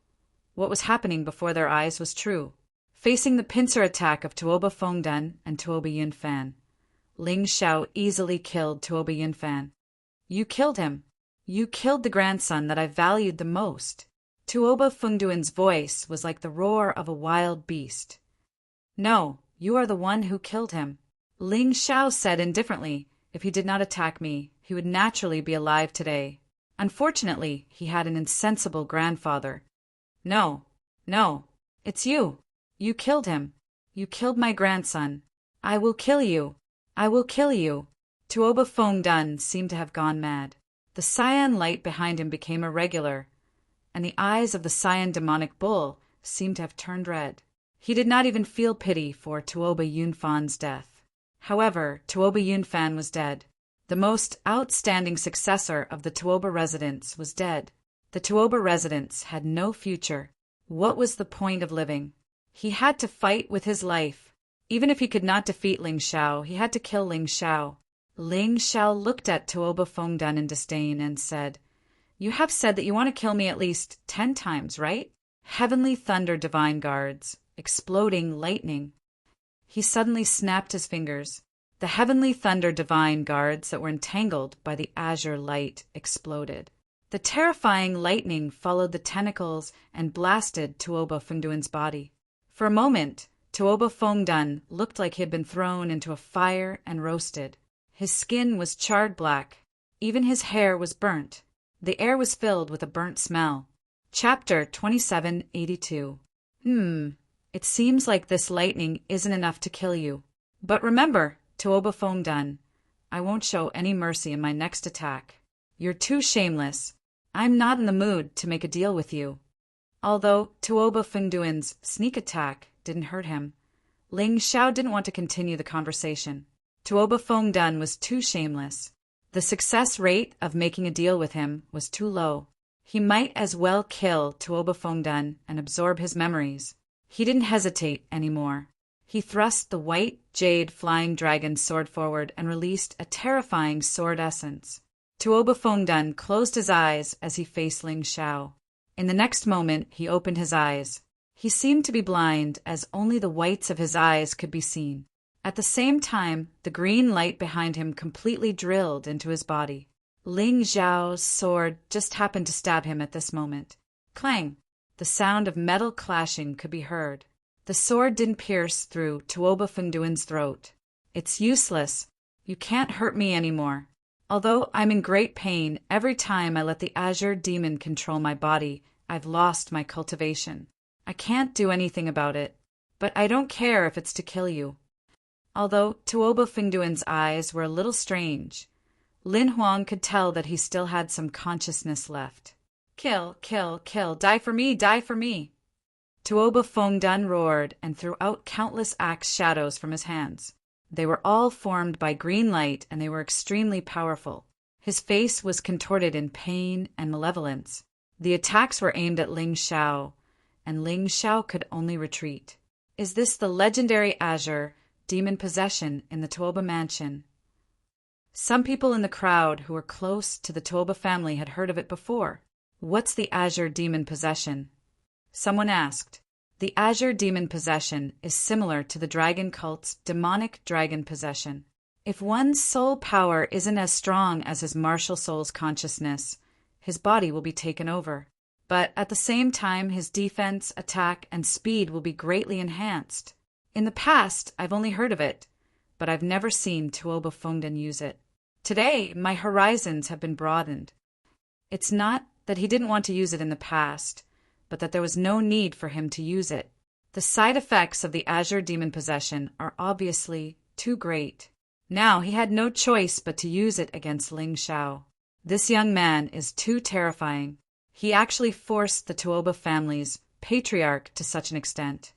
What was happening before their eyes was true. Facing the pincer attack of Tuoba Fongdun and Tuoba Yunfan, Ling Xiao easily killed Tuoba Yunfan. You killed him. You killed the grandson that I valued the most. Tuoba Fengduan's voice was like the roar of a wild beast. No, you are the one who killed him. Ling Xiao said indifferently, if he did not attack me, he would naturally be alive today. Unfortunately, he had an insensible grandfather. No, it's you. You killed him. You killed my grandson. I will kill you. I will kill you. Tuoba Fengdun seemed to have gone mad. The cyan light behind him became irregular, and the eyes of the cyan demonic bull seemed to have turned red. He did not even feel pity for Tuoba Yunfan's death. However, Tuoba Yunfan was dead. The most outstanding successor of the Tuoba residents was dead. The Tuoba residents had no future. What was the point of living? He had to fight with his life. Even if he could not defeat Ling Xiao, he had to kill Ling Xiao. Ling Xiao looked at Tuoba Fengdun in disdain and said, You have said that you want to kill me at least 10 times, right? Heavenly Thunder Divine Guards, exploding lightning. He suddenly snapped his fingers. The Heavenly Thunder Divine Guards that were entangled by the azure light exploded. The terrifying lightning followed the tentacles and blasted Tuoba Fengduan's body. For a moment, Tuoba Fengdun looked like he had been thrown into a fire and roasted. His skin was charred black. Even his hair was burnt. The air was filled with a burnt smell. Chapter 2782. It seems like this lightning isn't enough to kill you. But remember, Tuoba Fongdun, I won't show any mercy in my next attack. You're too shameless. I'm not in the mood to make a deal with you. Although Tuoba Fengduan's sneak attack didn't hurt him, Ling Xiao didn't want to continue the conversation. Tuoba Fengdun was too shameless. The success rate of making a deal with him was too low. He might as well kill Tuoba Fengdun and absorb his memories. He didn't hesitate anymore. He thrust the white jade flying dragon sword forward and released a terrifying sword essence. Tuoba Fengdun closed his eyes as he faced Ling Xiao. In the next moment, he opened his eyes. He seemed to be blind, as only the whites of his eyes could be seen. At the same time, the green light behind him completely drilled into his body. Ling Xiao's sword just happened to stab him at this moment. Clang! The sound of metal clashing could be heard. The sword didn't pierce through Tuoba Fengduan's throat. It's useless. You can't hurt me anymore. Although I'm in great pain every time I let the azure demon control my body, I've lost my cultivation. I can't do anything about it, but I don't care if it's to kill you. Although Tuoba Fengduan's eyes were a little strange, Lin Huang could tell that he still had some consciousness left. Kill, kill, kill, die for me, die for me. Tuoba Fengdun roared and threw out countless axe shadows from his hands. They were all formed by green light and they were extremely powerful. His face was contorted in pain and malevolence. The attacks were aimed at Ling Xiao, and Ling Xiao could only retreat. Is this the legendary azure demon possession in the Tuoba mansion? Some people in the crowd who were close to the Tuoba family had heard of it before. What's the azure demon possession? Someone asked. The azure demon possession is similar to the dragon cult's demonic dragon possession. If one's soul power isn't as strong as his martial soul's consciousness, his body will be taken over. But at the same time, his defense, attack, and speed will be greatly enhanced. In the past, I've only heard of it, but I've never seen Tuoba Fengdun use it. Today, my horizons have been broadened. It's not that he didn't want to use it in the past, but that there was no need for him to use it. The side effects of the azure demon possession are obviously too great. Now he had no choice but to use it against Ling Xiao. This young man is too terrifying. He actually forced the Tuoba family's patriarch to such an extent.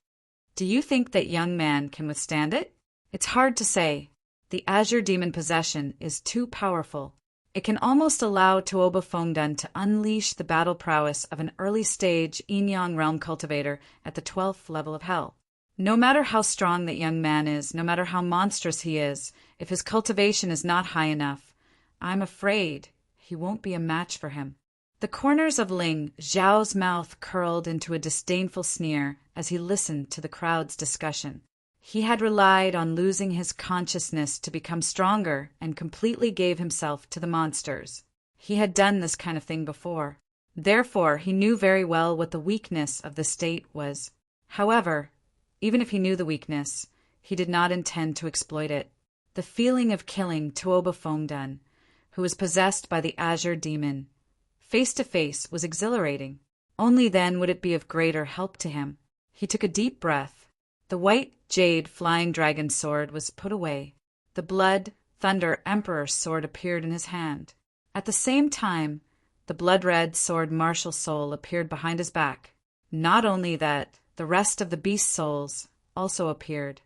Do you think that young man can withstand it? It's hard to say. The azure demon possession is too powerful. It can almost allow Tuoba Fengdun to unleash the battle prowess of an early-stage Yin-Yang realm cultivator at the 12th level of hell. No matter how strong that young man is, no matter how monstrous he is, if his cultivation is not high enough, I'm afraid he won't be a match for him. The corners of Ling Xiao's mouth curled into a disdainful sneer as he listened to the crowd's discussion. He had relied on losing his consciousness to become stronger and completely gave himself to the monsters. He had done this kind of thing before. Therefore, he knew very well what the weakness of the state was. However, even if he knew the weakness, he did not intend to exploit it. The feeling of killing Tuoba Fengdun, who was possessed by the azure demon, face to face was exhilarating. Only then would it be of greater help to him. He took a deep breath. The white jade flying dragon sword was put away. The blood thunder emperor sword appeared in his hand. At the same time, the blood-red sword martial soul appeared behind his back. Not only that, the rest of the beast souls also appeared.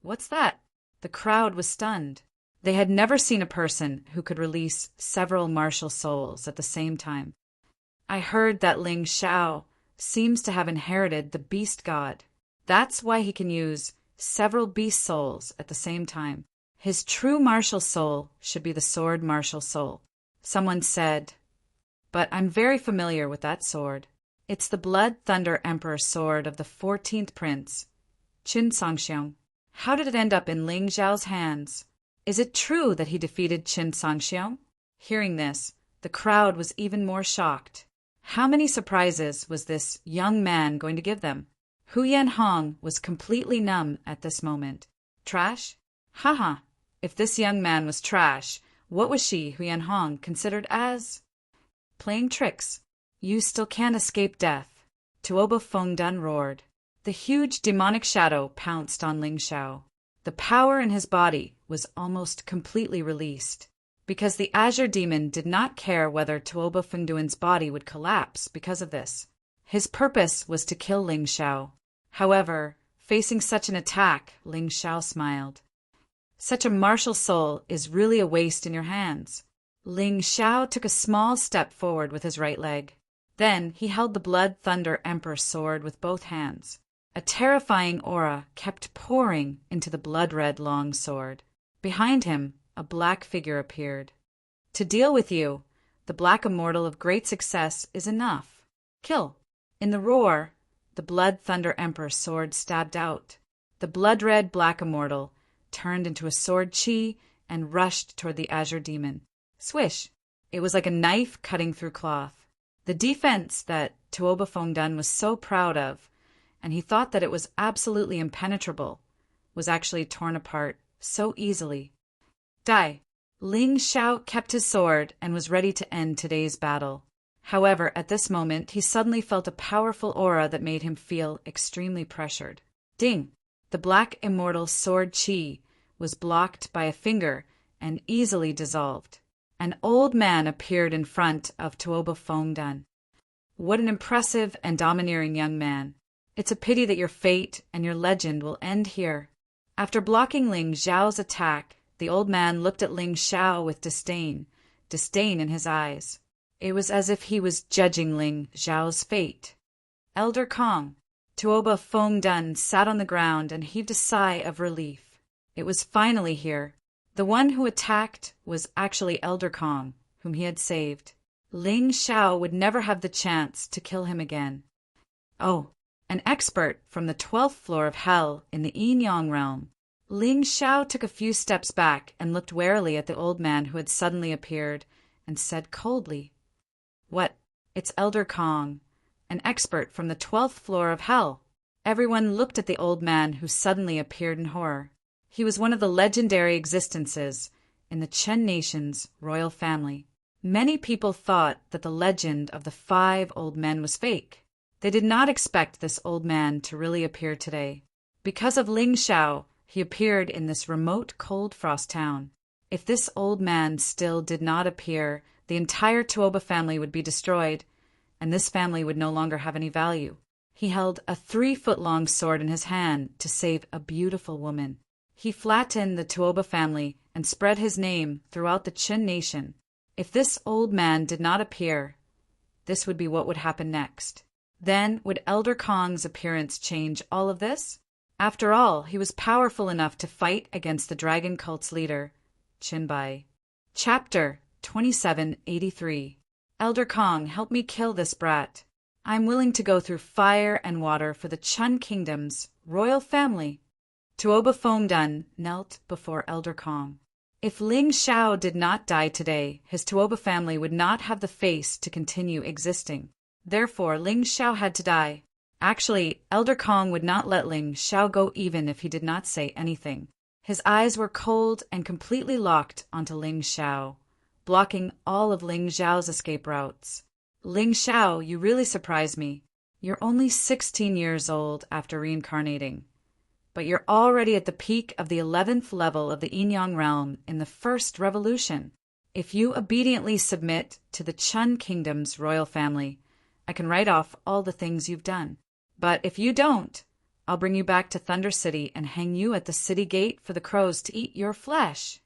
What's that? The crowd was stunned. They had never seen a person who could release several martial souls at the same time. I heard that Ling Xiao seems to have inherited the beast god. That's why he can use several beast souls at the same time. His true martial soul should be the sword martial soul. Someone said, but I'm very familiar with that sword. It's the Blood Thunder Emperor sword of the 14th prince, Qin Sangxiong. How did it end up in Ling Xiao's hands? Is it true that he defeated Qin Sangxiong? Hearing this, the crowd was even more shocked. How many surprises was this young man going to give them? Hu Yanhong was completely numb at this moment. Trash? Haha, if this young man was trash, what was she, Hu Yanhong, considered as? Playing tricks. You still can't escape death. Tuoba Fengdan roared. The huge demonic shadow pounced on Ling Xiao. The power in his body was almost completely released, because the Azure Demon did not care whether Tuoba Fengduan's body would collapse because of this. His purpose was to kill Ling Xiao. However, facing such an attack, Ling Xiao smiled. Such a martial soul is really a waste in your hands. Ling Xiao took a small step forward with his right leg. Then he held the Blood Thunder Emperor sword with both hands. A terrifying aura kept pouring into the blood-red long sword. Behind him, a black figure appeared. To deal with you, the Black Immortal of great success is enough. Kill. In the roar, the Blood Thunder Emperor's sword stabbed out. The blood-red Black Immortal turned into a sword chi and rushed toward the Azure Demon. Swish! It was like a knife cutting through cloth. The defense that Tuoba Fengdan was so proud of, and he thought that it was absolutely impenetrable, was actually torn apart so easily. Die! Ling Xiao kept his sword and was ready to end today's battle. However, at this moment, he suddenly felt a powerful aura that made him feel extremely pressured. Ding! The Black Immortal's sword chi was blocked by a finger and easily dissolved. An old man appeared in front of Tuoba Fengdan. What an impressive and domineering young man. It's a pity that your fate and your legend will end here. After blocking Ling Xiao's attack, the old man looked at Ling Xiao with disdain in his eyes. It was as if he was judging Ling Xiao's fate. Elder Kong. Tuoba Fengdan sat on the ground and heaved a sigh of relief. It was finally here. The one who attacked was actually Elder Kong, whom he had saved. Ling Xiao would never have the chance to kill him again. Oh, an expert from the 12th floor of hell in the Yin Yang realm. Ling Xiao took a few steps back and looked warily at the old man who had suddenly appeared and said coldly, What? It's Elder Kong, an expert from the 12th floor of hell. Everyone looked at the old man who suddenly appeared in horror. He was one of the legendary existences in the Chen Nation's royal family. Many people thought that the legend of the 5 old men was fake. They did not expect this old man to really appear today. Because of Ling Xiao, he appeared in this remote cold frost town. If this old man still did not appear, the entire Tuoba family would be destroyed, and this family would no longer have any value. He held a 3-foot-long sword in his hand to save a beautiful woman. He flattened the Tuoba family and spread his name throughout the Chen Nation. If this old man did not appear, this would be what would happen next. Then would Elder Kong's appearance change all of this? After all, he was powerful enough to fight against the dragon cult's leader, Qinbai. Chapter 2783. Elder Kong, help me kill this brat. I'm willing to go through fire and water for the Chun Kingdom's royal family. Tuoba Fengdan knelt before Elder Kong. If Ling Xiao did not die today, his Tuoba family would not have the face to continue existing. Therefore, Ling Xiao had to die. Actually, Elder Kong would not let Ling Xiao go even if he did not say anything. His eyes were cold and completely locked onto Ling Xiao, blocking all of Ling Xiao's escape routes. Ling Xiao, you really surprise me. You're only 16 years old after reincarnating, but you're already at the peak of the 11th level of the Yin Yang realm in the first revolution. If you obediently submit to the Chun Kingdom's royal family, I can write off all the things you've done. But if you don't, I'll bring you back to Thunder City and hang you at the city gate for the crows to eat your flesh.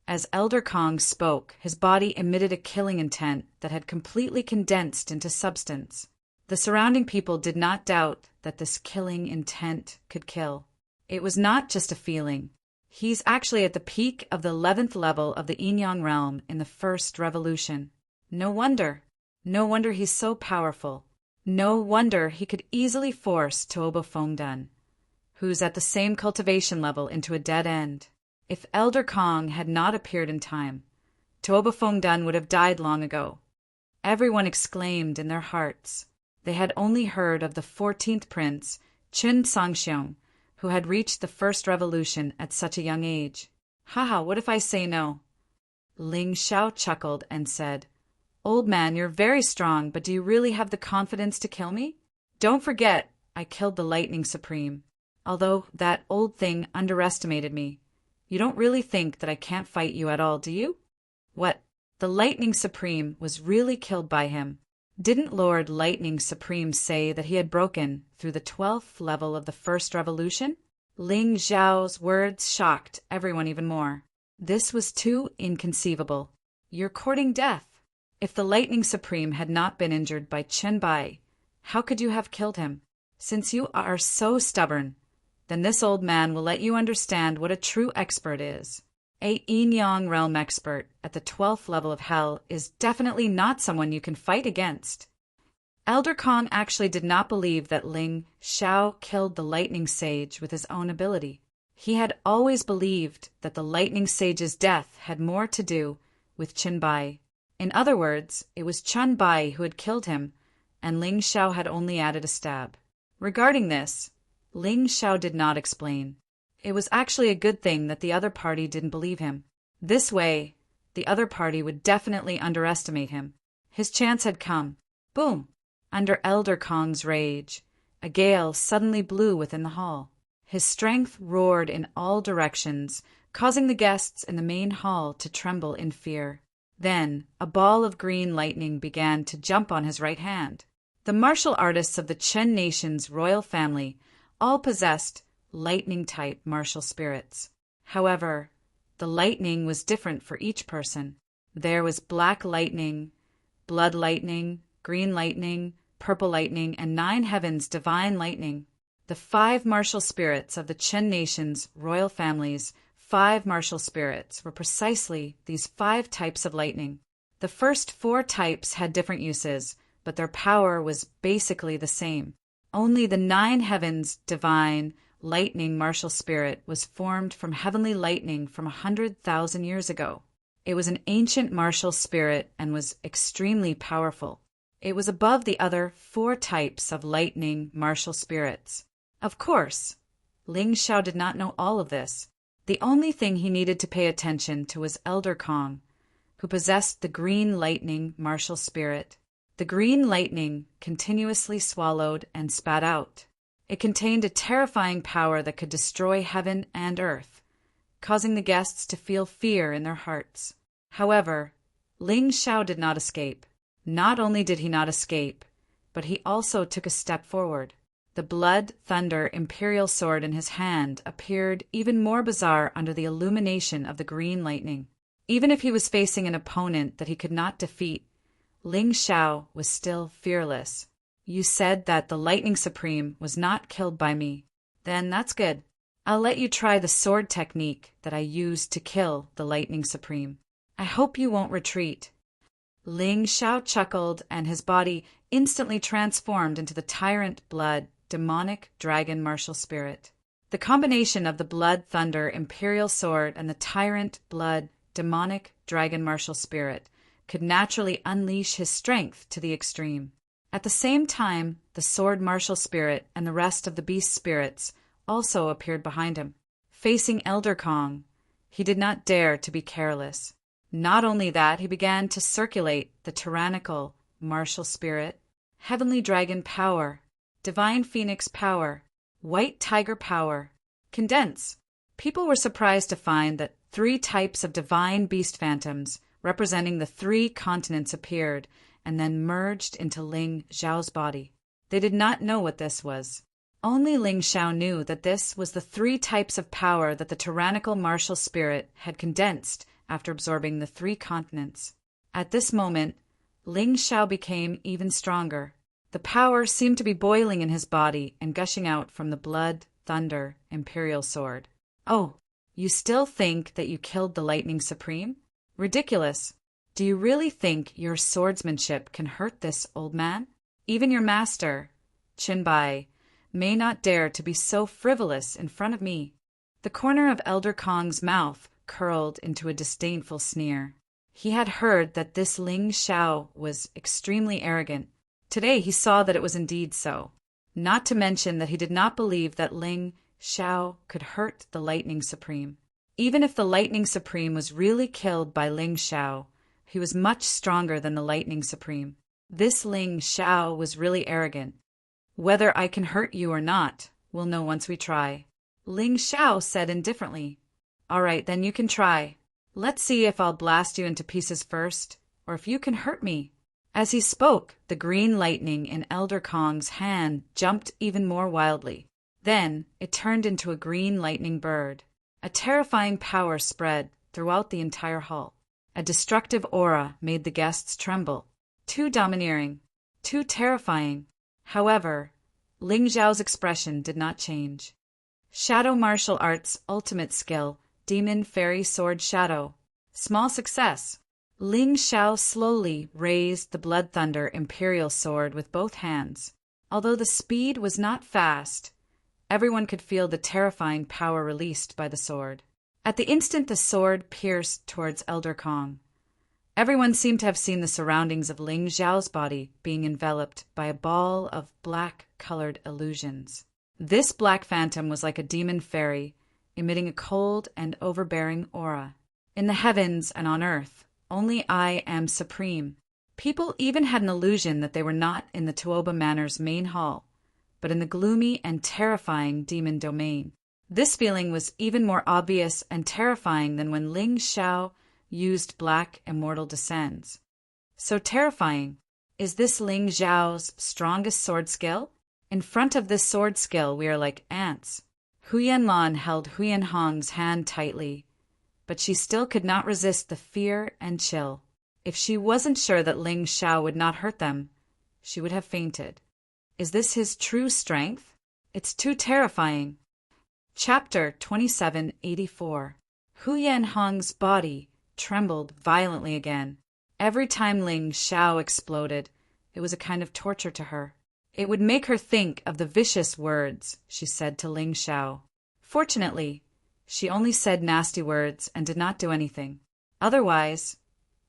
As Elder Kong spoke, his body emitted a killing intent that had completely condensed into substance. The surrounding people did not doubt that this killing intent could kill. It was not just a feeling. He's actually at the peak of the 11th level of the Yin Yang realm in the first revolution. No wonder he's so powerful. No wonder he could easily force Tuoba Fengdan, who's at the same cultivation level, into a dead end. If Elder Kong had not appeared in time, Tuoba Fengdan would have died long ago. Everyone exclaimed in their hearts. They had only heard of the 14th prince, Qin Sangxiong, who had reached the first revolution at such a young age. Haha, what if I say no? Ling Xiao chuckled and said, Old man, you're very strong, but do you really have the confidence to kill me? Don't forget, I killed the Lightning Supreme. Although that old thing underestimated me. You don't really think that I can't fight you at all, do you? What? The Lightning Supreme was really killed by him. Didn't Lord Lightning Supreme say that he had broken through the 12th level of the first revolution? Ling Xiao's words shocked everyone even more. This was too inconceivable. You're courting death. If the Lightning Supreme had not been injured by Chen Bai, how could you have killed him? Since you are so stubborn, then this old man will let you understand what a true expert is. A yin-yang realm expert at the 12th level of hell is definitely not someone you can fight against. Elder Kong actually did not believe that Ling Xiao killed the Lightning Sage with his own ability. He had always believed that the Lightning Sage's death had more to do with Chen Bai. In other words, it was Chen Bai who had killed him, and Ling Xiao had only added a stab. Regarding this, Ling Xiao did not explain. It was actually a good thing that the other party didn't believe him. This way, the other party would definitely underestimate him. His chance had come. Boom! Under Elder Kong's rage, a gale suddenly blew within the hall. His strength roared in all directions, causing the guests in the main hall to tremble in fear. Then, a ball of green lightning began to jump on his right hand. The martial artists of the Chen Nation's royal family all possessed lightning-type martial spirits. However, the lightning was different for each person. There was black lightning, blood lightning, green lightning, purple lightning, and 9 heavens divine lightning. The 5 martial spirits of the Chen Nation's royal family's 5 martial spirits were precisely these 5 types of lightning. The first 4 types had different uses, but their power was basically the same. Only the 9 heavens divine lightning martial spirit was formed from heavenly lightning from 100,000 years ago. It was an ancient martial spirit and was extremely powerful. It was above the other 4 types of lightning martial spirits. Of course, Ling Xiao did not know all of this. The only thing he needed to pay attention to was Elder Kong, who possessed the green lightning martial spirit. The green lightning continuously swallowed and spat out. It contained a terrifying power that could destroy heaven and earth, causing the guests to feel fear in their hearts. However, Ling Xiao did not escape. Not only did he not escape, but he also took a step forward. The blood thunder imperial sword in his hand appeared even more bizarre under the illumination of the green lightning. Even if he was facing an opponent that he could not defeat, Ling Xiao was still fearless. You said that the Lightning Supreme was not killed by me. Then that's good. I'll let you try the sword technique that I used to kill the Lightning Supreme. I hope you won't retreat. Ling Xiao chuckled, and his body instantly transformed into the tyrant blood demonic dragon martial spirit. The combination of the blood thunder imperial sword and the tyrant blood demonic dragon martial spirit could naturally unleash his strength to the extreme. At the same time, the sword martial spirit and the rest of the beast spirits also appeared behind him. Facing Elder Kong, he did not dare to be careless. Not only that, he began to circulate the tyrannical martial spirit, heavenly dragon power, divine phoenix power, white tiger power, condense. People were surprised to find that 3 types of divine beast phantoms representing the 3 continents appeared and then merged into Ling Xiao's body. They did not know what this was. Only Ling Xiao knew that this was the 3 types of power that the tyrannical martial spirit had condensed after absorbing the 3 continents. At this moment, Ling Xiao became even stronger. The power seemed to be boiling in his body and gushing out from the blood, thunder, imperial sword. Oh, you still think that you killed the Lightning Supreme? Ridiculous. Do you really think your swordsmanship can hurt this old man? Even your master, Chen Bai, may not dare to be so frivolous in front of me. The corner of Elder Kong's mouth curled into a disdainful sneer. He had heard that this Ling Xiao was extremely arrogant. Today he saw that it was indeed so. Not to mention that he did not believe that Ling Xiao could hurt the Lightning Supreme. Even if the Lightning Supreme was really killed by Ling Xiao, he was much stronger than the Lightning Supreme. This Ling Xiao was really arrogant. Whether I can hurt you or not, we'll know once we try. Ling Xiao said indifferently. All right, then you can try. Let's see if I'll blast you into pieces first, or if you can hurt me. As he spoke, the green lightning in Elder Kong's hand jumped even more wildly. Then it turned into a green lightning bird. A terrifying power spread throughout the entire hall. A destructive aura made the guests tremble. Too domineering, too terrifying. However, Ling Xiao's expression did not change. Shadow martial arts ultimate skill, Demon Fairy Sword Shadow. Small success. Ling Xiao slowly raised the Blood Thunder Imperial Sword with both hands. Although the speed was not fast, everyone could feel the terrifying power released by the sword. At the instant the sword pierced towards Elder Kong, everyone seemed to have seen the surroundings of Ling Xiao's body being enveloped by a ball of black-colored illusions. This black phantom was like a demon fairy, emitting a cold and overbearing aura. In the heavens and on earth, only I am supreme. People even had an illusion that they were not in the Tuoba Manor's main hall, but in the gloomy and terrifying demon domain. This feeling was even more obvious and terrifying than when Ling Xiao used Black Immortal Descends. So terrifying. Is this Ling Xiao's strongest sword skill? In front of this sword skill, we are like ants. Huyan Lan held Huyan Hong's hand tightly, but she still could not resist the fear and chill. If she wasn't sure that Ling Xiao would not hurt them, she would have fainted. Is this his true strength? It's too terrifying. Chapter 2784. Huyan Hong's body trembled violently again. Every time Ling Xiao exploded, it was a kind of torture to her. It would make her think of the vicious words she said to Ling Xiao. Fortunately, she only said nasty words and did not do anything. Otherwise,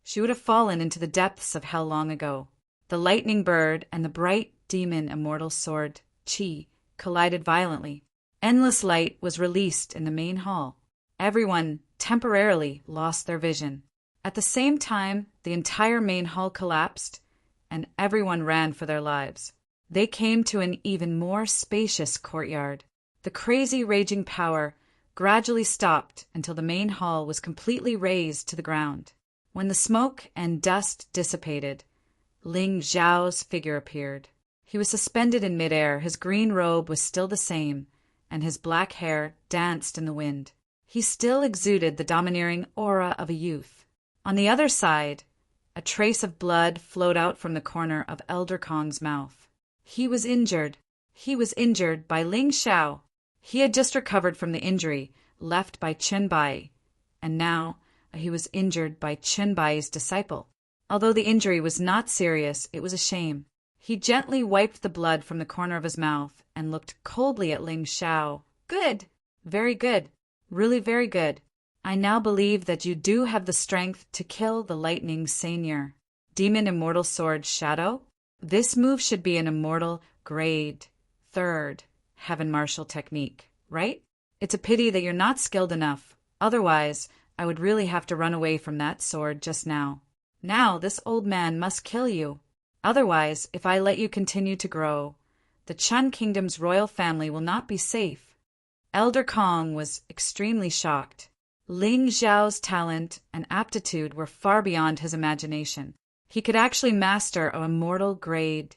she would have fallen into the depths of hell long ago. The lightning bird and the bright demon immortal sword, Qi, collided violently. Endless light was released in the main hall. Everyone temporarily lost their vision. At the same time, the entire main hall collapsed, and everyone ran for their lives. They came to an even more spacious courtyard. The crazy raging power gradually stopped until the main hall was completely razed to the ground. When the smoke and dust dissipated, Ling Xiao's figure appeared. He was suspended in midair, his green robe was still the same, and his black hair danced in the wind. He still exuded the domineering aura of a youth. On the other side, a trace of blood flowed out from the corner of Elder Kong's mouth. He was injured. He was injured by Ling Xiao. He had just recovered from the injury left by Chen Bai, and now he was injured by Chen Bai's disciple. Although the injury was not serious, it was a shame. He gently wiped the blood from the corner of his mouth and looked coldly at Ling Xiao. Good. Very good. Really very good. I now believe that you do have the strength to kill the lightning seigneur. Demon Immortal Sword Shadow? This move should be an immortal grade 3rd heaven martial technique, right? It's a pity that you're not skilled enough. Otherwise, I would really have to run away from that sword just now. Now this old man must kill you. Otherwise, if I let you continue to grow, the Chun Kingdom's royal family will not be safe. Elder Kong was extremely shocked. Ling Xiao's talent and aptitude were far beyond his imagination. He could actually master a immortal grade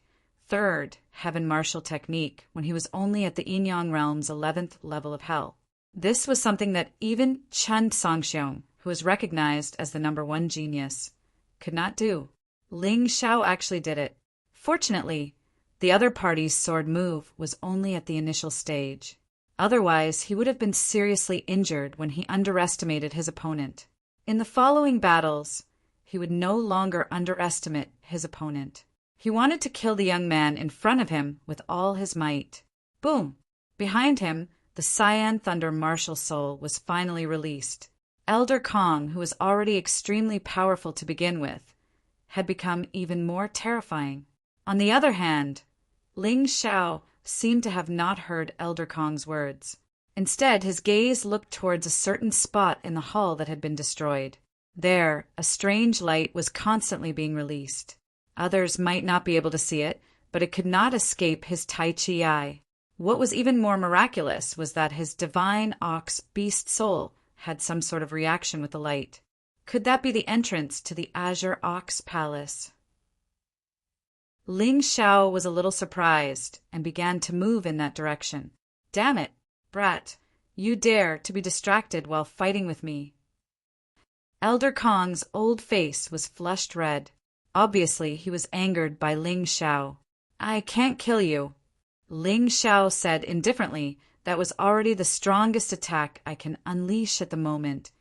3rd heaven martial technique when he was only at the Yin Yang realm's 11th level of hell. This was something that even Chen Songxiong, who was recognized as the #1 genius, could not do. Ling Xiao actually did it. Fortunately, the other party's sword move was only at the initial stage. Otherwise, he would have been seriously injured when he underestimated his opponent. In the following battles, he would no longer underestimate his opponent. He wanted to kill the young man in front of him with all his might. Boom! Behind him, the Cyan Thunder martial soul was finally released. Elder Kong, who was already extremely powerful to begin with, had become even more terrifying. On the other hand, Ling Xiao seemed to have not heard Elder Kong's words. Instead, his gaze looked towards a certain spot in the hall that had been destroyed. There, a strange light was constantly being released. Others might not be able to see it, but it could not escape his Tai Chi eye. What was even more miraculous was that his divine ox beast soul had some sort of reaction with the light. Could that be the entrance to the Azure Ox Palace? Ling Xiao was a little surprised and began to move in that direction. Damn it, brat, you dare to be distracted while fighting with me. Elder Kong's old face was flushed red. Obviously, he was angered by Ling Xiao. I can't kill you. Ling Xiao said indifferently, that was already the strongest attack I can unleash at the moment,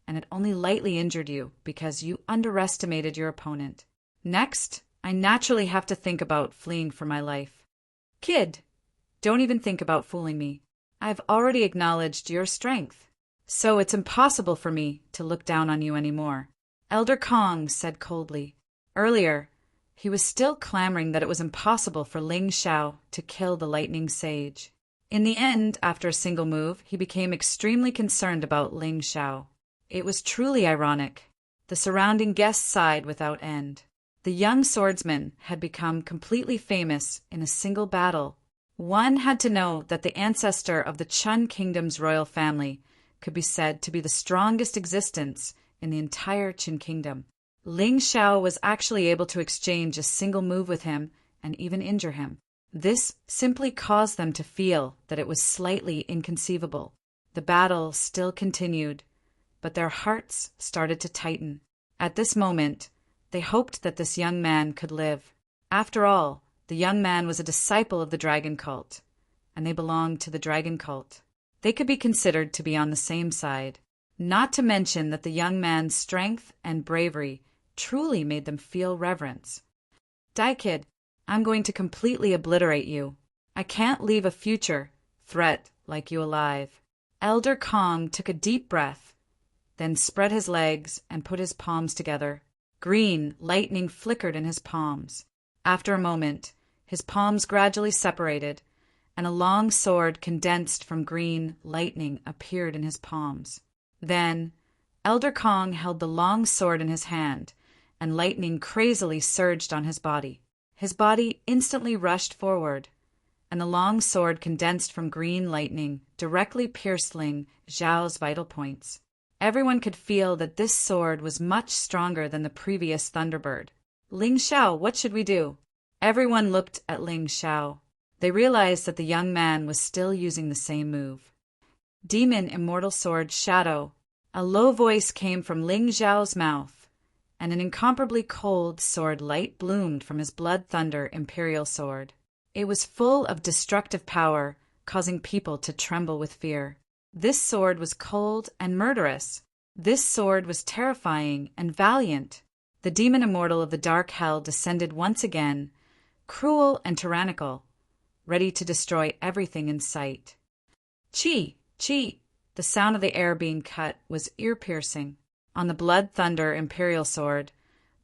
and it only lightly injured you because you underestimated your opponent. Next, I naturally have to think about fleeing for my life. Kid, don't even think about fooling me. I've already acknowledged your strength, so it's impossible for me to look down on you anymore. Elder Kong said coldly. Earlier, he was still clamoring that it was impossible for Ling Xiao to kill the Lightning Sage. In the end, after a single move, he became extremely concerned about Ling Xiao. It was truly ironic. The surrounding guests sighed without end. The young swordsman had become completely famous in a single battle. One had to know that the ancestor of the Chun Kingdom's royal family could be said to be the strongest existence in the entire Qin Kingdom. Ling Xiao was actually able to exchange a single move with him and even injure him. This simply caused them to feel that it was slightly inconceivable. The battle still continued, but their hearts started to tighten. At this moment, they hoped that this young man could live. After all, the young man was a disciple of the dragon cult, and they belonged to the dragon cult. They could be considered to be on the same side. Not to mention that the young man's strength and bravery truly made them feel reverence. Die, kid, I'm going to completely obliterate you. I can't leave a future threat like you alive. Elder Kong took a deep breath, then spread his legs and put his palms together. Green lightning flickered in his palms. After a moment, his palms gradually separated, and a long sword condensed from green lightning appeared in his palms. Then, Elder Kong held the long sword in his hand, and lightning crazily surged on his body. His body instantly rushed forward, and the long sword condensed from green lightning directly pierced Ling Xiao's vital points. Everyone could feel that this sword was much stronger than the previous Thunderbird. Ling Xiao, what should we do? Everyone looked at Ling Xiao. They realized that the young man was still using the same move. Demon Immortal Sword Shadow. A low voice came from Ling Xiao's mouth, and an incomparably cold sword light bloomed from his Blood Thunder Imperial Sword. It was full of destructive power, causing people to tremble with fear. This sword was cold and murderous. This sword was terrifying and valiant. The demon immortal of the dark hell descended once again, cruel and tyrannical, ready to destroy everything in sight. Chi! Chi! The sound of the air being cut was ear-piercing. On the Blood Thunder Imperial Sword,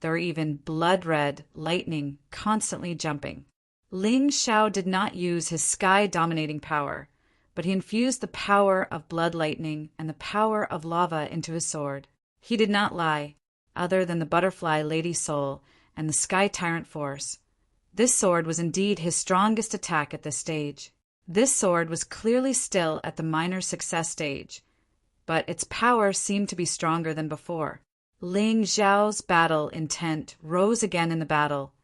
there were even blood-red lightning constantly jumping. Ling Xiao did not use his sky-dominating power, but he infused the power of blood lightning and the power of lava into his sword. He did not lie, other than the butterfly lady soul and the sky tyrant force. This sword was indeed his strongest attack at this stage. This sword was clearly still at the minor success stage, but its power seemed to be stronger than before. Ling Xiao's battle intent rose again in the battle,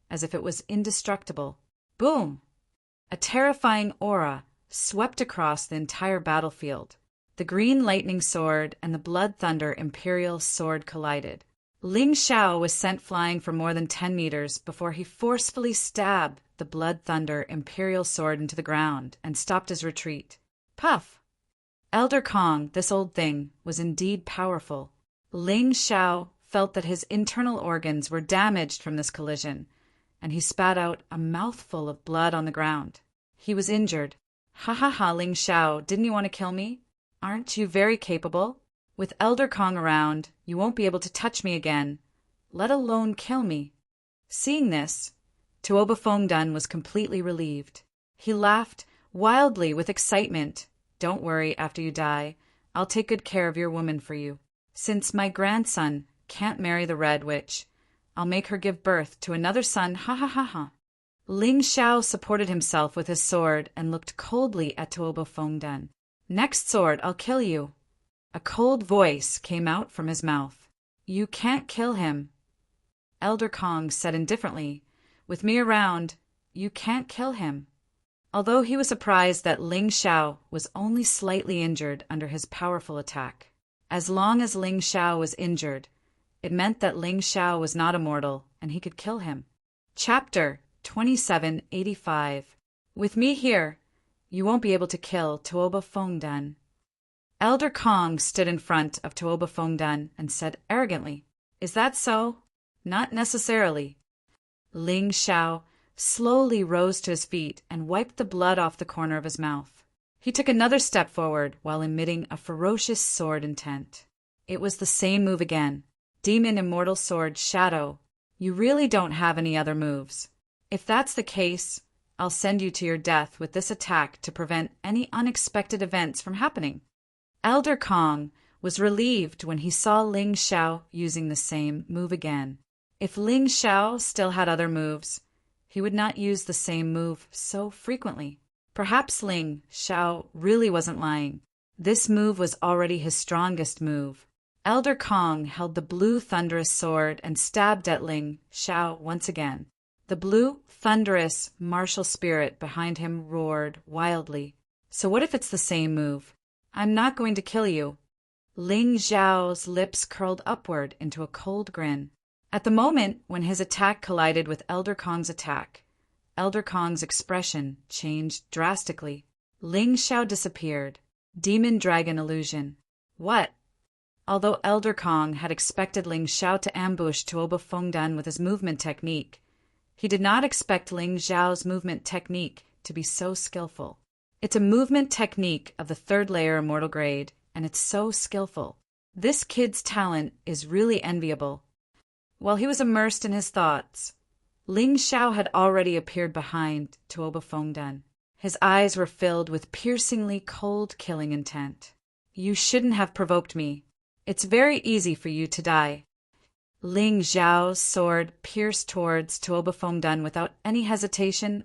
as if it was indestructible. Boom! A terrifying aura swept across the entire battlefield. The green lightning sword and the Blood Thunder Imperial Sword collided. Ling Xiao was sent flying for more than 10 meters before he forcefully stabbed the Blood Thunder Imperial Sword into the ground and stopped his retreat. Puff! Elder Kong, this old thing, was indeed powerful. Ling Xiao felt that his internal organs were damaged from this collision, and he spat out a mouthful of blood on the ground. He was injured. Ha ha ha, Ling Xiao, didn't you want to kill me? Aren't you very capable? With Elder Kong around, you won't be able to touch me again, let alone kill me. Seeing this, Tuoba Fongdun was completely relieved. He laughed wildly with excitement. Don't worry, after you die, I'll take good care of your woman for you. Since my grandson can't marry the Red Witch, I'll make her give birth to another son, ha ha ha ha. Ling Xiao supported himself with his sword and looked coldly at Tuoba Fengdan. "Next sword, I'll kill you." A cold voice came out from his mouth. "You can't kill him," Elder Kong said indifferently. "With me around, you can't kill him." Although he was surprised that Ling Xiao was only slightly injured under his powerful attack. As long as Ling Xiao was injured, it meant that Ling Xiao was not immortal and he could kill him. Chapter 2785. With me here, you won't be able to kill Tuoba Fengdan. Elder Kong stood in front of Tuoba Fengdan and said arrogantly, "Is that so?" "Not necessarily." Ling Xiao slowly rose to his feet and wiped the blood off the corner of his mouth. He took another step forward while emitting a ferocious sword intent. It was the same move again. "Demon Immortal Sword Shadow. You really don't have any other moves. If that's the case, I'll send you to your death with this attack to prevent any unexpected events from happening." Elder Kong was relieved when he saw Ling Xiao using the same move again. If Ling Xiao still had other moves, he would not use the same move so frequently. Perhaps Ling Xiao really wasn't lying. This move was already his strongest move. Elder Kong held the blue thunderous sword and stabbed at Ling Xiao once again. The blue, thunderous, martial spirit behind him roared wildly. "So what if it's the same move? I'm not going to kill you." Ling Xiao's lips curled upward into a cold grin. At the moment when his attack collided with Elder Kong's attack, Elder Kong's expression changed drastically. Ling Xiao disappeared. Demon Dragon Illusion. What? Although Elder Kong had expected Ling Xiao to ambush Tuoba Fengdan with his movement technique, he did not expect Ling Xiao's movement technique to be so skillful. It's a movement technique of the 3rd layer immortal grade, and it's so skillful. This kid's talent is really enviable. While he was immersed in his thoughts, Ling Xiao had already appeared behind Tuoba Fengdan. His eyes were filled with piercingly cold killing intent. "You shouldn't have provoked me. It's very easy for you to die." Ling Xiao's sword pierced towards Tuoba Fengdan without any hesitation.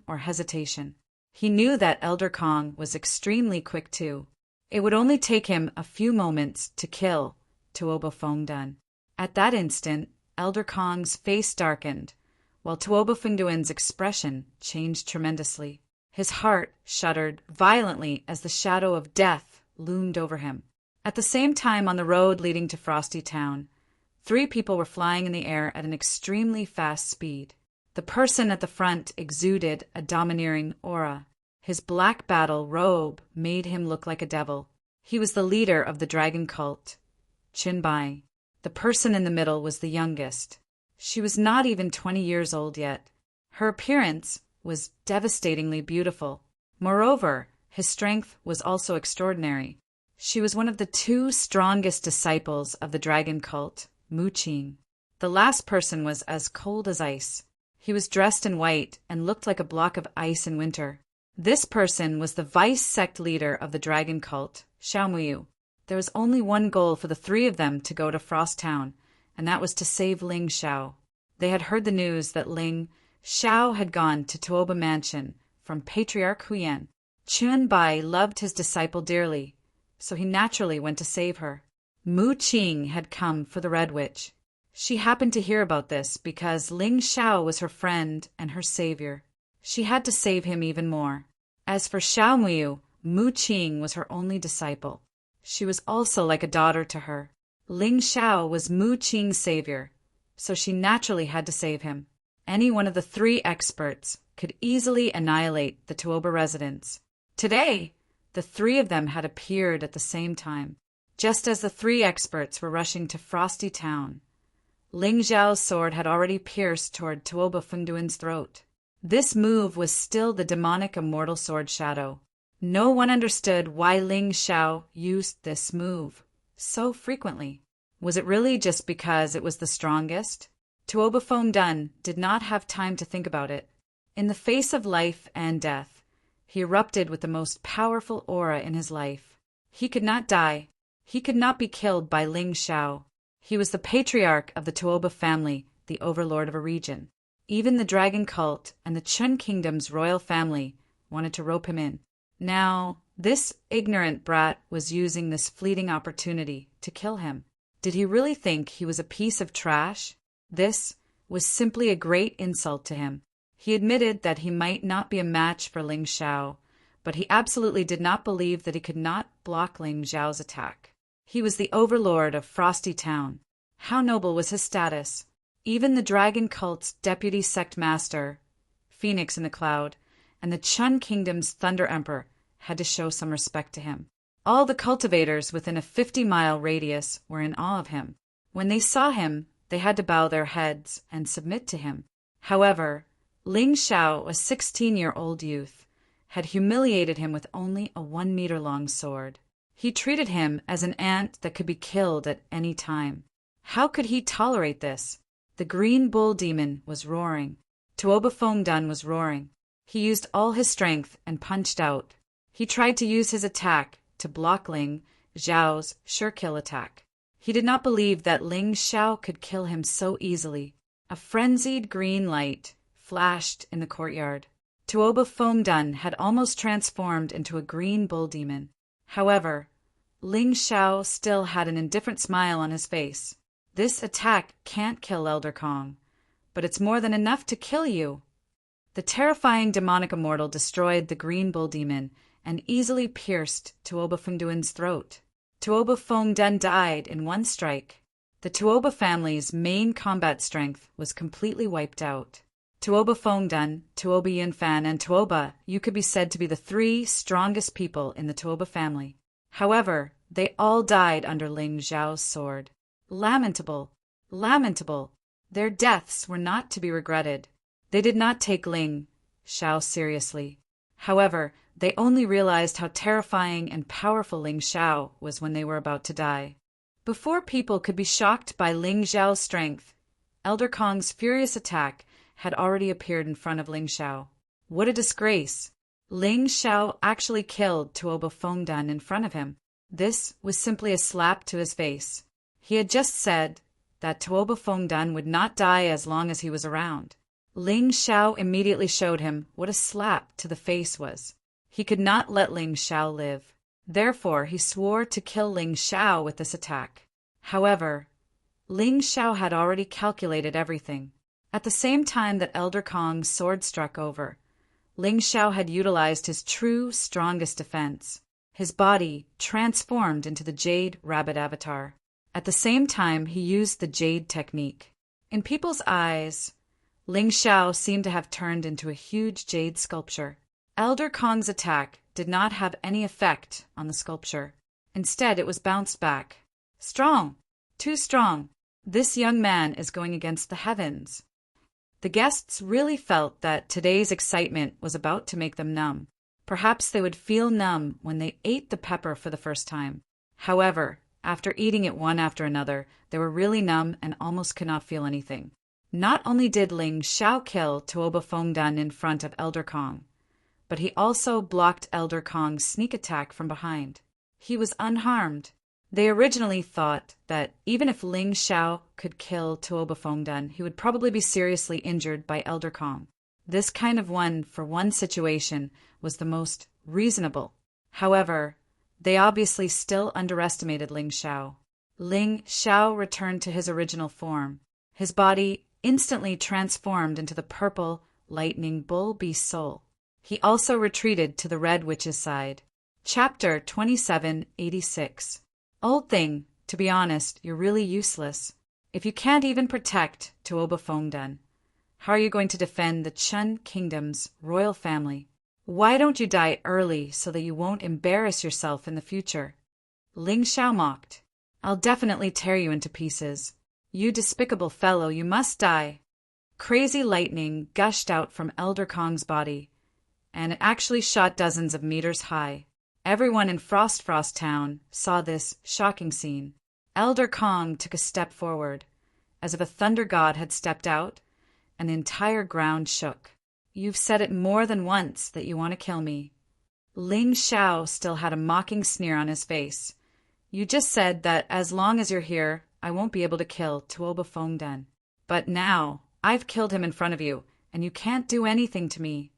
He knew that Elder Kong was extremely quick too. It would only take him a few moments to kill Tuoba Fengdan. At that instant, Elder Kong's face darkened, while Tuoba Fengdan's expression changed tremendously. His heart shuddered violently as the shadow of death loomed over him. At the same time, on the road leading to Frosty Town, 3 people were flying in the air at an extremely fast speed. The person at the front exuded a domineering aura. His black battle robe made him look like a devil. He was the leader of the dragon cult, Chinbai. The person in the middle was the youngest. She was not even 20 years old yet. Her appearance was devastatingly beautiful. Moreover, his strength was also extraordinary. She was one of the 2 strongest disciples of the dragon cult, Mu Qing. The last person was as cold as ice. He was dressed in white and looked like a block of ice in winter. This person was the vice sect leader of the dragon cult, Xiaomuyu. There was only one goal for the 3 of them to go to Frost Town, and that was to save Ling Xiao. They had heard the news that Ling Xiao had gone to Tuoba Mansion from Patriarch Huyan. Chunbai loved his disciple dearly, so he naturally went to save her. Mu Qing had come for the Red Witch. She happened to hear about this because Ling Xiao was her friend and her savior. She had to save him even more. As for Xiaomuyu, Mu Qing was her only disciple. She was also like a daughter to her. Ling Xiao was Mu Qing's savior, so she naturally had to save him. Any one of the 3 experts could easily annihilate the Tuoba residents. Today, the 3 of them had appeared at the same time. Just as the 3 experts were rushing to Frosty Town, Ling Xiao's sword had already pierced toward Tuoba Fengdan's throat. This move was still the demonic immortal sword Shadow. No one understood why Ling Xiao used this move so frequently. Was it really just because it was the strongest? Tuoba Fengdan did not have time to think about it. In the face of life and death, he erupted with the most powerful aura in his life. He could not die. He could not be killed by Ling Xiao. He was the patriarch of the Tuoba family, the overlord of a region. Even the dragon cult and the Chun Kingdom's royal family wanted to rope him in. Now, this ignorant brat was using this fleeting opportunity to kill him. Did he really think he was a piece of trash? This was simply a great insult to him. He admitted that he might not be a match for Ling Xiao, but he absolutely did not believe that he could not block Ling Xiao's attack. He was the overlord of Frosty Town. How noble was his status! Even the Dragon Cult's deputy sect master, Phoenix in the Cloud, and the Chun Kingdom's Thunder Emperor had to show some respect to him. All the cultivators within a 50-mile radius were in awe of him. When they saw him, they had to bow their heads and submit to him. However, Ling Xiao, a 16-year-old youth, had humiliated him with only a 1-meter-long sword. He treated him as an ant that could be killed at any time. How could he tolerate this? The green bull demon was roaring. Tuoba Fongdun was roaring. He used all his strength and punched out. He tried to use his attack to block Ling Xiao's sure-kill attack. He did not believe that Ling Xiao could kill him so easily. A frenzied green light flashed in the courtyard. Tuoba Fongdun had almost transformed into a green bull demon. However, Ling Xiao still had an indifferent smile on his face. This attack can't kill Elder Kong, but it's more than enough to kill you. The terrifying demonic immortal destroyed the green bull demon and easily pierced Tuoba Fongdun's throat. Tuoba Fongdun died in one strike. The Tuoba family's main combat strength was completely wiped out. Tuoba Fongdun, Tuoba Yunfan, and Tuoba Yu could be said to be the 3 strongest people in the Tuoba family. However, they all died under Ling Xiao's sword. Lamentable, lamentable. Their deaths were not to be regretted. They did not take Ling Xiao seriously. However, they only realized how terrifying and powerful Ling Xiao was when they were about to die. Before people could be shocked by Ling Xiao's strength, Elder Kong's furious attack had already appeared in front of Ling Xiao. What a disgrace! Ling Xiao actually killed Tuoba Fongdun in front of him. This was simply a slap to his face. He had just said that Tuoba Fongdun would not die as long as he was around. Ling Xiao immediately showed him what a slap to the face was. He could not let Ling Xiao live. Therefore, he swore to kill Ling Xiao with this attack. However, Ling Xiao had already calculated everything. At the same time that Elder Kong's sword struck over, Ling Xiao had utilized his true strongest defense. His body transformed into the Jade Rabbit avatar. At the same time, he used the Jade technique. In people's eyes, Ling Xiao seemed to have turned into a huge jade sculpture. Elder Kong's attack did not have any effect on the sculpture. Instead, it was bounced back. Strong! Too strong! This young man is going against the heavens. The guests really felt that today's excitement was about to make them numb. Perhaps they would feel numb when they ate the pepper for the first time. However, after eating it one after another, they were really numb and almost could not feel anything. Not only did Ling Xiao kill Tuoba Fongdun in front of Elder Kong, but he also blocked Elder Kong's sneak attack from behind. He was unharmed. They originally thought that even if Ling Xiao could kill Tuoba Fongdun, he would probably be seriously injured by Elder Kong. This kind of one-for-one situation was the most reasonable. However, they obviously still underestimated Ling Xiao. Ling Xiao returned to his original form. His body instantly transformed into the purple, lightning bull beast soul. He also retreated to the Red Witch's side. Chapter 2786. Old thing, to be honest, you're really useless. If you can't even protect Tuoba Fongdun, how are you going to defend the Chun Kingdom's royal family? Why don't you die early so that you won't embarrass yourself in the future? Ling Xiao mocked. I'll definitely tear you into pieces. You despicable fellow, you must die. Crazy lightning gushed out from Elder Kong's body, and it actually shot dozens of meters high. Everyone in Frost Town saw this shocking scene. Elder Kong took a step forward, as if a thunder god had stepped out, and the entire ground shook. You've said it more than once that you want to kill me. Ling Xiao still had a mocking sneer on his face. You just said that as long as you're here, I won't be able to kill Tuoba Fongdun. But now, I've killed him in front of you, and you can't do anything to me.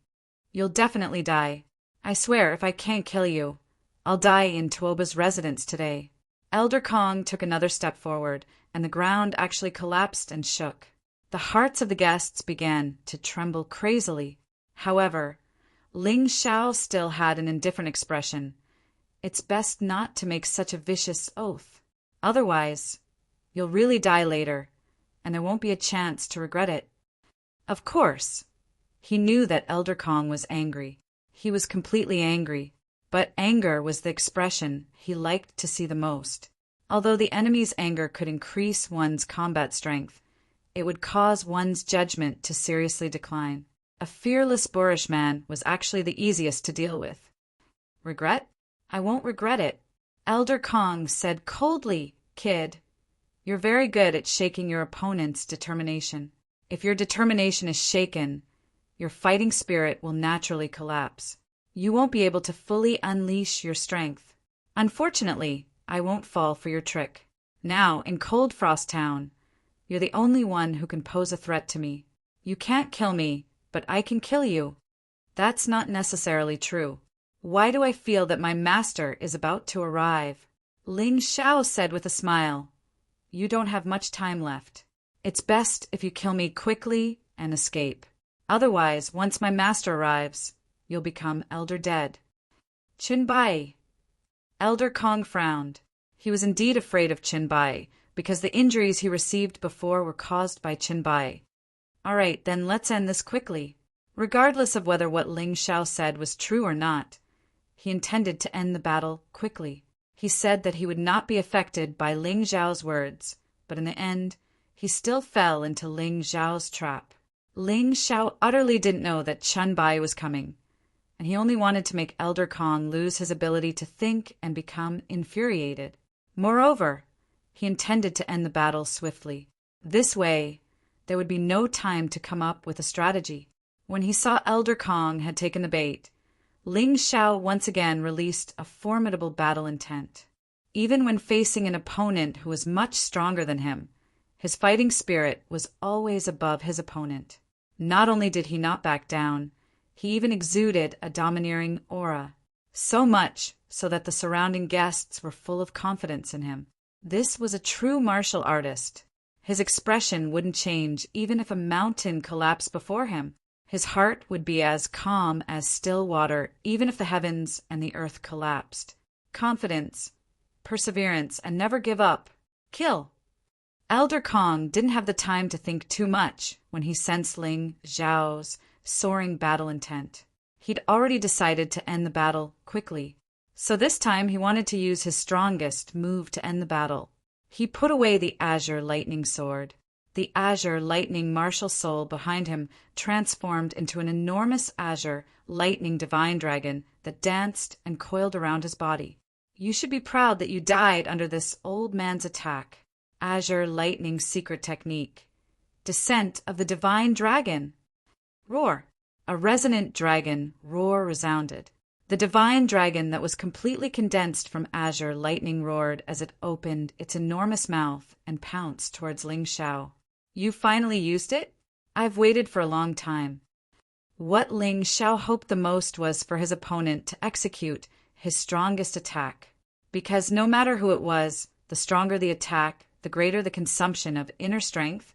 You'll definitely die. I swear if I can't kill you, I'll die in Tuoba's residence today." Elder Kong took another step forward, and the ground actually collapsed and shook. The hearts of the guests began to tremble crazily. However, Ling Xiao still had an indifferent expression. "It's best not to make such a vicious oath. Otherwise, you'll really die later, and there won't be a chance to regret it." Of course, he knew that Elder Kong was angry. He was completely angry, but anger was the expression he liked to see the most. Although the enemy's anger could increase one's combat strength, it would cause one's judgment to seriously decline. A fearless boorish man was actually the easiest to deal with. "Regret? I won't regret it," Elder Kong said coldly. "Kid, you're very good at shaking your opponent's determination. If your determination is shaken, your fighting spirit will naturally collapse. You won't be able to fully unleash your strength. Unfortunately, I won't fall for your trick. Now, in Cold Frost Town, you're the only one who can pose a threat to me. You can't kill me, but I can kill you." "That's not necessarily true. Why do I feel that my master is about to arrive?" Ling Xiao said with a smile. "You don't have much time left. It's best if you kill me quickly and escape. Otherwise, once my master arrives, you'll become Elder Dead." "Qin Bai." Elder Kong frowned. He was indeed afraid of Qin Bai, because the injuries he received before were caused by Qin Bai. "All right, then let's end this quickly." Regardless of whether what Ling Xiao said was true or not, he intended to end the battle quickly. He said that he would not be affected by Ling Xiao's words, but in the end, he still fell into Ling Xiao's trap. Ling Xiao utterly didn't know that Qin Bai was coming, and he only wanted to make Elder Kong lose his ability to think and become infuriated. Moreover, he intended to end the battle swiftly. This way, there would be no time to come up with a strategy. When he saw Elder Kong had taken the bait, Ling Xiao once again released a formidable battle intent. Even when facing an opponent who was much stronger than him, his fighting spirit was always above his opponent. Not only did he not back down, he even exuded a domineering aura, so much so that the surrounding guests were full of confidence in him. This was a true martial artist. His expression wouldn't change even if a mountain collapsed before him. His heart would be as calm as still water even if the heavens and the earth collapsed. Confidence, perseverance, and never give up. Kill. Elder Kong didn't have the time to think too much when he sensed Ling Xiao's soaring battle intent. He'd already decided to end the battle quickly, so this time he wanted to use his strongest move to end the battle. He put away the azure lightning sword. The azure lightning martial soul behind him transformed into an enormous azure lightning divine dragon that danced and coiled around his body. "You should be proud that you died under this old man's attack." Azure lightning secret technique. Descent of the divine dragon. Roar. A resonant dragon roar resounded. The divine dragon that was completely condensed from azure lightning roared as it opened its enormous mouth and pounced towards Ling Xiao. "You finally used it? I've waited for a long time." What Ling Xiao hoped the most was for his opponent to execute his strongest attack, because no matter who it was, the stronger the attack, the greater the consumption of inner strength,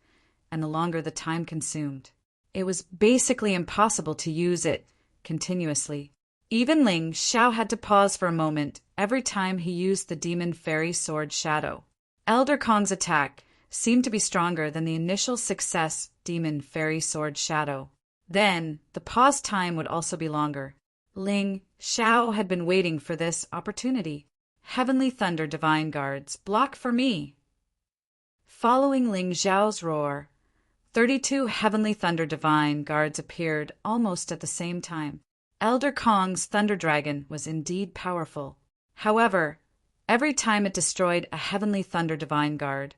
and the longer the time consumed. It was basically impossible to use it continuously. Even Ling Xiao had to pause for a moment every time he used the demon fairy sword shadow. Elder Kong's attack seemed to be stronger than the initial success demon fairy sword shadow. Then, the pause time would also be longer. Ling Xiao had been waiting for this opportunity. Heavenly Thunder Divine Guards, block for me. Following Ling Xiao's roar, 32 Heavenly Thunder Divine Guards appeared almost at the same time. Elder Kong's Thunder Dragon was indeed powerful. However, every time it destroyed a Heavenly Thunder Divine Guard,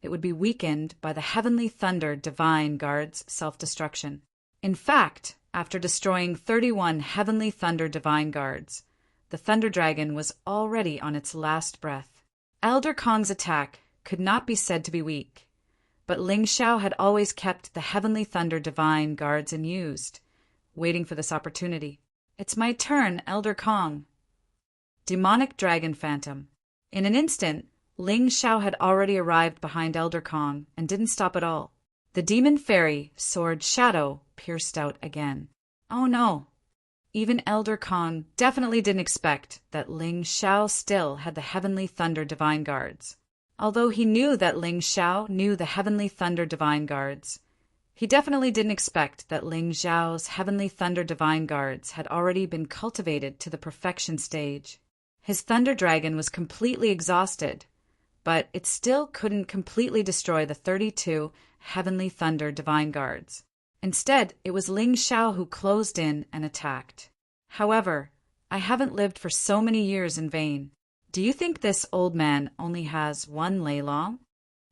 it would be weakened by the Heavenly Thunder Divine Guard's self-destruction. In fact, after destroying 31 Heavenly Thunder Divine Guards, the Thunder Dragon was already on its last breath. Elder Kong's attack could not be said to be weak. but Ling Xiao had always kept the Heavenly Thunder Divine guards unused, waiting for this opportunity. "It's my turn, Elder Kong." Demonic Dragon Phantom. In an instant, Ling Xiao had already arrived behind Elder Kong and didn't stop at all. The Demon Fairy Sword Shadow pierced out again. Oh no! Even Elder Kong definitely didn't expect that Ling Xiao still had the Heavenly Thunder Divine Guards. Although he knew that Ling Xiao knew the Heavenly Thunder Divine Guards, he definitely didn't expect that Ling Xiao's Heavenly Thunder Divine Guards had already been cultivated to the perfection stage. His Thunder Dragon was completely exhausted, but it still couldn't completely destroy the 32 Heavenly Thunder Divine Guards. Instead, it was Ling Xiao who closed in and attacked. However, I haven't lived for so many years in vain. Do you think this old man only has one lei long?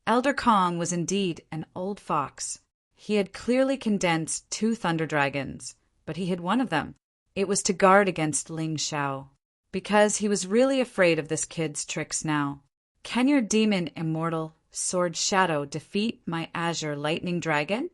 Elder Kong was indeed an old fox. He had clearly condensed 2 Thunder Dragons, but he hid one of them. It was to guard against Ling Xiao, because he was really afraid of this kid's tricks now. "Can your demon immortal Sword Shadow defeat my Azure Lightning Dragon?"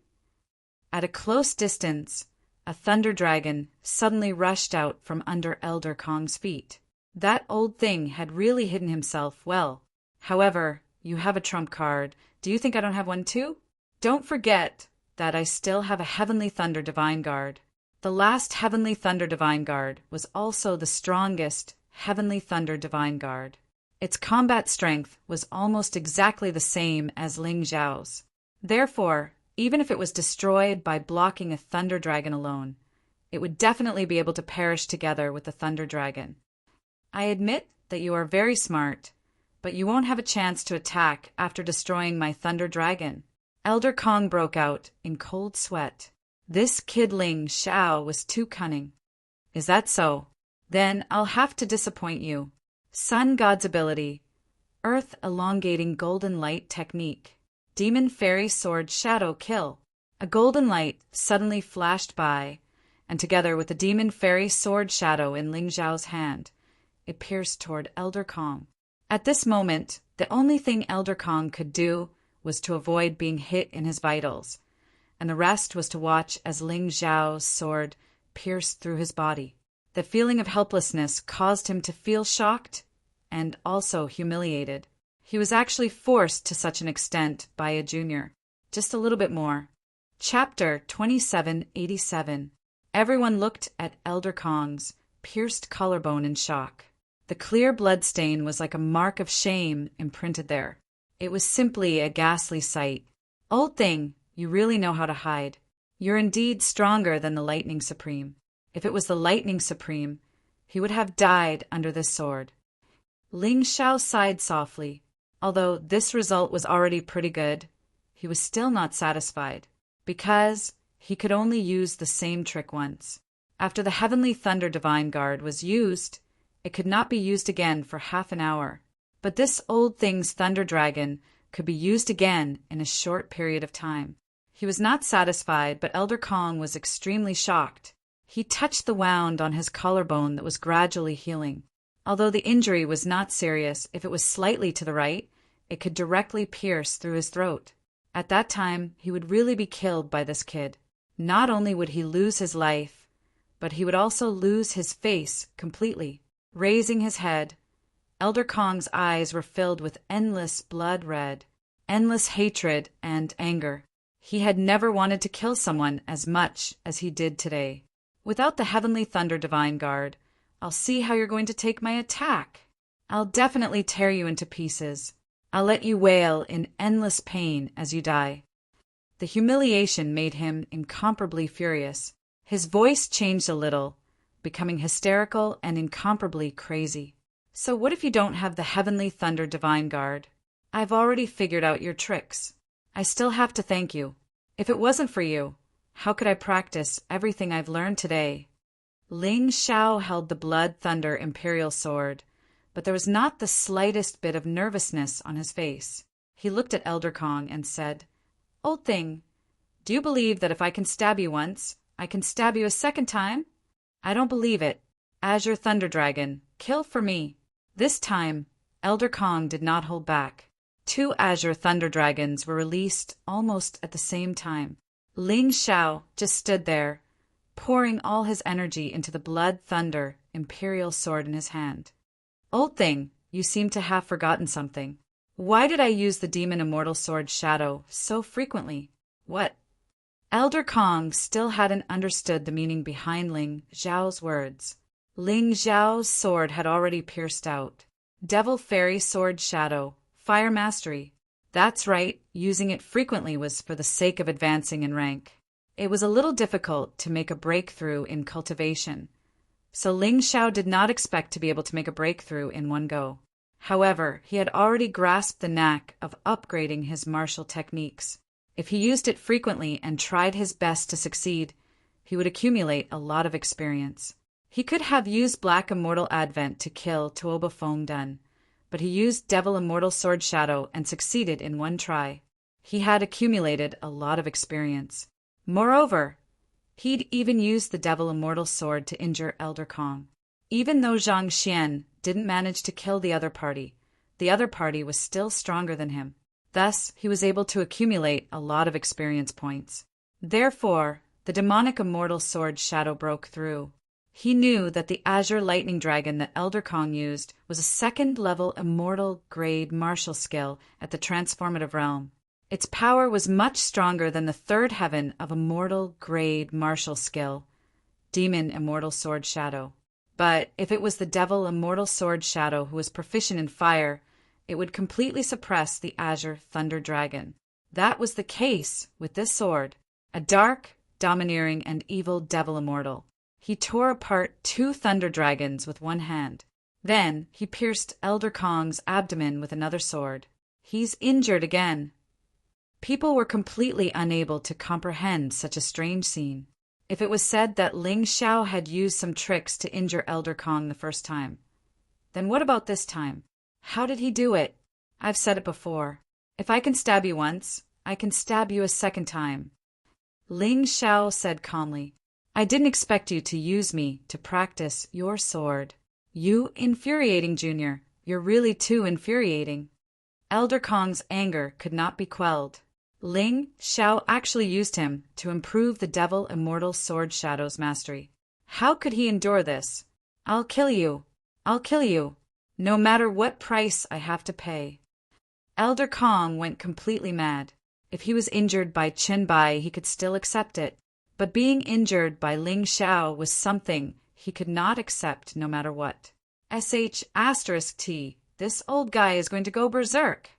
At a close distance, a Thunder Dragon suddenly rushed out from under Elder Kong's feet. That old thing had really hidden himself well. "However, you have a trump card. Do you think I don't have one too? Don't forget that I still have a Heavenly Thunder Divine Guard." The last Heavenly Thunder Divine Guard was also the strongest Heavenly Thunder Divine Guard. Its combat strength was almost exactly the same as Ling Xiao's. Therefore, even if it was destroyed by blocking a Thunder Dragon alone, it would definitely be able to perish together with the Thunder Dragon. "I admit that you are very smart, but you won't have a chance to attack after destroying my Thunder Dragon." Elder Kong broke out in cold sweat. This kid Ling Xiao was too cunning. "Is that so? Then I'll have to disappoint you." Sun God's ability, Earth Elongating Golden Light Technique, Demon Fairy Sword Shadow Kill. A golden light suddenly flashed by, and together with the Demon Fairy Sword Shadow in Ling Xiao's hand, it pierced toward Elder Kong. At this moment, the only thing Elder Kong could do was to avoid being hit in his vitals, and the rest was to watch as Ling Xiao's sword pierced through his body. The feeling of helplessness caused him to feel shocked and also humiliated. He was actually forced to such an extent by a junior. Just a little bit more. Chapter 2787. Everyone looked at Elder Kong's pierced collarbone in shock. The clear blood stain was like a mark of shame imprinted there. It was simply a ghastly sight. "Old thing, you really know how to hide. You're indeed stronger than the Lightning Supreme." If it was the Lightning Supreme, he would have died under this sword. Ling Xiao sighed softly. Although this result was already pretty good, he was still not satisfied, because he could only use the same trick once. After the Heavenly Thunder Divine Guard was used, it could not be used again for half an hour. But this old thing's Thunder Dragon could be used again in a short period of time. He was not satisfied, but Elder Kong was extremely shocked. He touched the wound on his collarbone that was gradually healing. Although the injury was not serious, if it was slightly to the right, it could directly pierce through his throat. At that time, he would really be killed by this kid. Not only would he lose his life, but he would also lose his face completely. Raising his head, Elder Kong's eyes were filled with endless blood red, endless hatred and anger. He had never wanted to kill someone as much as he did today. "Without the Heavenly Thunder Divine Guard, I'll see how you're going to take my attack. I'll definitely tear you into pieces. I'll let you wail in endless pain as you die." The humiliation made him incomparably furious. His voice changed a little, becoming hysterical and incomparably crazy. "So what if you don't have the Heavenly Thunder Divine Guard? I've already figured out your tricks. I still have to thank you. If it wasn't for you, how could I practice everything I've learned today?" Ling Xiao held the Blood Thunder Imperial Sword, but there was not the slightest bit of nervousness on his face. He looked at Elder Kong and said, "Old thing, do you believe that if I can stab you once, I can stab you a second time?" "I don't believe it. Azure Thunder Dragon, kill for me." This time, Elder Kong did not hold back. Two azure thunder dragons were released almost at the same time. Ling Xiao just stood there, pouring all his energy into the blood thunder imperial sword in his hand. Old thing, you seem to have forgotten something. Why did I use the demon immortal sword Shadow so frequently? What? Elder Kong still hadn't understood the meaning behind Ling Xiao's words. Ling Xiao's sword had already pierced out. Devil Fairy Sword Shadow, Fire Mastery. That's right, using it frequently was for the sake of advancing in rank. It was a little difficult to make a breakthrough in cultivation, so Ling Xiao did not expect to be able to make a breakthrough in one go. However, he had already grasped the knack of upgrading his martial techniques. If he used it frequently and tried his best to succeed, he would accumulate a lot of experience. He could have used Black Immortal Advent to kill Tuoba Feng Dun, but he used Devil Immortal Sword Shadow and succeeded in one try. He had accumulated a lot of experience. Moreover, he'd even used the Devil Immortal Sword to injure Elder Kong. Even though Zhang Xian didn't manage to kill the other party was still stronger than him. Thus, he was able to accumulate a lot of experience points. Therefore, the demonic immortal sword Shadow broke through. He knew that the Azure Lightning Dragon that Elder Kong used was a second-level immortal grade martial skill at the transformative realm. Its power was much stronger than the third heaven of immortal grade martial skill, Demon Immortal Sword Shadow. But if it was the Devil Immortal Sword Shadow who was proficient in fire, it would completely suppress the Azure Thunder Dragon. That was the case with this sword, a dark, domineering, and evil Devil Immortal. He tore apart two Thunder Dragons with one hand. Then he pierced Elder Kong's abdomen with another sword. He's injured again. People were completely unable to comprehend such a strange scene. If it was said that Ling Xiao had used some tricks to injure Elder Kong the first time, then what about this time? How did he do it? I've said it before. If I can stab you once, I can stab you a second time. Ling Xiao said calmly, I didn't expect you to use me to practice your sword. You infuriating, Junior. You're really too infuriating. Elder Kong's anger could not be quelled. Ling Xiao actually used him to improve the Devil Immortal Sword Shadow's mastery. How could he endure this? I'll kill you. I'll kill you. No matter what price I have to pay. Elder Kong went completely mad. If he was injured by Chen Bai, he could still accept it. But being injured by Ling Xiao was something he could not accept no matter what. *T. This old guy is going to go berserk.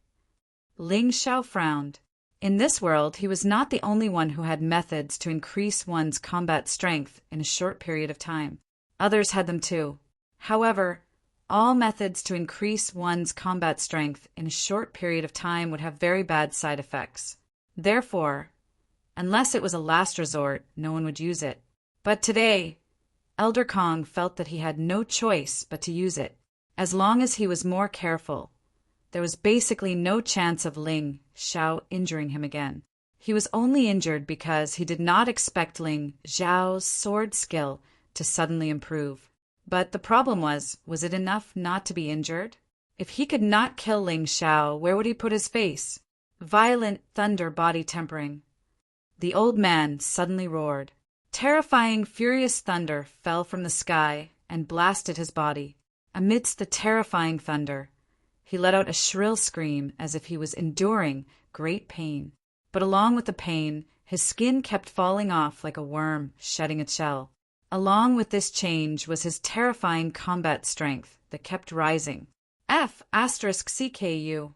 Ling Xiao frowned. In this world, he was not the only one who had methods to increase one's combat strength in a short period of time. Others had them too. However, all methods to increase one's combat strength in a short period of time would have very bad side effects. Therefore, unless it was a last resort, no one would use it. But today, Elder Kong felt that he had no choice but to use it. As long as he was more careful, there was basically no chance of Ling Xiao injuring him again. He was only injured because he did not expect Ling Xiao's sword skill to suddenly improve. But the problem was it enough not to be injured? If he could not kill Ling Xiao, where would he put his face? Violent thunder body tempering. The old man suddenly roared. Terrifying, furious thunder fell from the sky and blasted his body. Amidst the terrifying thunder, he let out a shrill scream as if he was enduring great pain. But along with the pain, his skin kept falling off like a worm shedding its shell. Along with this change was his terrifying combat strength that kept rising. *CKU.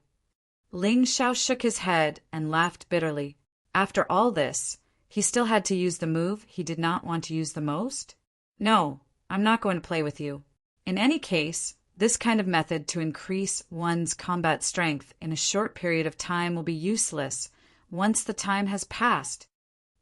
Ling Xiao shook his head and laughed bitterly. After all this, he still had to use the move he did not want to use the most? No, I'm not going to play with you. In any case, this kind of method to increase one's combat strength in a short period of time will be useless once the time has passed.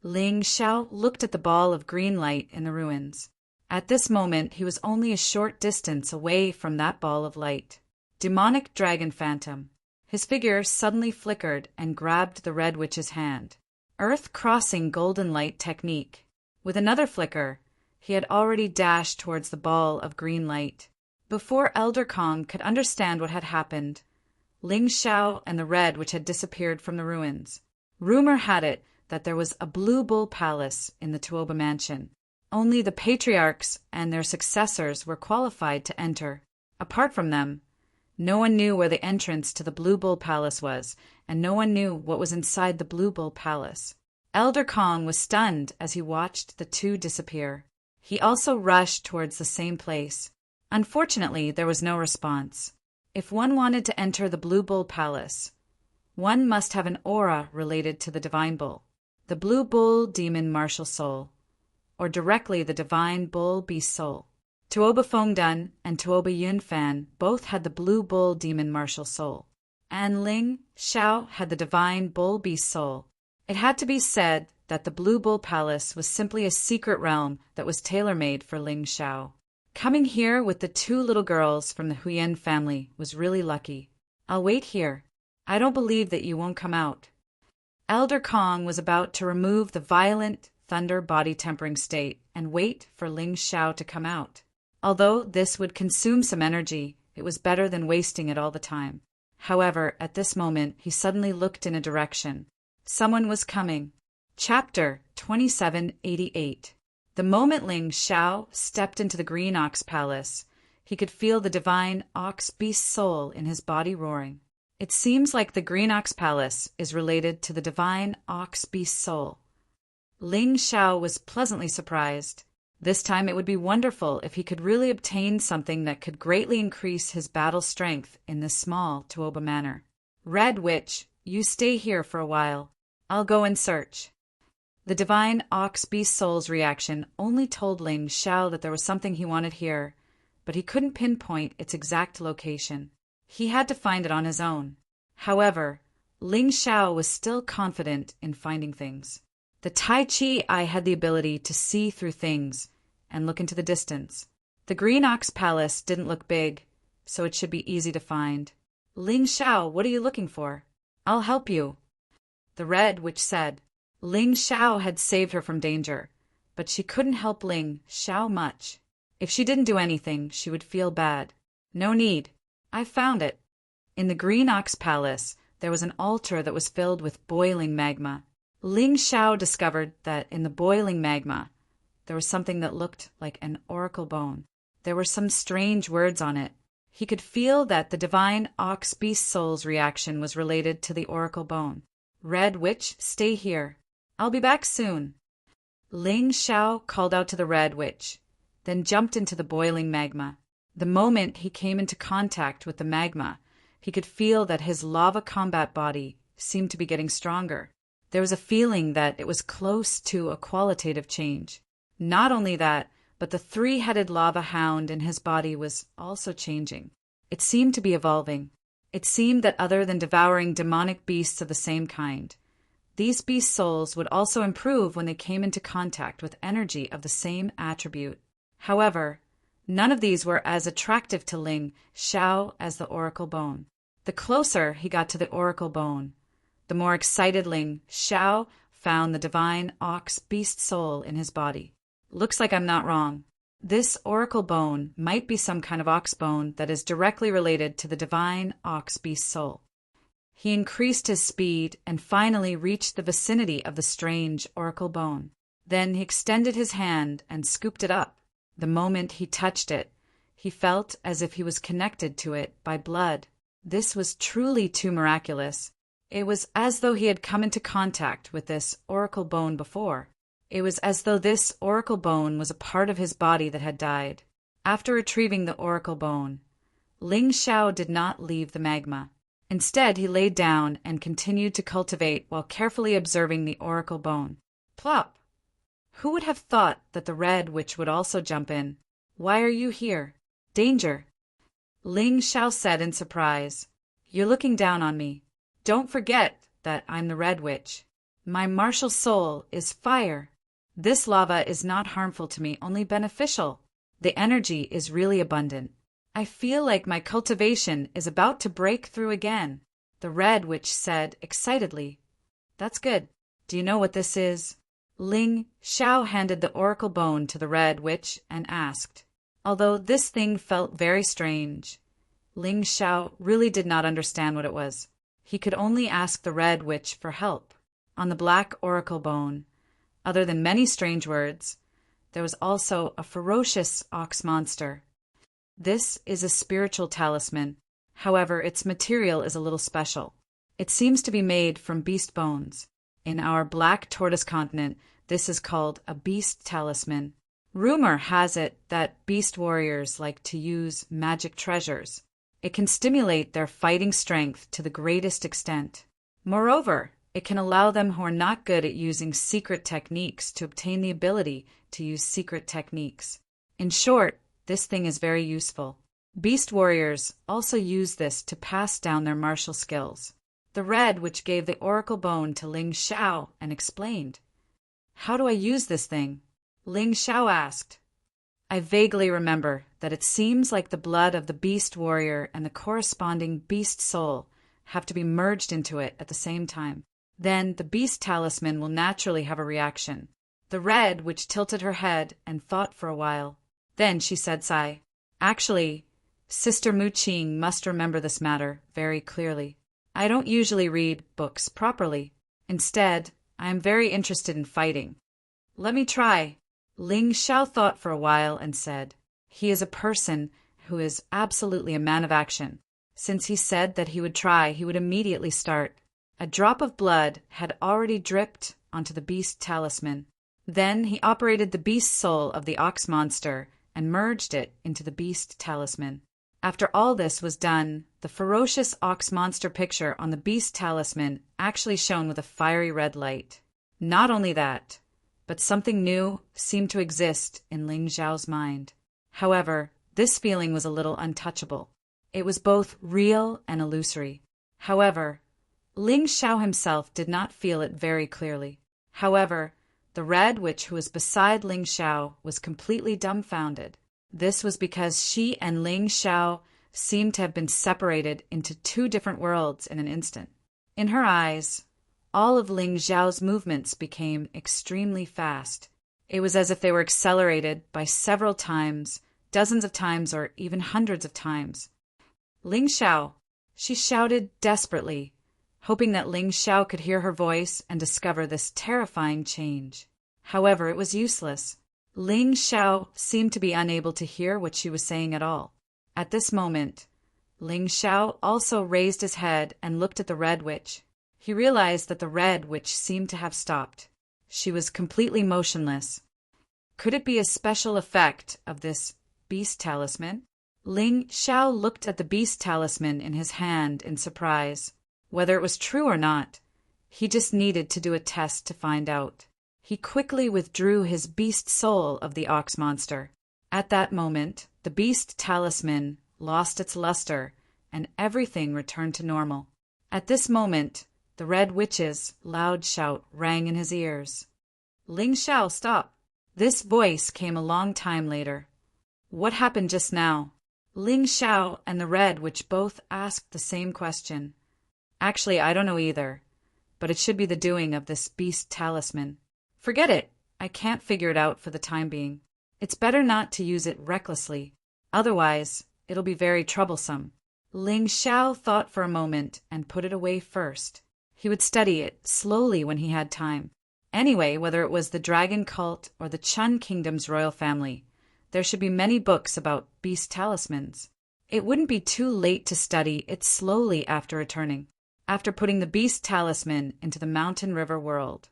Ling Xiao looked at the ball of green light in the ruins. At this moment, he was only a short distance away from that ball of light. Demonic Dragon Phantom. His figure suddenly flickered and grabbed the Red Witch's hand. Earth-crossing golden light technique. With another flicker, he had already dashed towards the ball of green light. Before Elder Kong could understand what had happened, Ling Xiao and the Red Witch had disappeared from the ruins. Rumor had it that there was a Blue Bull Palace in the Tuoba mansion. Only the patriarchs and their successors were qualified to enter. Apart from them, no one knew where the entrance to the Blue Bull Palace was, and no one knew what was inside the Blue Bull Palace. Elder Kong was stunned as he watched the two disappear. He also rushed towards the same place. Unfortunately, there was no response. If one wanted to enter the Blue Bull Palace, one must have an aura related to the Divine Bull, the Blue Bull Demon Martial Soul, or directly the Divine Bull Beast Soul. Tuoba Fengdun and Tuoba Yunfan both had the Blue Bull Demon Martial Soul, and Ling Xiao had the Divine Bull Beast Soul. It had to be said that the Blue Bull Palace was simply a secret realm that was tailor-made for Ling Xiao. Coming here with the two little girls from the Huyen family was really lucky. I'll wait here. I don't believe that you won't come out. Elder Kong was about to remove the violent thunder body tempering state and wait for Ling Xiao to come out. Although this would consume some energy, it was better than wasting it all the time. However, at this moment, he suddenly looked in a direction. Someone was coming. Chapter 2788. The moment Ling Xiao stepped into the Green Ox Palace, he could feel the divine ox beast soul in his body roaring. It seems like the Green Ox Palace is related to the divine ox beast soul. Ling Xiao was pleasantly surprised. This time it would be wonderful if he could really obtain something that could greatly increase his battle strength in this small Tuoba manor. Red Witch, you stay here for a while. I'll go and search. The divine ox beast soul's reaction only told Ling Xiao that there was something he wanted here, but he couldn't pinpoint its exact location. He had to find it on his own. However, Ling Xiao was still confident in finding things. The Tai Chi eye had the ability to see through things and look into the distance. The Green Ox Palace didn't look big, so it should be easy to find. Ling Xiao, what are you looking for? I'll help you. The Red Witch said. Ling Xiao had saved her from danger, but she couldn't help Ling Xiao much. If she didn't do anything, she would feel bad. No need. I found it. In the Green Ox Palace, there was an altar that was filled with boiling magma. Ling Xiao discovered that in the boiling magma, there was something that looked like an oracle bone. There were some strange words on it. He could feel that the divine ox beast soul's reaction was related to the oracle bone. Red Witch, stay here. I'll be back soon. Ling Xiao called out to the Red Witch, then jumped into the boiling magma. The moment he came into contact with the magma, he could feel that his lava combat body seemed to be getting stronger. There was a feeling that it was close to a qualitative change. Not only that, but the three-headed lava hound in his body was also changing. It seemed to be evolving. It seemed that other than devouring demonic beasts of the same kind, these beast souls would also improve when they came into contact with energy of the same attribute. However, none of these were as attractive to Ling Xiao as the oracle bone. The closer he got to the oracle bone, the more excited Ling Xiao found the divine ox beast soul in his body. Looks like I'm not wrong. This oracle bone might be some kind of ox bone that is directly related to the divine ox beast soul. He increased his speed and finally reached the vicinity of the strange oracle bone. Then he extended his hand and scooped it up. The moment he touched it, he felt as if he was connected to it by blood. This was truly too miraculous. It was as though he had come into contact with this oracle bone before. It was as though this oracle bone was a part of his body that had died. After retrieving the oracle bone, Ling Xiao did not leave the magma. Instead, he laid down and continued to cultivate while carefully observing the oracle bone. Plop! Who would have thought that the Red Witch would also jump in? Why are you here? Danger! Ling Xiao said in surprise. You're looking down on me. Don't forget that I'm the Red Witch. My martial soul is fire. This lava is not harmful to me, only beneficial. The energy is really abundant. I feel like my cultivation is about to break through again, the Red Witch said excitedly. That's good. Do you know what this is? Ling Xiao handed the oracle bone to the Red Witch and asked. Although this thing felt very strange, Ling Xiao really did not understand what it was. He could only ask the Red Witch for help. On the black oracle bone, other than many strange words, there was also a ferocious ox monster. This is a spiritual talisman. However, its material is a little special. It seems to be made from beast bones. In our black tortoise continent, this is called a beast talisman. Rumor has it that beast warriors like to use magic treasures. It can stimulate their fighting strength to the greatest extent. Moreover, it can allow them who are not good at using secret techniques to obtain the ability to use secret techniques. In short, this thing is very useful. Beast warriors also use this to pass down their martial skills. The Red Witch gave the oracle bone to Ling Xiao and explained. "How do I use this thing?" Ling Xiao asked. "I vaguely remember that it seems like the blood of the beast warrior and the corresponding beast soul have to be merged into it at the same time. Then the beast talisman will naturally have a reaction." The Red Witch tilted her head and thought for a while. Then she said, sigh, "Actually, Sister Mu-Ching must remember this matter very clearly. I don't usually read books properly. Instead, I am very interested in fighting. Let me try." Ling Xiao thought for a while and said, "He is a person who is absolutely a man of action. Since he said that he would try, he would immediately start." A drop of blood had already dripped onto the beast talisman. Then he operated the beast soul of the ox monster and merged it into the beast talisman. After all this was done, the ferocious ox monster picture on the beast talisman actually shone with a fiery red light. Not only that, but something new seemed to exist in Ling Xiao's mind. However, this feeling was a little untouchable. It was both real and illusory. However, Ling Xiao himself did not feel it very clearly. However, the Red Witch who was beside Ling Xiao was completely dumbfounded. This was because she and Ling Xiao seemed to have been separated into two different worlds in an instant. In her eyes, all of Ling Xiao's movements became extremely fast. It was as if they were accelerated by several times, dozens of times, or even hundreds of times. "Ling Xiao!" she shouted desperately, hoping that Ling Xiao could hear her voice and discover this terrifying change. However, it was useless. Ling Xiao seemed to be unable to hear what she was saying at all. At this moment, Ling Xiao also raised his head and looked at the Red Witch. He realized that the Red Witch seemed to have stopped. She was completely motionless. Could it be a special effect of this beast talisman? Ling Xiao looked at the beast talisman in his hand in surprise. Whether it was true or not, he just needed to do a test to find out. He quickly withdrew his beast soul of the ox monster. At that moment, the beast talisman lost its luster, and everything returned to normal. At this moment, the Red Witch's loud shout rang in his ears. "Ling Xiao, stop!" This voice came a long time later. What happened just now? Ling Xiao and the Red Witch both asked the same question. Actually, I don't know either, but it should be the doing of this beast talisman. Forget it. I can't figure it out for the time being. It's better not to use it recklessly. Otherwise, it'll be very troublesome. Ling Xiao thought for a moment and put it away first. He would study it slowly when he had time. Anyway, whether it was the dragon cult or the Chun Kingdom's royal family, there should be many books about beast talismans. It wouldn't be too late to study it slowly after returning. After putting the beast talisman into the mountain river world,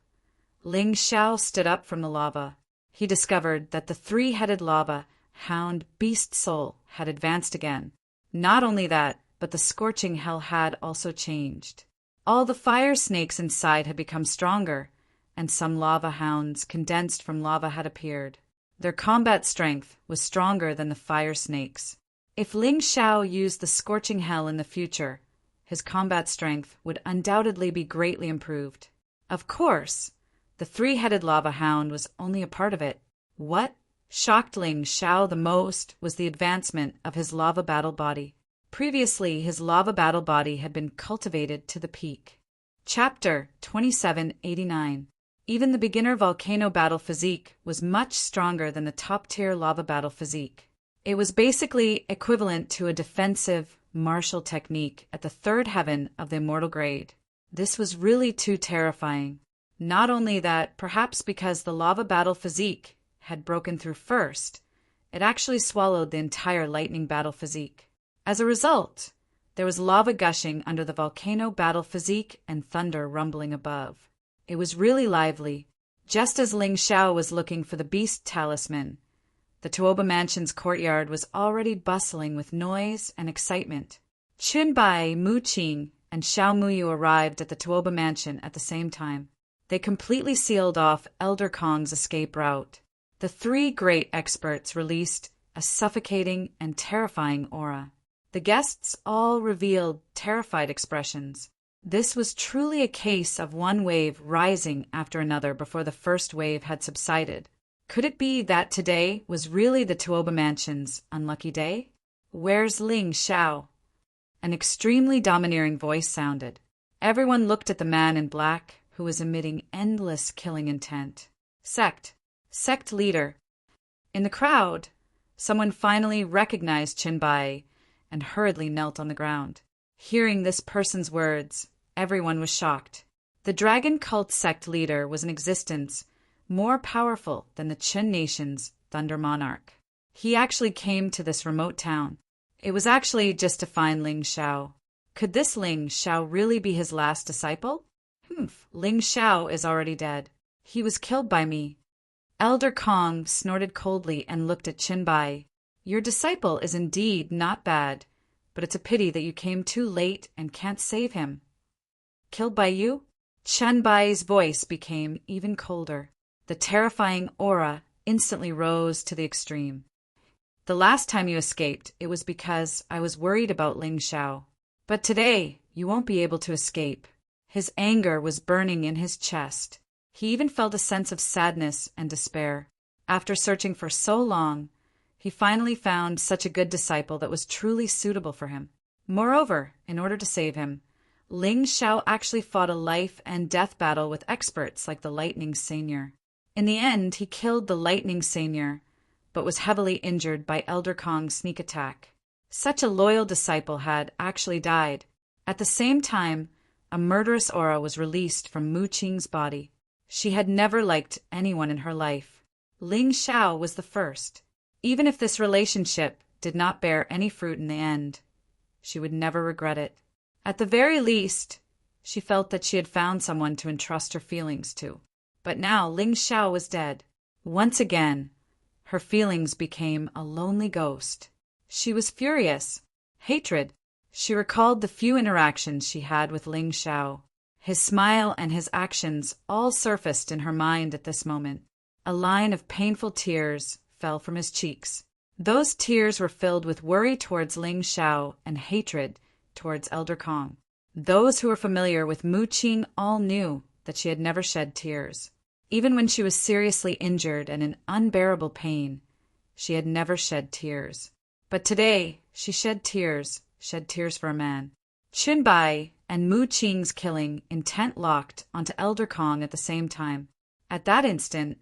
Ling Xiao stood up from the lava. He discovered that the three-headed lava hound beast soul had advanced again. Not only that, but the scorching hell had also changed. All the fire snakes inside had become stronger, and some lava hounds condensed from lava had appeared. Their combat strength was stronger than the fire snakes. If Ling Xiao used the scorching hell in the future, his combat strength would undoubtedly be greatly improved. Of course, the three-headed lava hound was only a part of it. What shocked Ling Xiao the most was the advancement of his lava battle body. Previously, his lava battle body had been cultivated to the peak. Chapter 2789. Even the beginner volcano battle physique was much stronger than the top-tier lava battle physique. It was basically equivalent to a defensive martial technique at the third heaven of the immortal grade. This was really too terrifying. Not only that, perhaps because the lava battle physique had broken through first, it actually swallowed the entire lightning battle physique. As a result, there was lava gushing under the volcano battle physique and thunder rumbling above. It was really lively. Just as Ling Xiao was looking for the beast talisman, the Tuoba Mansion's courtyard was already bustling with noise and excitement. Qin Bai, Mu Qing, and Xiao Muyu arrived at the Tuoba Mansion at the same time. They completely sealed off Elder Kong's escape route. The three great experts released a suffocating and terrifying aura. The guests all revealed terrified expressions. This was truly a case of one wave rising after another before the first wave had subsided. Could it be that today was really the Tuoba Mansion's unlucky day? "Where's Ling Xiao?" An extremely domineering voice sounded. Everyone looked at the man in black, who was emitting endless killing intent. Sect leader. In the crowd, someone finally recognized Qin Bai and hurriedly knelt on the ground. Hearing this person's words, everyone was shocked. The dragon cult sect leader was in existence more powerful than the Qin nation's Thunder Monarch. He actually came to this remote town. It was actually just to find Ling Xiao. Could this Ling Xiao really be his last disciple? Ling Xiao is already dead. He was killed by me. Elder Kong snorted coldly and looked at Qin Bai. Your disciple is indeed not bad, but it's a pity that you came too late and can't save him. Killed by you? Qin Bai's voice became even colder. The terrifying aura instantly rose to the extreme. The last time you escaped, it was because I was worried about Ling Xiao. But today, you won't be able to escape. His anger was burning in his chest. He even felt a sense of sadness and despair. After searching for so long, he finally found such a good disciple that was truly suitable for him. Moreover, in order to save him, Ling Xiao actually fought a life and death battle with experts like the Lightning Senior. In the end, he killed the Lightning Senior, but was heavily injured by Elder Kong's sneak attack. Such a loyal disciple had actually died. At the same time, a murderous aura was released from Mu Qing's body. She had never liked anyone in her life. Ling Xiao was the first. Even if this relationship did not bear any fruit in the end, she would never regret it. At the very least, she felt that she had found someone to entrust her feelings to. But now Ling Xiao was dead. Once again, her feelings became a lonely ghost. She was furious. Hatred. She recalled the few interactions she had with Ling Xiao. His smile and his actions all surfaced in her mind at this moment. A line of painful tears fell from his cheeks. Those tears were filled with worry towards Ling Xiao and hatred towards Elder Kong. Those who were familiar with Mu Qing all knew that she had never shed tears. Even when she was seriously injured and in unbearable pain, she had never shed tears. But today, she shed tears for a man. Qin Bai and Mu Qing's killing intent locked onto Elder Kong at the same time. At that instant,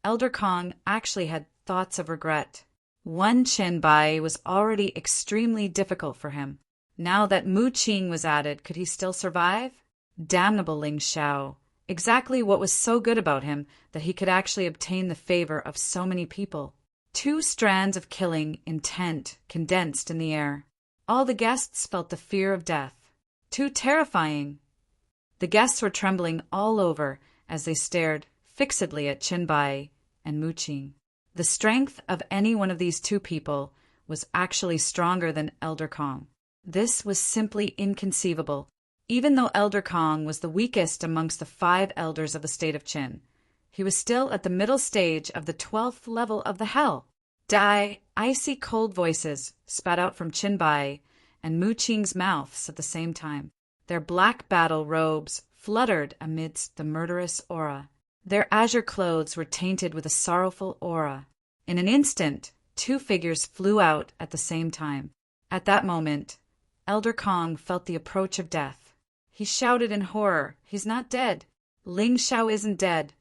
Elder Kong actually had thoughts of regret. One Qin Bai was already extremely difficult for him. Now that Mu Qing was added, could he still survive? Damnable Ling Xiao. Exactly what was so good about him that he could actually obtain the favor of so many people. Two strands of killing intent condensed in the air. All the guests felt the fear of death. Too terrifying. The guests were trembling all over as they stared fixedly at Qin Bai and Mu Qing. The strength of any one of these two people was actually stronger than Elder Kong. This was simply inconceivable. Even though Elder Kong was the weakest amongst the 5 elders of the state of Qin, he was still at the middle stage of the 12th level of the hell. Icy cold voices spat out from Qin Bai and Mu Qing's mouths at the same time. Their black battle robes fluttered amidst the murderous aura. Their azure clothes were tainted with a sorrowful aura. In an instant, 2 figures flew out at the same time. At that moment, Elder Kong felt the approach of death. He shouted in horror, "He's not dead. Ling Xiao isn't dead."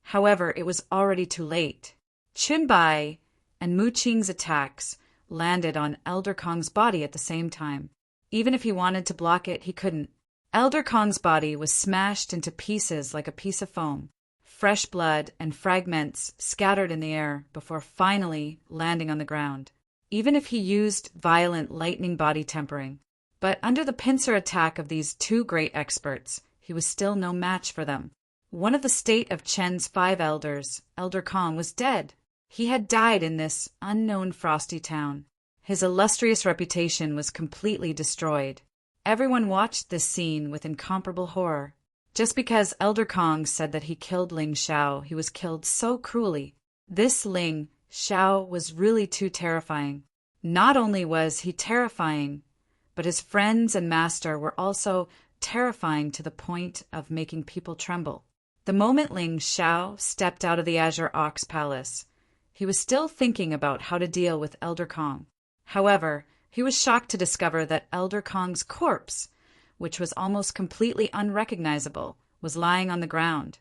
However, it was already too late. Qin Bai and Mu Qing's attacks landed on Elder Kong's body at the same time. Even if he wanted to block it, he couldn't. Elder Kong's body was smashed into pieces like a piece of foam. Fresh blood and fragments scattered in the air before finally landing on the ground. Even if he used violent lightning body tempering. But under the pincer attack of these two great experts, he was still no match for them. One of the state of Chen's 5 elders, Elder Kong, was dead. He had died in this unknown frosty town. His illustrious reputation was completely destroyed. Everyone watched this scene with incomparable horror. Just because Elder Kong said that he killed Ling Xiao, he was killed so cruelly. This Ling Xiao was really too terrifying. Not only was he terrifying, but his friends and master were also terrifying to the point of making people tremble. The moment Ling Xiao stepped out of the Azure Ox Palace, he was still thinking about how to deal with Elder Kong. However, he was shocked to discover that Elder Kong's corpse, which was almost completely unrecognizable, was lying on the ground,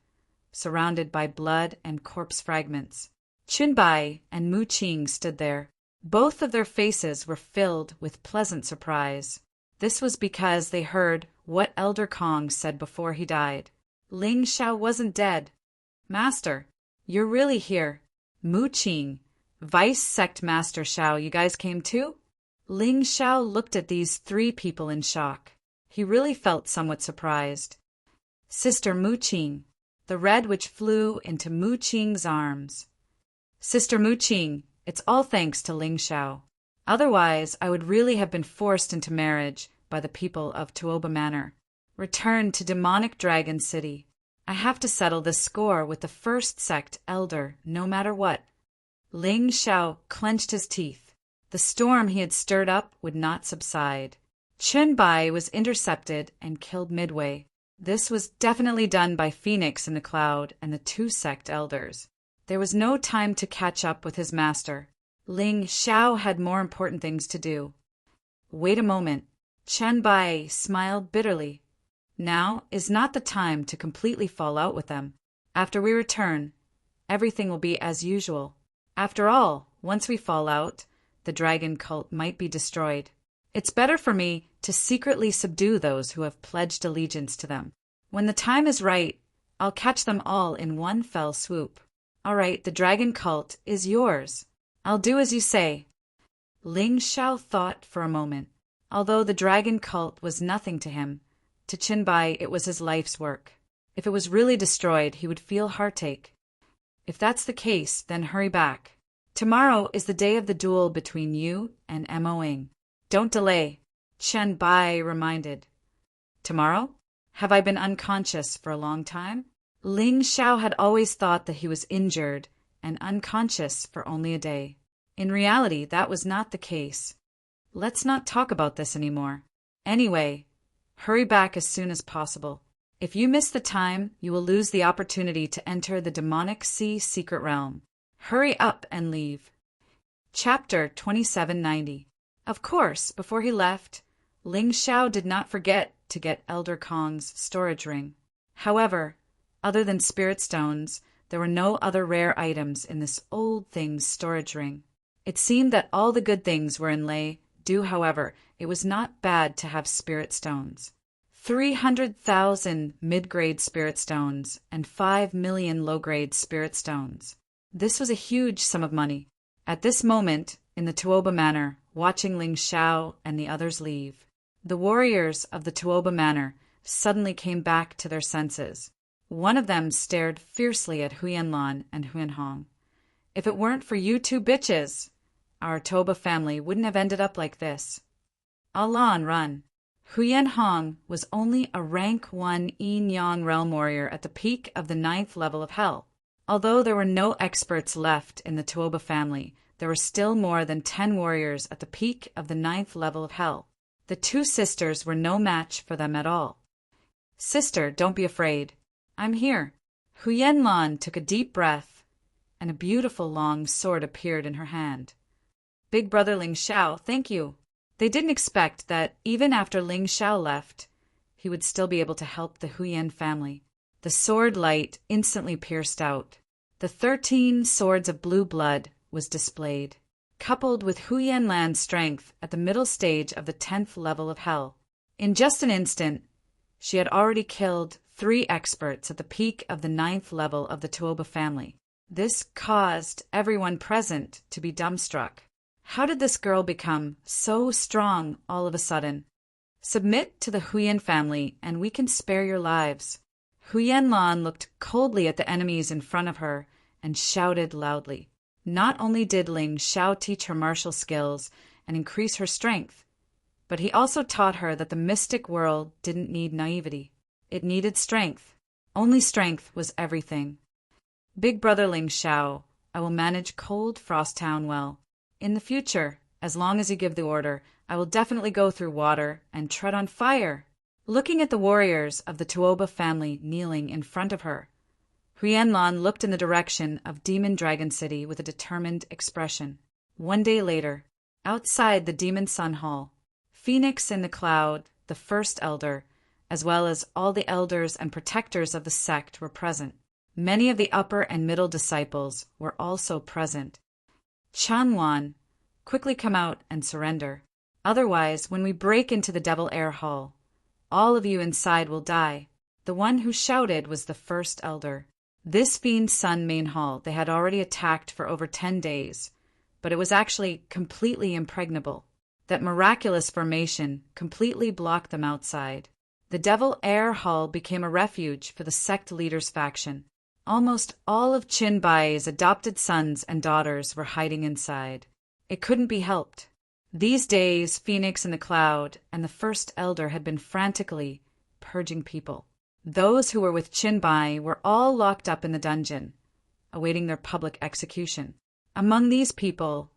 surrounded by blood and corpse fragments. Chunbai and Mu Qing stood there. Both of their faces were filled with pleasant surprise. This was because they heard what Elder Kong said before he died. Ling Xiao wasn't dead. Master, you're really here. Mu Qing, Vice Sect Master Xiao, you guys came too? Ling Xiao looked at these 3 people in shock. He really felt somewhat surprised. Sister Mu Qing, the red which flew into Mu Qing's arms. Sister Mu Qing, it's all thanks to Ling Xiao. Otherwise, I would really have been forced into marriage by the people of Tuoba Manor. Returned to demonic Dragon City. I have to settle this score with the first sect elder, no matter what. Ling Xiao clenched his teeth. The storm he had stirred up would not subside. Chunbai was intercepted and killed midway. This was definitely done by Phoenix in the Cloud and the 2 sect elders. There was no time to catch up with his master. Ling Xiao had more important things to do. Wait a moment. Chunbai smiled bitterly. Now is not the time to completely fall out with them. After we return, everything will be as usual. After all, once we fall out, the dragon cult might be destroyed. It's better for me to secretly subdue those who have pledged allegiance to them. When the time is right, I'll catch them all in one fell swoop. All right, the dragon cult is yours. I'll do as you say. Ling Xiao thought for a moment. Although the dragon cult was nothing to him, to Chunbai it was his life's work. If it was really destroyed, he would feel heartache. If that's the case, then hurry back. Tomorrow is the day of the duel between you and Mo Ying. Don't delay, Chunbai reminded. Tomorrow? Have I been unconscious for a long time? Ling Xiao had always thought that he was injured and unconscious for only a day. In reality, that was not the case. Let's not talk about this anymore. Anyway, hurry back as soon as possible. If you miss the time, you will lose the opportunity to enter the demonic sea secret realm. Hurry up and leave. Chapter 2790. Of course, before he left, Ling Xiao did not forget to get Elder Kong's storage ring. However, other than spirit stones, there were no other rare items in this old thing's storage ring. It seemed that all the good things were inlay. However, it was not bad to have spirit stones. 300,000 mid-grade spirit stones and 5 million low-grade spirit stones. This was a huge sum of money. At this moment, in the Tuoba Manor, watching Ling Xiao and the others leave, the warriors of the Tuoba Manor suddenly came back to their senses. One of them stared fiercely at Huyanlan and Huyanhong. If it weren't for you 2 bitches, our Toba family wouldn't have ended up like this. Allah run. Huyanhong was only a rank 1 Yin-Yang realm warrior at the peak of the 9th level of hell. Although there were no experts left in the Tuoba family, there were still more than 10 warriors at the peak of the 9th level of hell. The 2 sisters were no match for them at all. Sister, don't be afraid. I'm here. Huyanlan took a deep breath, and a beautiful long sword appeared in her hand. Big brother Ling Xiao, thank you. They didn't expect that even after Ling Xiao left, he would still be able to help the Huyan family. The sword light instantly pierced out. The 13 swords of blue blood was displayed. coupled with Hu Yanlan's strength at the middle stage of the 10th level of hell. In just an instant, she had already killed 3 experts at the peak of the 9th level of the Tuoba family. This caused everyone present to be dumbstruck. How did this girl become so strong all of a sudden? Submit to the Huyan family, and we can spare your lives. Hu Yanlan looked coldly at the enemies in front of her and shouted loudly. Not only did Ling Xiao teach her martial skills and increase her strength, but he also taught her that the mystic world didn't need naivety. It needed strength. Only strength was everything. Big brother Ling Xiao, I will manage Cold Frost Town well. In the future, as long as you give the order, I will definitely go through water and tread on fire. Looking at the warriors of the Tuoba family kneeling in front of her, Hu Yanlan looked in the direction of Demon Dragon City with a determined expression. One day later, outside the Demon Sun Hall, Phoenix in the Cloud, the first elder, as well as all the elders and protectors of the sect were present. Many of the upper and middle disciples were also present. Chanwan, quickly come out and surrender. Otherwise, when we break into the Devil Air Hall, all of you inside will die. The one who shouted was the first elder. This Fiend Sun main hall they had already attacked for over 10 days, but it was actually completely impregnable. That miraculous formation completely blocked them outside. The Devil Air Hall became a refuge for the sect leader's faction. Almost all of Qin Bai's adopted sons and daughters were hiding inside. It couldn't be helped. These days, Phoenix in the Cloud and the First Elder had been frantically purging people. Those who were with Qin Bai were all locked up in the dungeon, awaiting their public execution. Among these people,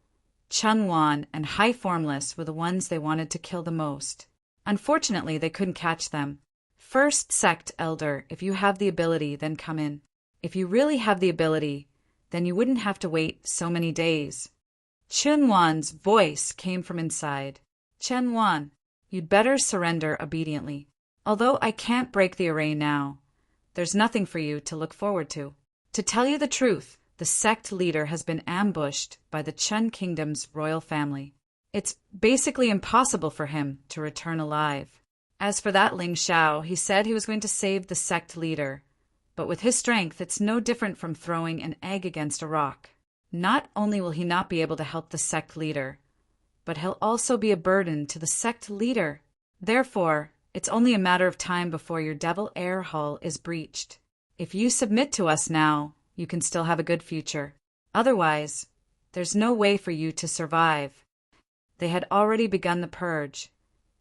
Chun Wan and High Formless were the ones they wanted to kill the most. Unfortunately, they couldn't catch them. First Sect Elder, if you have the ability, then come in. If you really have the ability, then you wouldn't have to wait so many days. Chun Wan's voice came from inside. Chen Wan, you'd better surrender obediently. Although I can't break the array now, there's nothing for you to look forward to. To tell you the truth, the sect leader has been ambushed by the Chun Kingdom's royal family. It's basically impossible for him to return alive. As for that Ling Xiao, he said he was going to save the sect leader, but with his strength, it's no different from throwing an egg against a rock. Not only will he not be able to help the sect leader, but he'll also be a burden to the sect leader. Therefore, it's only a matter of time before your Devil Air Hall is breached. If you submit to us now, you can still have a good future. Otherwise, there's no way for you to survive. They had already begun the purge,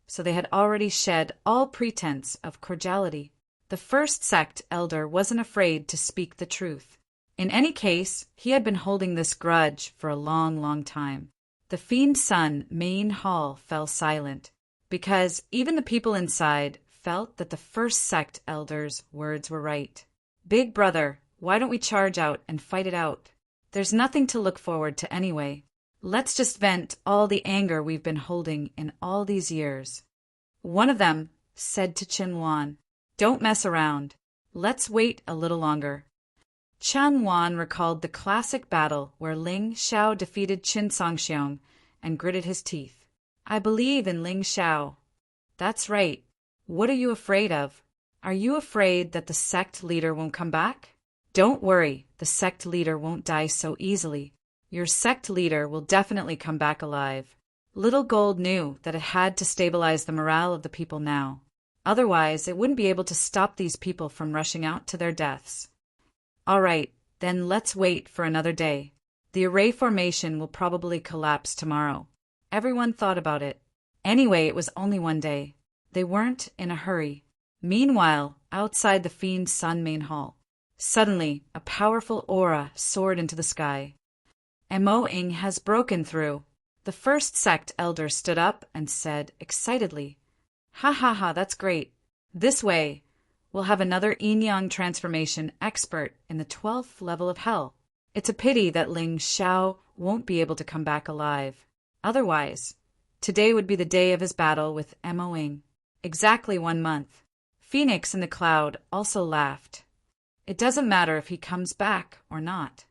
so they had already shed all pretense of cordiality. The first sect elder wasn't afraid to speak the truth. In any case, he had been holding this grudge for a long, long time. The Fiend Sun main hall fell silent, because even the people inside felt that the first sect elder's words were right. Big brother, why don't we charge out and fight it out? There's nothing to look forward to anyway. Let's just vent all the anger we've been holding in all these years. One of them said to Qin Wan, don't mess around. Let's wait a little longer. Chen Wan recalled the classic battle where Ling Xiao defeated Qin Songxiong and gritted his teeth. I believe in Ling Xiao. That's right. What are you afraid of? Are you afraid that the sect leader won't come back? Don't worry, the sect leader won't die so easily. Your sect leader will definitely come back alive. Little Gold knew that it had to stabilize the morale of the people now. Otherwise, it wouldn't be able to stop these people from rushing out to their deaths. All right, then let's wait for another day. The array formation will probably collapse tomorrow. Everyone thought about it. Anyway, it was only one day. They weren't in a hurry. Meanwhile, outside the Fiend Sun main hall, suddenly a powerful aura soared into the sky. Mo-ing has broken through. The first sect elder stood up and said excitedly, ha ha ha, that's great. This way, we'll have another yin-yang transformation expert in the 12th level of hell. It's a pity that Ling Xiao won't be able to come back alive. Otherwise, today would be the day of his battle with Mo-ing. Exactly 1 month. Phoenix in the Cloud also laughed. It doesn't matter if he comes back or not.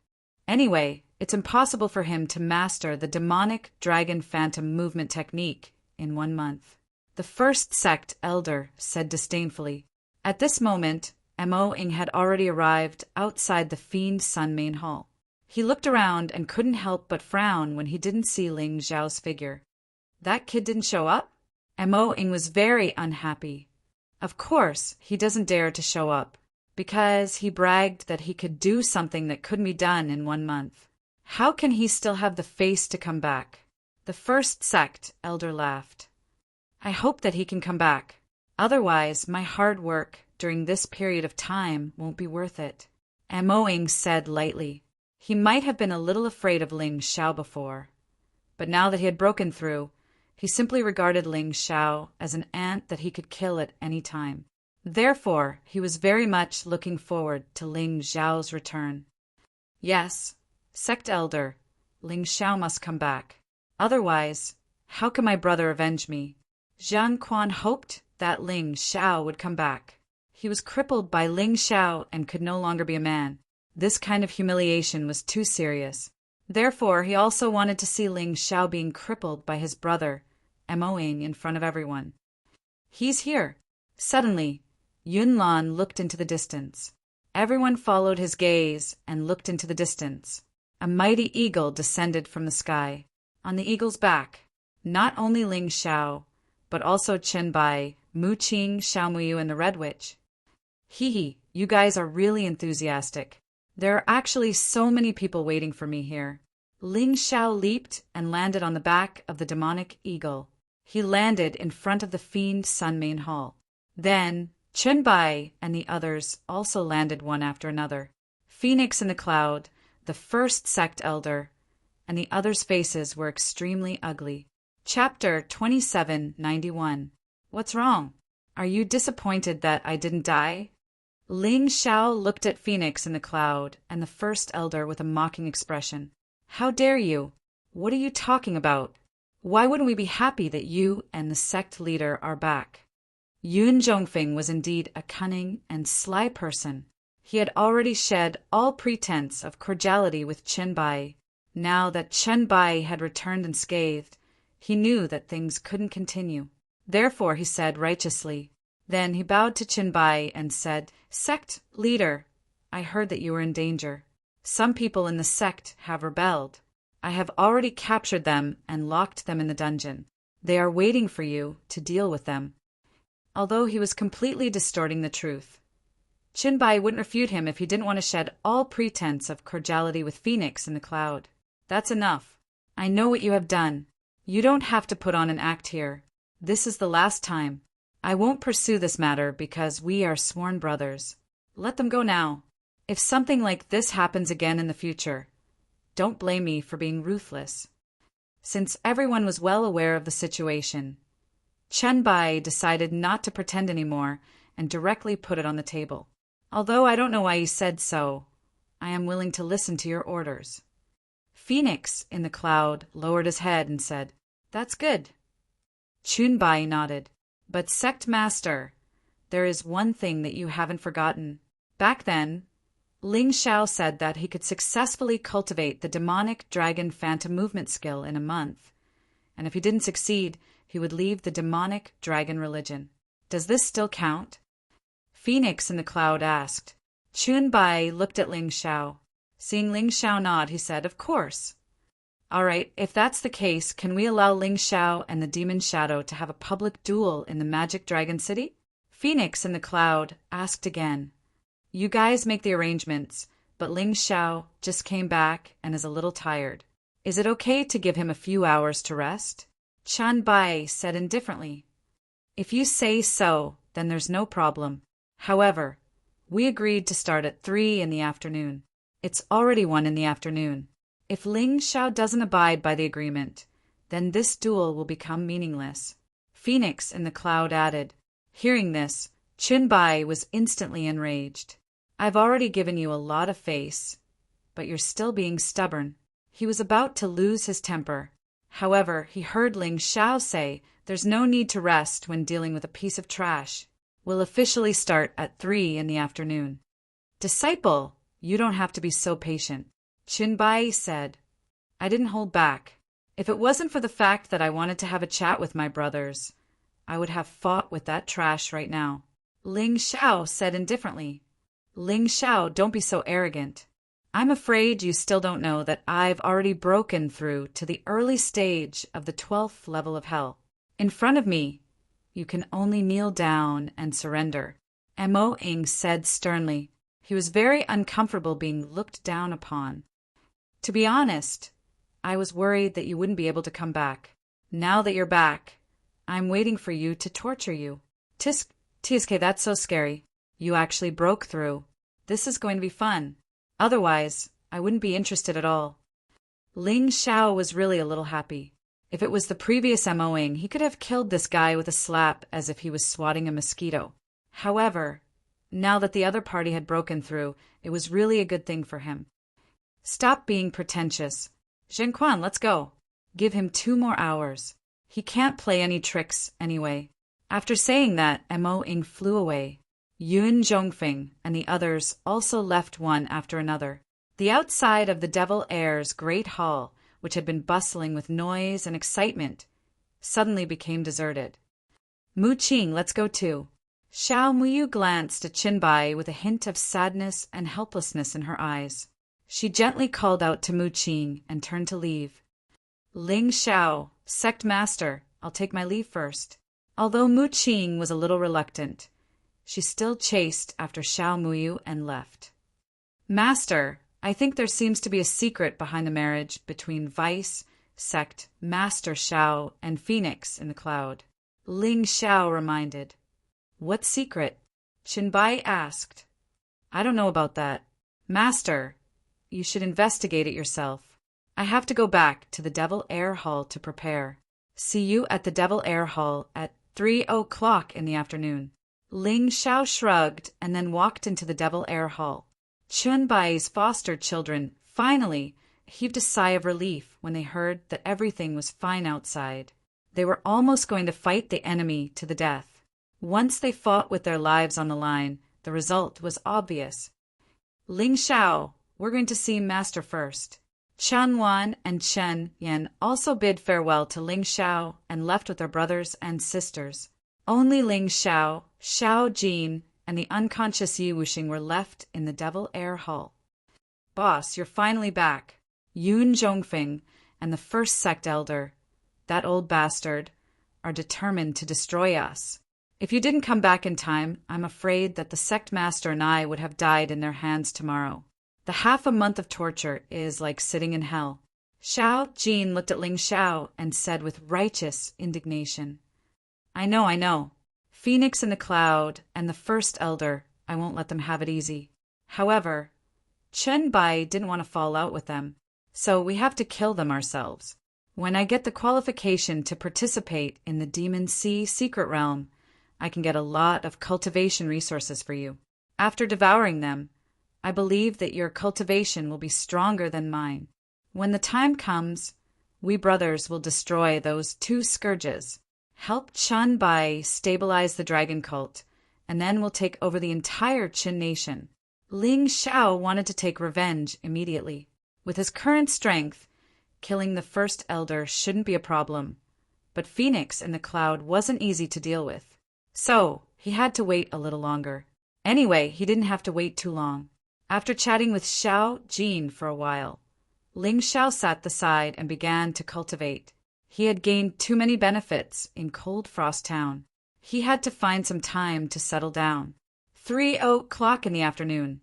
Anyway, It's impossible for him to master the demonic dragon phantom movement technique in 1 month. The first sect elder said disdainfully. At this moment, Mo Ing had already arrived outside the Fiend Sun main hall. He looked around and couldn't help but frown when he didn't see Ling Xiao's figure. That kid didn't show up? Mo Ing was very unhappy. Of course, he doesn't dare to show up, because he bragged that he could do something that couldn't be done in 1 month. How can he still have the face to come back? The first sect elder laughed. I hope that he can come back. Otherwise, my hard work during this period of time won't be worth it. Mo Ing said lightly. He might have been a little afraid of Ling Xiao before, but now that he had broken through, he simply regarded Ling Xiao as an ant that he could kill at any time. Therefore, he was very much looking forward to Ling Xiao's return. Yes, sect elder, Ling Xiao must come back. Otherwise, how can my brother avenge me? Zhang Quan hoped that Ling Xiao would come back. He was crippled by Ling Xiao and could no longer be a man. This kind of humiliation was too serious. Therefore, he also wanted to see Ling Xiao being crippled by his brother, Mo Ing, in front of everyone. He's here. Suddenly, Yun Lan looked into the distance. Everyone followed his gaze and looked into the distance. A mighty eagle descended from the sky. On the eagle's back, not only Ling Xiao, but also Chen Bai, Mu Qing, Xiao Muyu, and the Red Witch. Hee, you guys are really enthusiastic. There are actually so many people waiting for me here. Ling Xiao leaped and landed on the back of the demonic eagle. He landed in front of the Fiend Sun main hall. Then, Chen Bai and the others also landed one after another. Phoenix in the Cloud, the first sect elder, and the others' faces were extremely ugly. Chapter 2791. What's wrong? Are you disappointed that I didn't die? Ling Xiao looked at Phoenix in the Cloud and the first elder with a mocking expression. How dare you? What are you talking about? Why wouldn't we be happy that you and the sect leader are back? Yun Zhongfeng was indeed a cunning and sly person. He had already shed all pretense of cordiality with Chen Bai. Now that Chen Bai had returned unscathed, he knew that things couldn't continue. Therefore, he said righteously. Then he bowed to Chen Bai and said, Sect leader, I heard that you were in danger. Some people in the sect have rebelled. I have already captured them and locked them in the dungeon. They are waiting for you to deal with them. Although he was completely distorting the truth, Chen Bai wouldn't refute him if he didn't want to shed all pretense of cordiality with Phoenix in the Cloud. That's enough. I know what you have done. You don't have to put on an act here. This is the last time. I won't pursue this matter because we are sworn brothers. Let them go now. If something like this happens again in the future, don't blame me for being ruthless. Since everyone was well aware of the situation, Chen Bai decided not to pretend anymore and directly put it on the table. Although I don't know why you said so, I am willing to listen to your orders. Phoenix in the Cloud lowered his head and said, That's good. Chun Bai nodded. But Sect Master, there is one thing that you haven't forgotten. Back then, Ling Xiao said that he could successfully cultivate the demonic dragon phantom movement skill in a month, and if he didn't succeed, he would leave the demonic dragon religion. Does this still count? Phoenix in the Cloud asked. Chun Bai looked at Ling Xiao. Seeing Ling Xiao nod, he said, Of course. All right, if that's the case, can we allow Ling Xiao and the Demon Shadow to have a public duel in the Magic Dragon City? Phoenix in the Cloud asked again. You guys make the arrangements, but Ling Xiao just came back and is a little tired. Is it okay to give him a few hours to rest? Chan Bai said indifferently. If you say so, then there's no problem. However, we agreed to start at 3 in the afternoon. It's already 1 in the afternoon. If Ling Xiao doesn't abide by the agreement, then this duel will become meaningless. Phoenix in the Cloud added. Hearing this, Chin Bai was instantly enraged. I've already given you a lot of face, but you're still being stubborn. He was about to lose his temper. However, he heard Ling Xiao say, There's no need to rest when dealing with a piece of trash. We'll officially start at 3 in the afternoon. Disciple, you don't have to be so patient. Qinbai said. I didn't hold back. If it wasn't for the fact that I wanted to have a chat with my brothers, I would have fought with that trash right now. Ling Xiao said indifferently. Ling Xiao, don't be so arrogant. I'm afraid you still don't know that I've already broken through to the early stage of the 12th level of hell. In front of me, you can only kneel down and surrender. Mo Ying said sternly. He was very uncomfortable being looked down upon. To be honest, I was worried that you wouldn't be able to come back. Now that you're back, I'm waiting for you to torture you. TSK, that's so scary. You actually broke through. This is going to be fun. Otherwise, I wouldn't be interested at all. Ling Xiao was really a little happy. If it was the previous MOing, he could have killed this guy with a slap as if he was swatting a mosquito. However, now that the other party had broken through, it was really a good thing for him. Stop being pretentious. Zhenquan, let's go. Give him 2 more hours. He can't play any tricks anyway. After saying that, Mo Ying flew away. Yun Zhongfeng and the others also left one after another. The outside of the Devil Heir's great hall, which had been bustling with noise and excitement, suddenly became deserted. Mu Qing, let's go too. Xiao Muyu glanced at Qinbai with a hint of sadness and helplessness in her eyes. She gently called out to Mu Qing and turned to leave. Ling Xiao, Sect Master, I'll take my leave first. Although Mu Qing was a little reluctant, she still chased after Xiao Muyu and left. Master, I think there seems to be a secret behind the marriage between Vice, Sect, Master Xiao, and Phoenix in the cloud. Ling Xiao reminded. What secret? Qinbai asked. I don't know about that. Master, you should investigate it yourself. I have to go back to the Devil Heir Hall to prepare. See you at the Devil Heir Hall at 3 o'clock in the afternoon. Ling Xiao shrugged and then walked into the Devil Heir Hall. Qinbai's foster children finally heaved a sigh of relief when they heard that everything was fine outside. They were almost going to fight the enemy to the death. Once they fought with their lives on the line, the result was obvious. Ling Xiao, we're going to see Master first. Chen Wan and Chen Yan also bid farewell to Ling Xiao and left with their brothers and sisters. Only Ling Xiao, Xiao Jin, and the unconscious Yi Wuxing were left in the Devil Heir Hall. Boss, you're finally back. Yun Zhongfeng and the first sect elder, that old bastard, are determined to destroy us. If you didn't come back in time, I'm afraid that the sect master and I would have died in their hands tomorrow. The half a month of torture is like sitting in hell. Xiao Jin looked at Ling Xiao and said with righteous indignation, I know. Phoenix in the cloud and the first elder, I won't let them have it easy. However, Qinbai didn't want to fall out with them, so we have to kill them ourselves. When I get the qualification to participate in the Demon Sea secret realm, I can get a lot of cultivation resources for you. After devouring them, I believe that your cultivation will be stronger than mine. When the time comes, we brothers will destroy those 2 scourges, help Qinbai stabilize the dragon cult, and then we'll take over the entire Qin nation. Ling Xiao wanted to take revenge immediately. With his current strength, killing the first elder shouldn't be a problem, but Phoenix in the cloud wasn't easy to deal with. So, he had to wait a little longer. Anyway, he didn't have to wait too long. After chatting with Xiao Jin for a while, Ling Xiao sat aside and began to cultivate. He had gained too many benefits in Cold Frost Town. He had to find some time to settle down. 3 o'clock in the afternoon,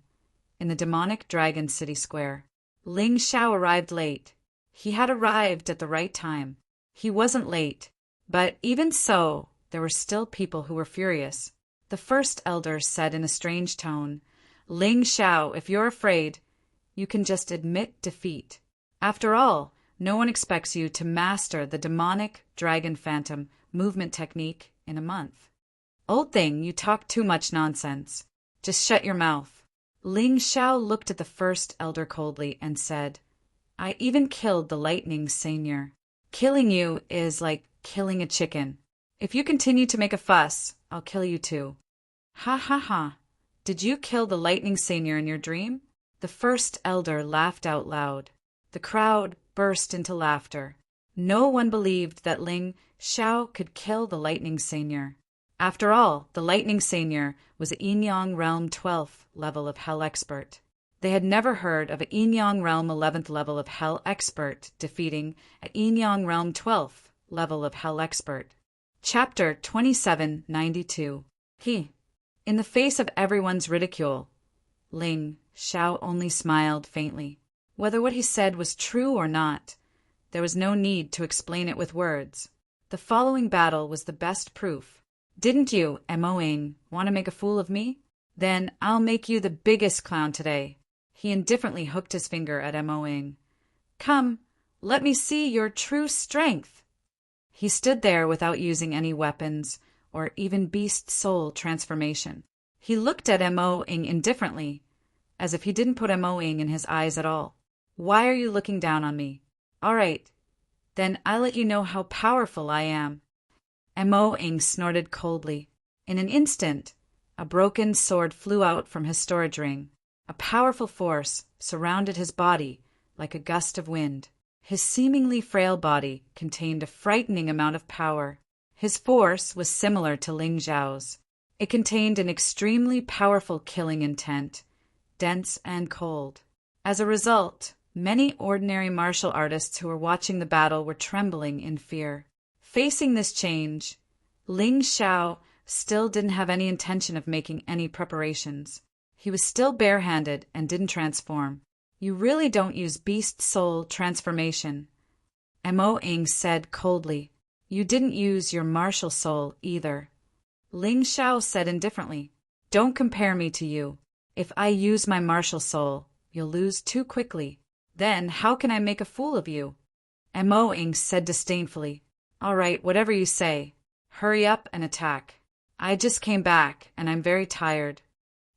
in the demonic Dragon City Square. Ling Xiao arrived late. He had arrived at the right time. He wasn't late, but even so, there were still people who were furious. The first elder said in a strange tone, Ling Xiao, if you're afraid, you can just admit defeat. After all, no one expects you to master the demonic dragon phantom movement technique in a month. Old thing, you talk too much nonsense. Just shut your mouth. Ling Xiao looked at the first elder coldly and said, I even killed the lightning seigneur. Killing you is like killing a chicken. If you continue to make a fuss, I'll kill you too. Ha ha ha. Did you kill the lightning seigneur in your dream? The first elder laughed out loud. The crowd burst into laughter. No one believed that Ling Xiao could kill the Lightning Seigneur. After all, the Lightning Seigneur was a Yin-Yang Realm 12th level of Hell expert. They had never heard of a Yin-Yang Realm 11th level of Hell expert defeating a Yin-Yang Realm 12th level of Hell expert. Chapter 2792. In the face of everyone's ridicule, Ling Xiao only smiled faintly. Whether what he said was true or not, there was no need to explain it with words. The following battle was the best proof. Didn't you, Moing, want to make a fool of me? Then I'll make you the biggest clown today. He indifferently hooked his finger at Moing. Come, let me see your true strength. He stood there without using any weapons or even beast soul transformation. He looked at Moing indifferently, as if he didn't put Moing in his eyes at all. Why are you looking down on me? All right, then I'll let you know how powerful I am. Moing snorted coldly. In an instant, a broken sword flew out from his storage ring. A powerful force surrounded his body like a gust of wind. His seemingly frail body contained a frightening amount of power. His force was similar to Ling Xiao's. It contained an extremely powerful killing intent, dense and cold. As a result, many ordinary martial artists who were watching the battle were trembling in fear. Facing this change, Ling Xiao still didn't have any intention of making any preparations. He was still barehanded and didn't transform. You really don't use beast soul transformation, Moing said coldly. You didn't use your martial soul either. Ling Xiao said indifferently. Don't compare me to you. If I use my martial soul, you'll lose too quickly. Then how can I make a fool of you? Moing said disdainfully. All right, whatever you say. Hurry up and attack. I just came back, and I'm very tired.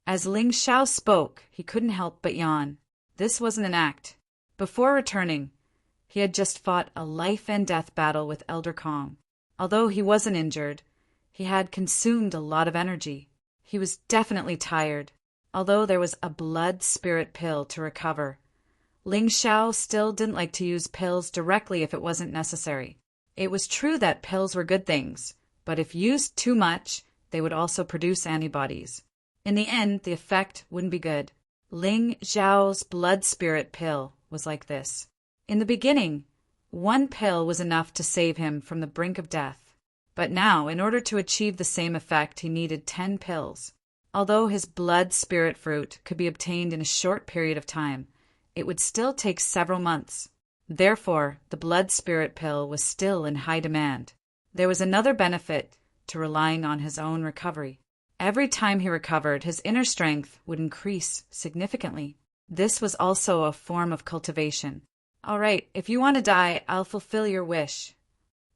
As Ling Xiao spoke, he couldn't help but yawn. This wasn't an act. Before returning, he had just fought a life-and-death battle with Elder Kong. Although he wasn't injured, he had consumed a lot of energy. He was definitely tired, although there was a blood spirit pill to recover. Ling Xiao still didn't like to use pills directly if it wasn't necessary. It was true that pills were good things, but if used too much, they would also produce antibodies. In the end, the effect wouldn't be good. Ling Xiao's blood spirit pill was like this. In the beginning, one pill was enough to save him from the brink of death. But now, in order to achieve the same effect, he needed 10 pills. Although his blood spirit fruit could be obtained in a short period of time, it would still take several months. Therefore, the blood spirit pill was still in high demand. There was another benefit to relying on his own recovery. Every time he recovered, his inner strength would increase significantly. This was also a form of cultivation. All right, if you want to die, I'll fulfill your wish.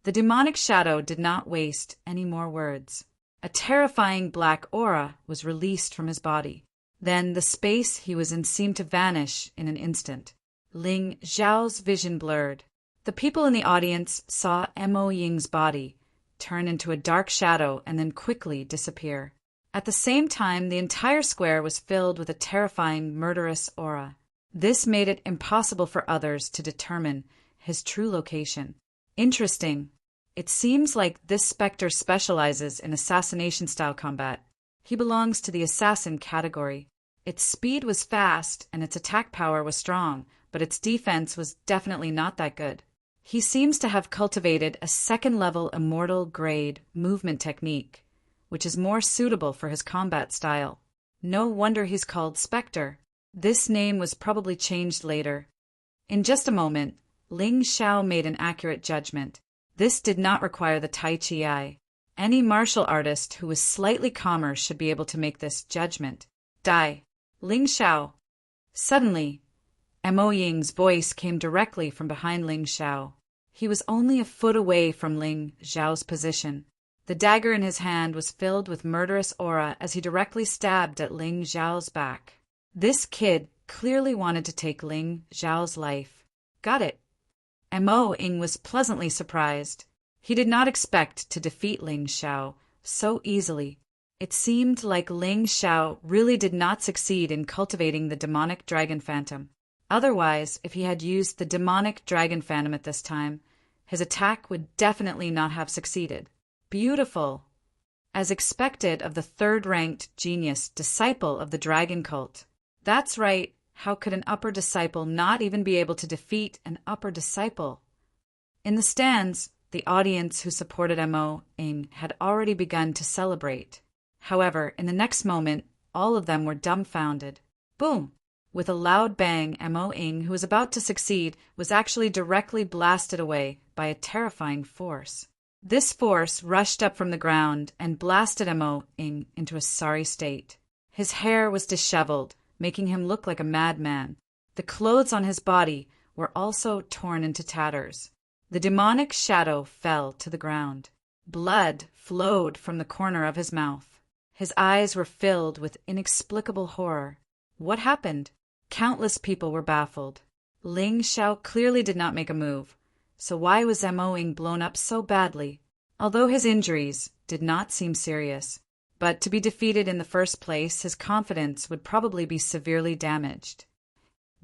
The demonic shadow did not waste any more words. A terrifying black aura was released from his body. Then the space he was in seemed to vanish in an instant. Ling Xiao's vision blurred. The people in the audience saw Mo Ying's body turn into a dark shadow and then quickly disappear. At the same time, the entire square was filled with a terrifying, murderous aura. This made it impossible for others to determine his true location. Interesting. It seems like this specter specializes in assassination-style combat. He belongs to the assassin category. Its speed was fast and its attack power was strong, but its defense was definitely not that good. He seems to have cultivated a second-level immortal grade movement technique, which is more suitable for his combat style. No wonder he's called Spectre. This name was probably changed later. In just a moment, Ling Xiao made an accurate judgment. This did not require the Tai Chi eye. Any martial artist who was slightly calmer should be able to make this judgment. Die. Ling Xiao. Suddenly, Mo Ying's voice came directly from behind Ling Xiao. He was only a foot away from Ling Xiao's position. The dagger in his hand was filled with murderous aura as he directly stabbed at Ling Xiao's back. This kid clearly wanted to take Ling Xiao's life. Got it. Mo Ying was pleasantly surprised. He did not expect to defeat Ling Xiao so easily. It seemed like Ling Xiao really did not succeed in cultivating the demonic dragon phantom. Otherwise, if he had used the demonic dragon phantom at this time, his attack would definitely not have succeeded. Beautiful! As expected of the third-ranked genius disciple of the dragon cult. That's right, how could an upper disciple not even be able to defeat an upper disciple? In the stands, the audience who supported Mo Ing had already begun to celebrate. However, in the next moment, all of them were dumbfounded. Boom! With a loud bang, Mo Ing, who was about to succeed, was actually directly blasted away by a terrifying force. This force rushed up from the ground and blasted Mo Ing into a sorry state. His hair was disheveled, making him look like a madman. The clothes on his body were also torn into tatters. The demonic shadow fell to the ground. Blood flowed from the corner of his mouth. His eyes were filled with inexplicable horror. What happened? Countless people were baffled. Ling Xiao clearly did not make a move, so why was Mo Ing blown up so badly? Although his injuries did not seem serious, but to be defeated in the first place, his confidence would probably be severely damaged.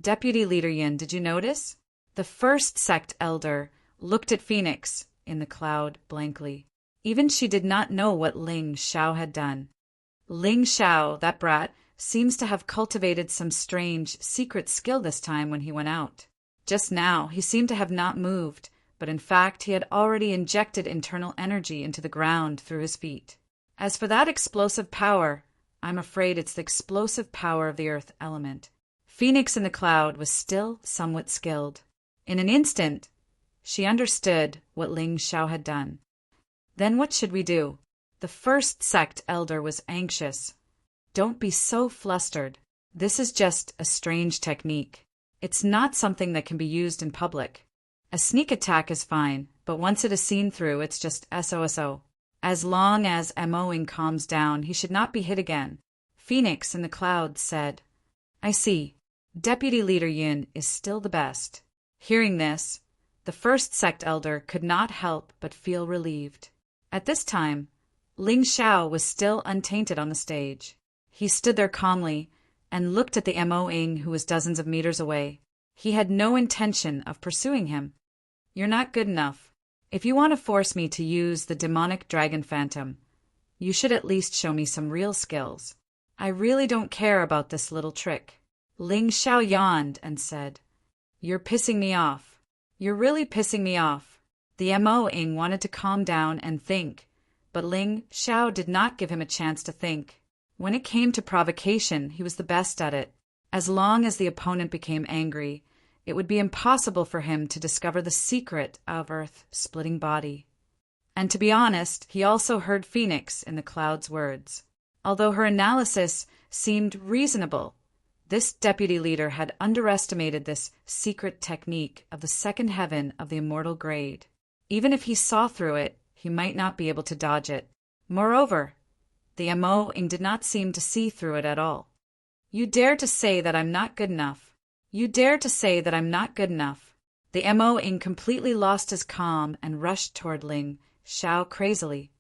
Deputy Leader Yin, did you notice? The first sect elder looked at Phoenix in the cloud blankly. Even she did not know what Ling Xiao had done. Ling Xiao, that brat, seems to have cultivated some strange, secret skill this time when he went out. Just now, he seemed to have not moved, but in fact he had already injected internal energy into the ground through his feet. As for that explosive power, I'm afraid it's the explosive power of the earth element. Phoenix in the cloud was still somewhat skilled. In an instant, she understood what Ling Xiao had done. Then what should we do? The first sect elder was anxious. Don't be so flustered. This is just a strange technique. It's not something that can be used in public. A sneak attack is fine, but once it is seen through, it's just SOSO. As long as Mo Ing calms down, he should not be hit again. Phoenix in the clouds said, I see. Deputy Leader Yin is still the best. Hearing this, the first sect elder could not help but feel relieved. At this time, Ling Xiao was still untainted on the stage. He stood there calmly and looked at the Mo Ing who was dozens of meters away. He had no intention of pursuing him. You're not good enough. If you want to force me to use the demonic dragon phantom, you should at least show me some real skills. I really don't care about this little trick. Ling Xiao yawned and said, You're pissing me off. You're really pissing me off. The Mo Ing wanted to calm down and think, but Ling Xiao did not give him a chance to think. When it came to provocation, he was the best at it. As long as the opponent became angry, it would be impossible for him to discover the secret of Earth-splitting body. And to be honest, he also heard Phoenix in the cloud's words. Although her analysis seemed reasonable, this deputy leader had underestimated this secret technique of the second heaven of the immortal grade. Even if he saw through it, he might not be able to dodge it. Moreover, the Mo Ing did not seem to see through it at all. You dare to say that I'm not good enough. You dare to say that I'm not good enough. The Mo Ing completely lost his calm and rushed toward Ling Xiao crazily.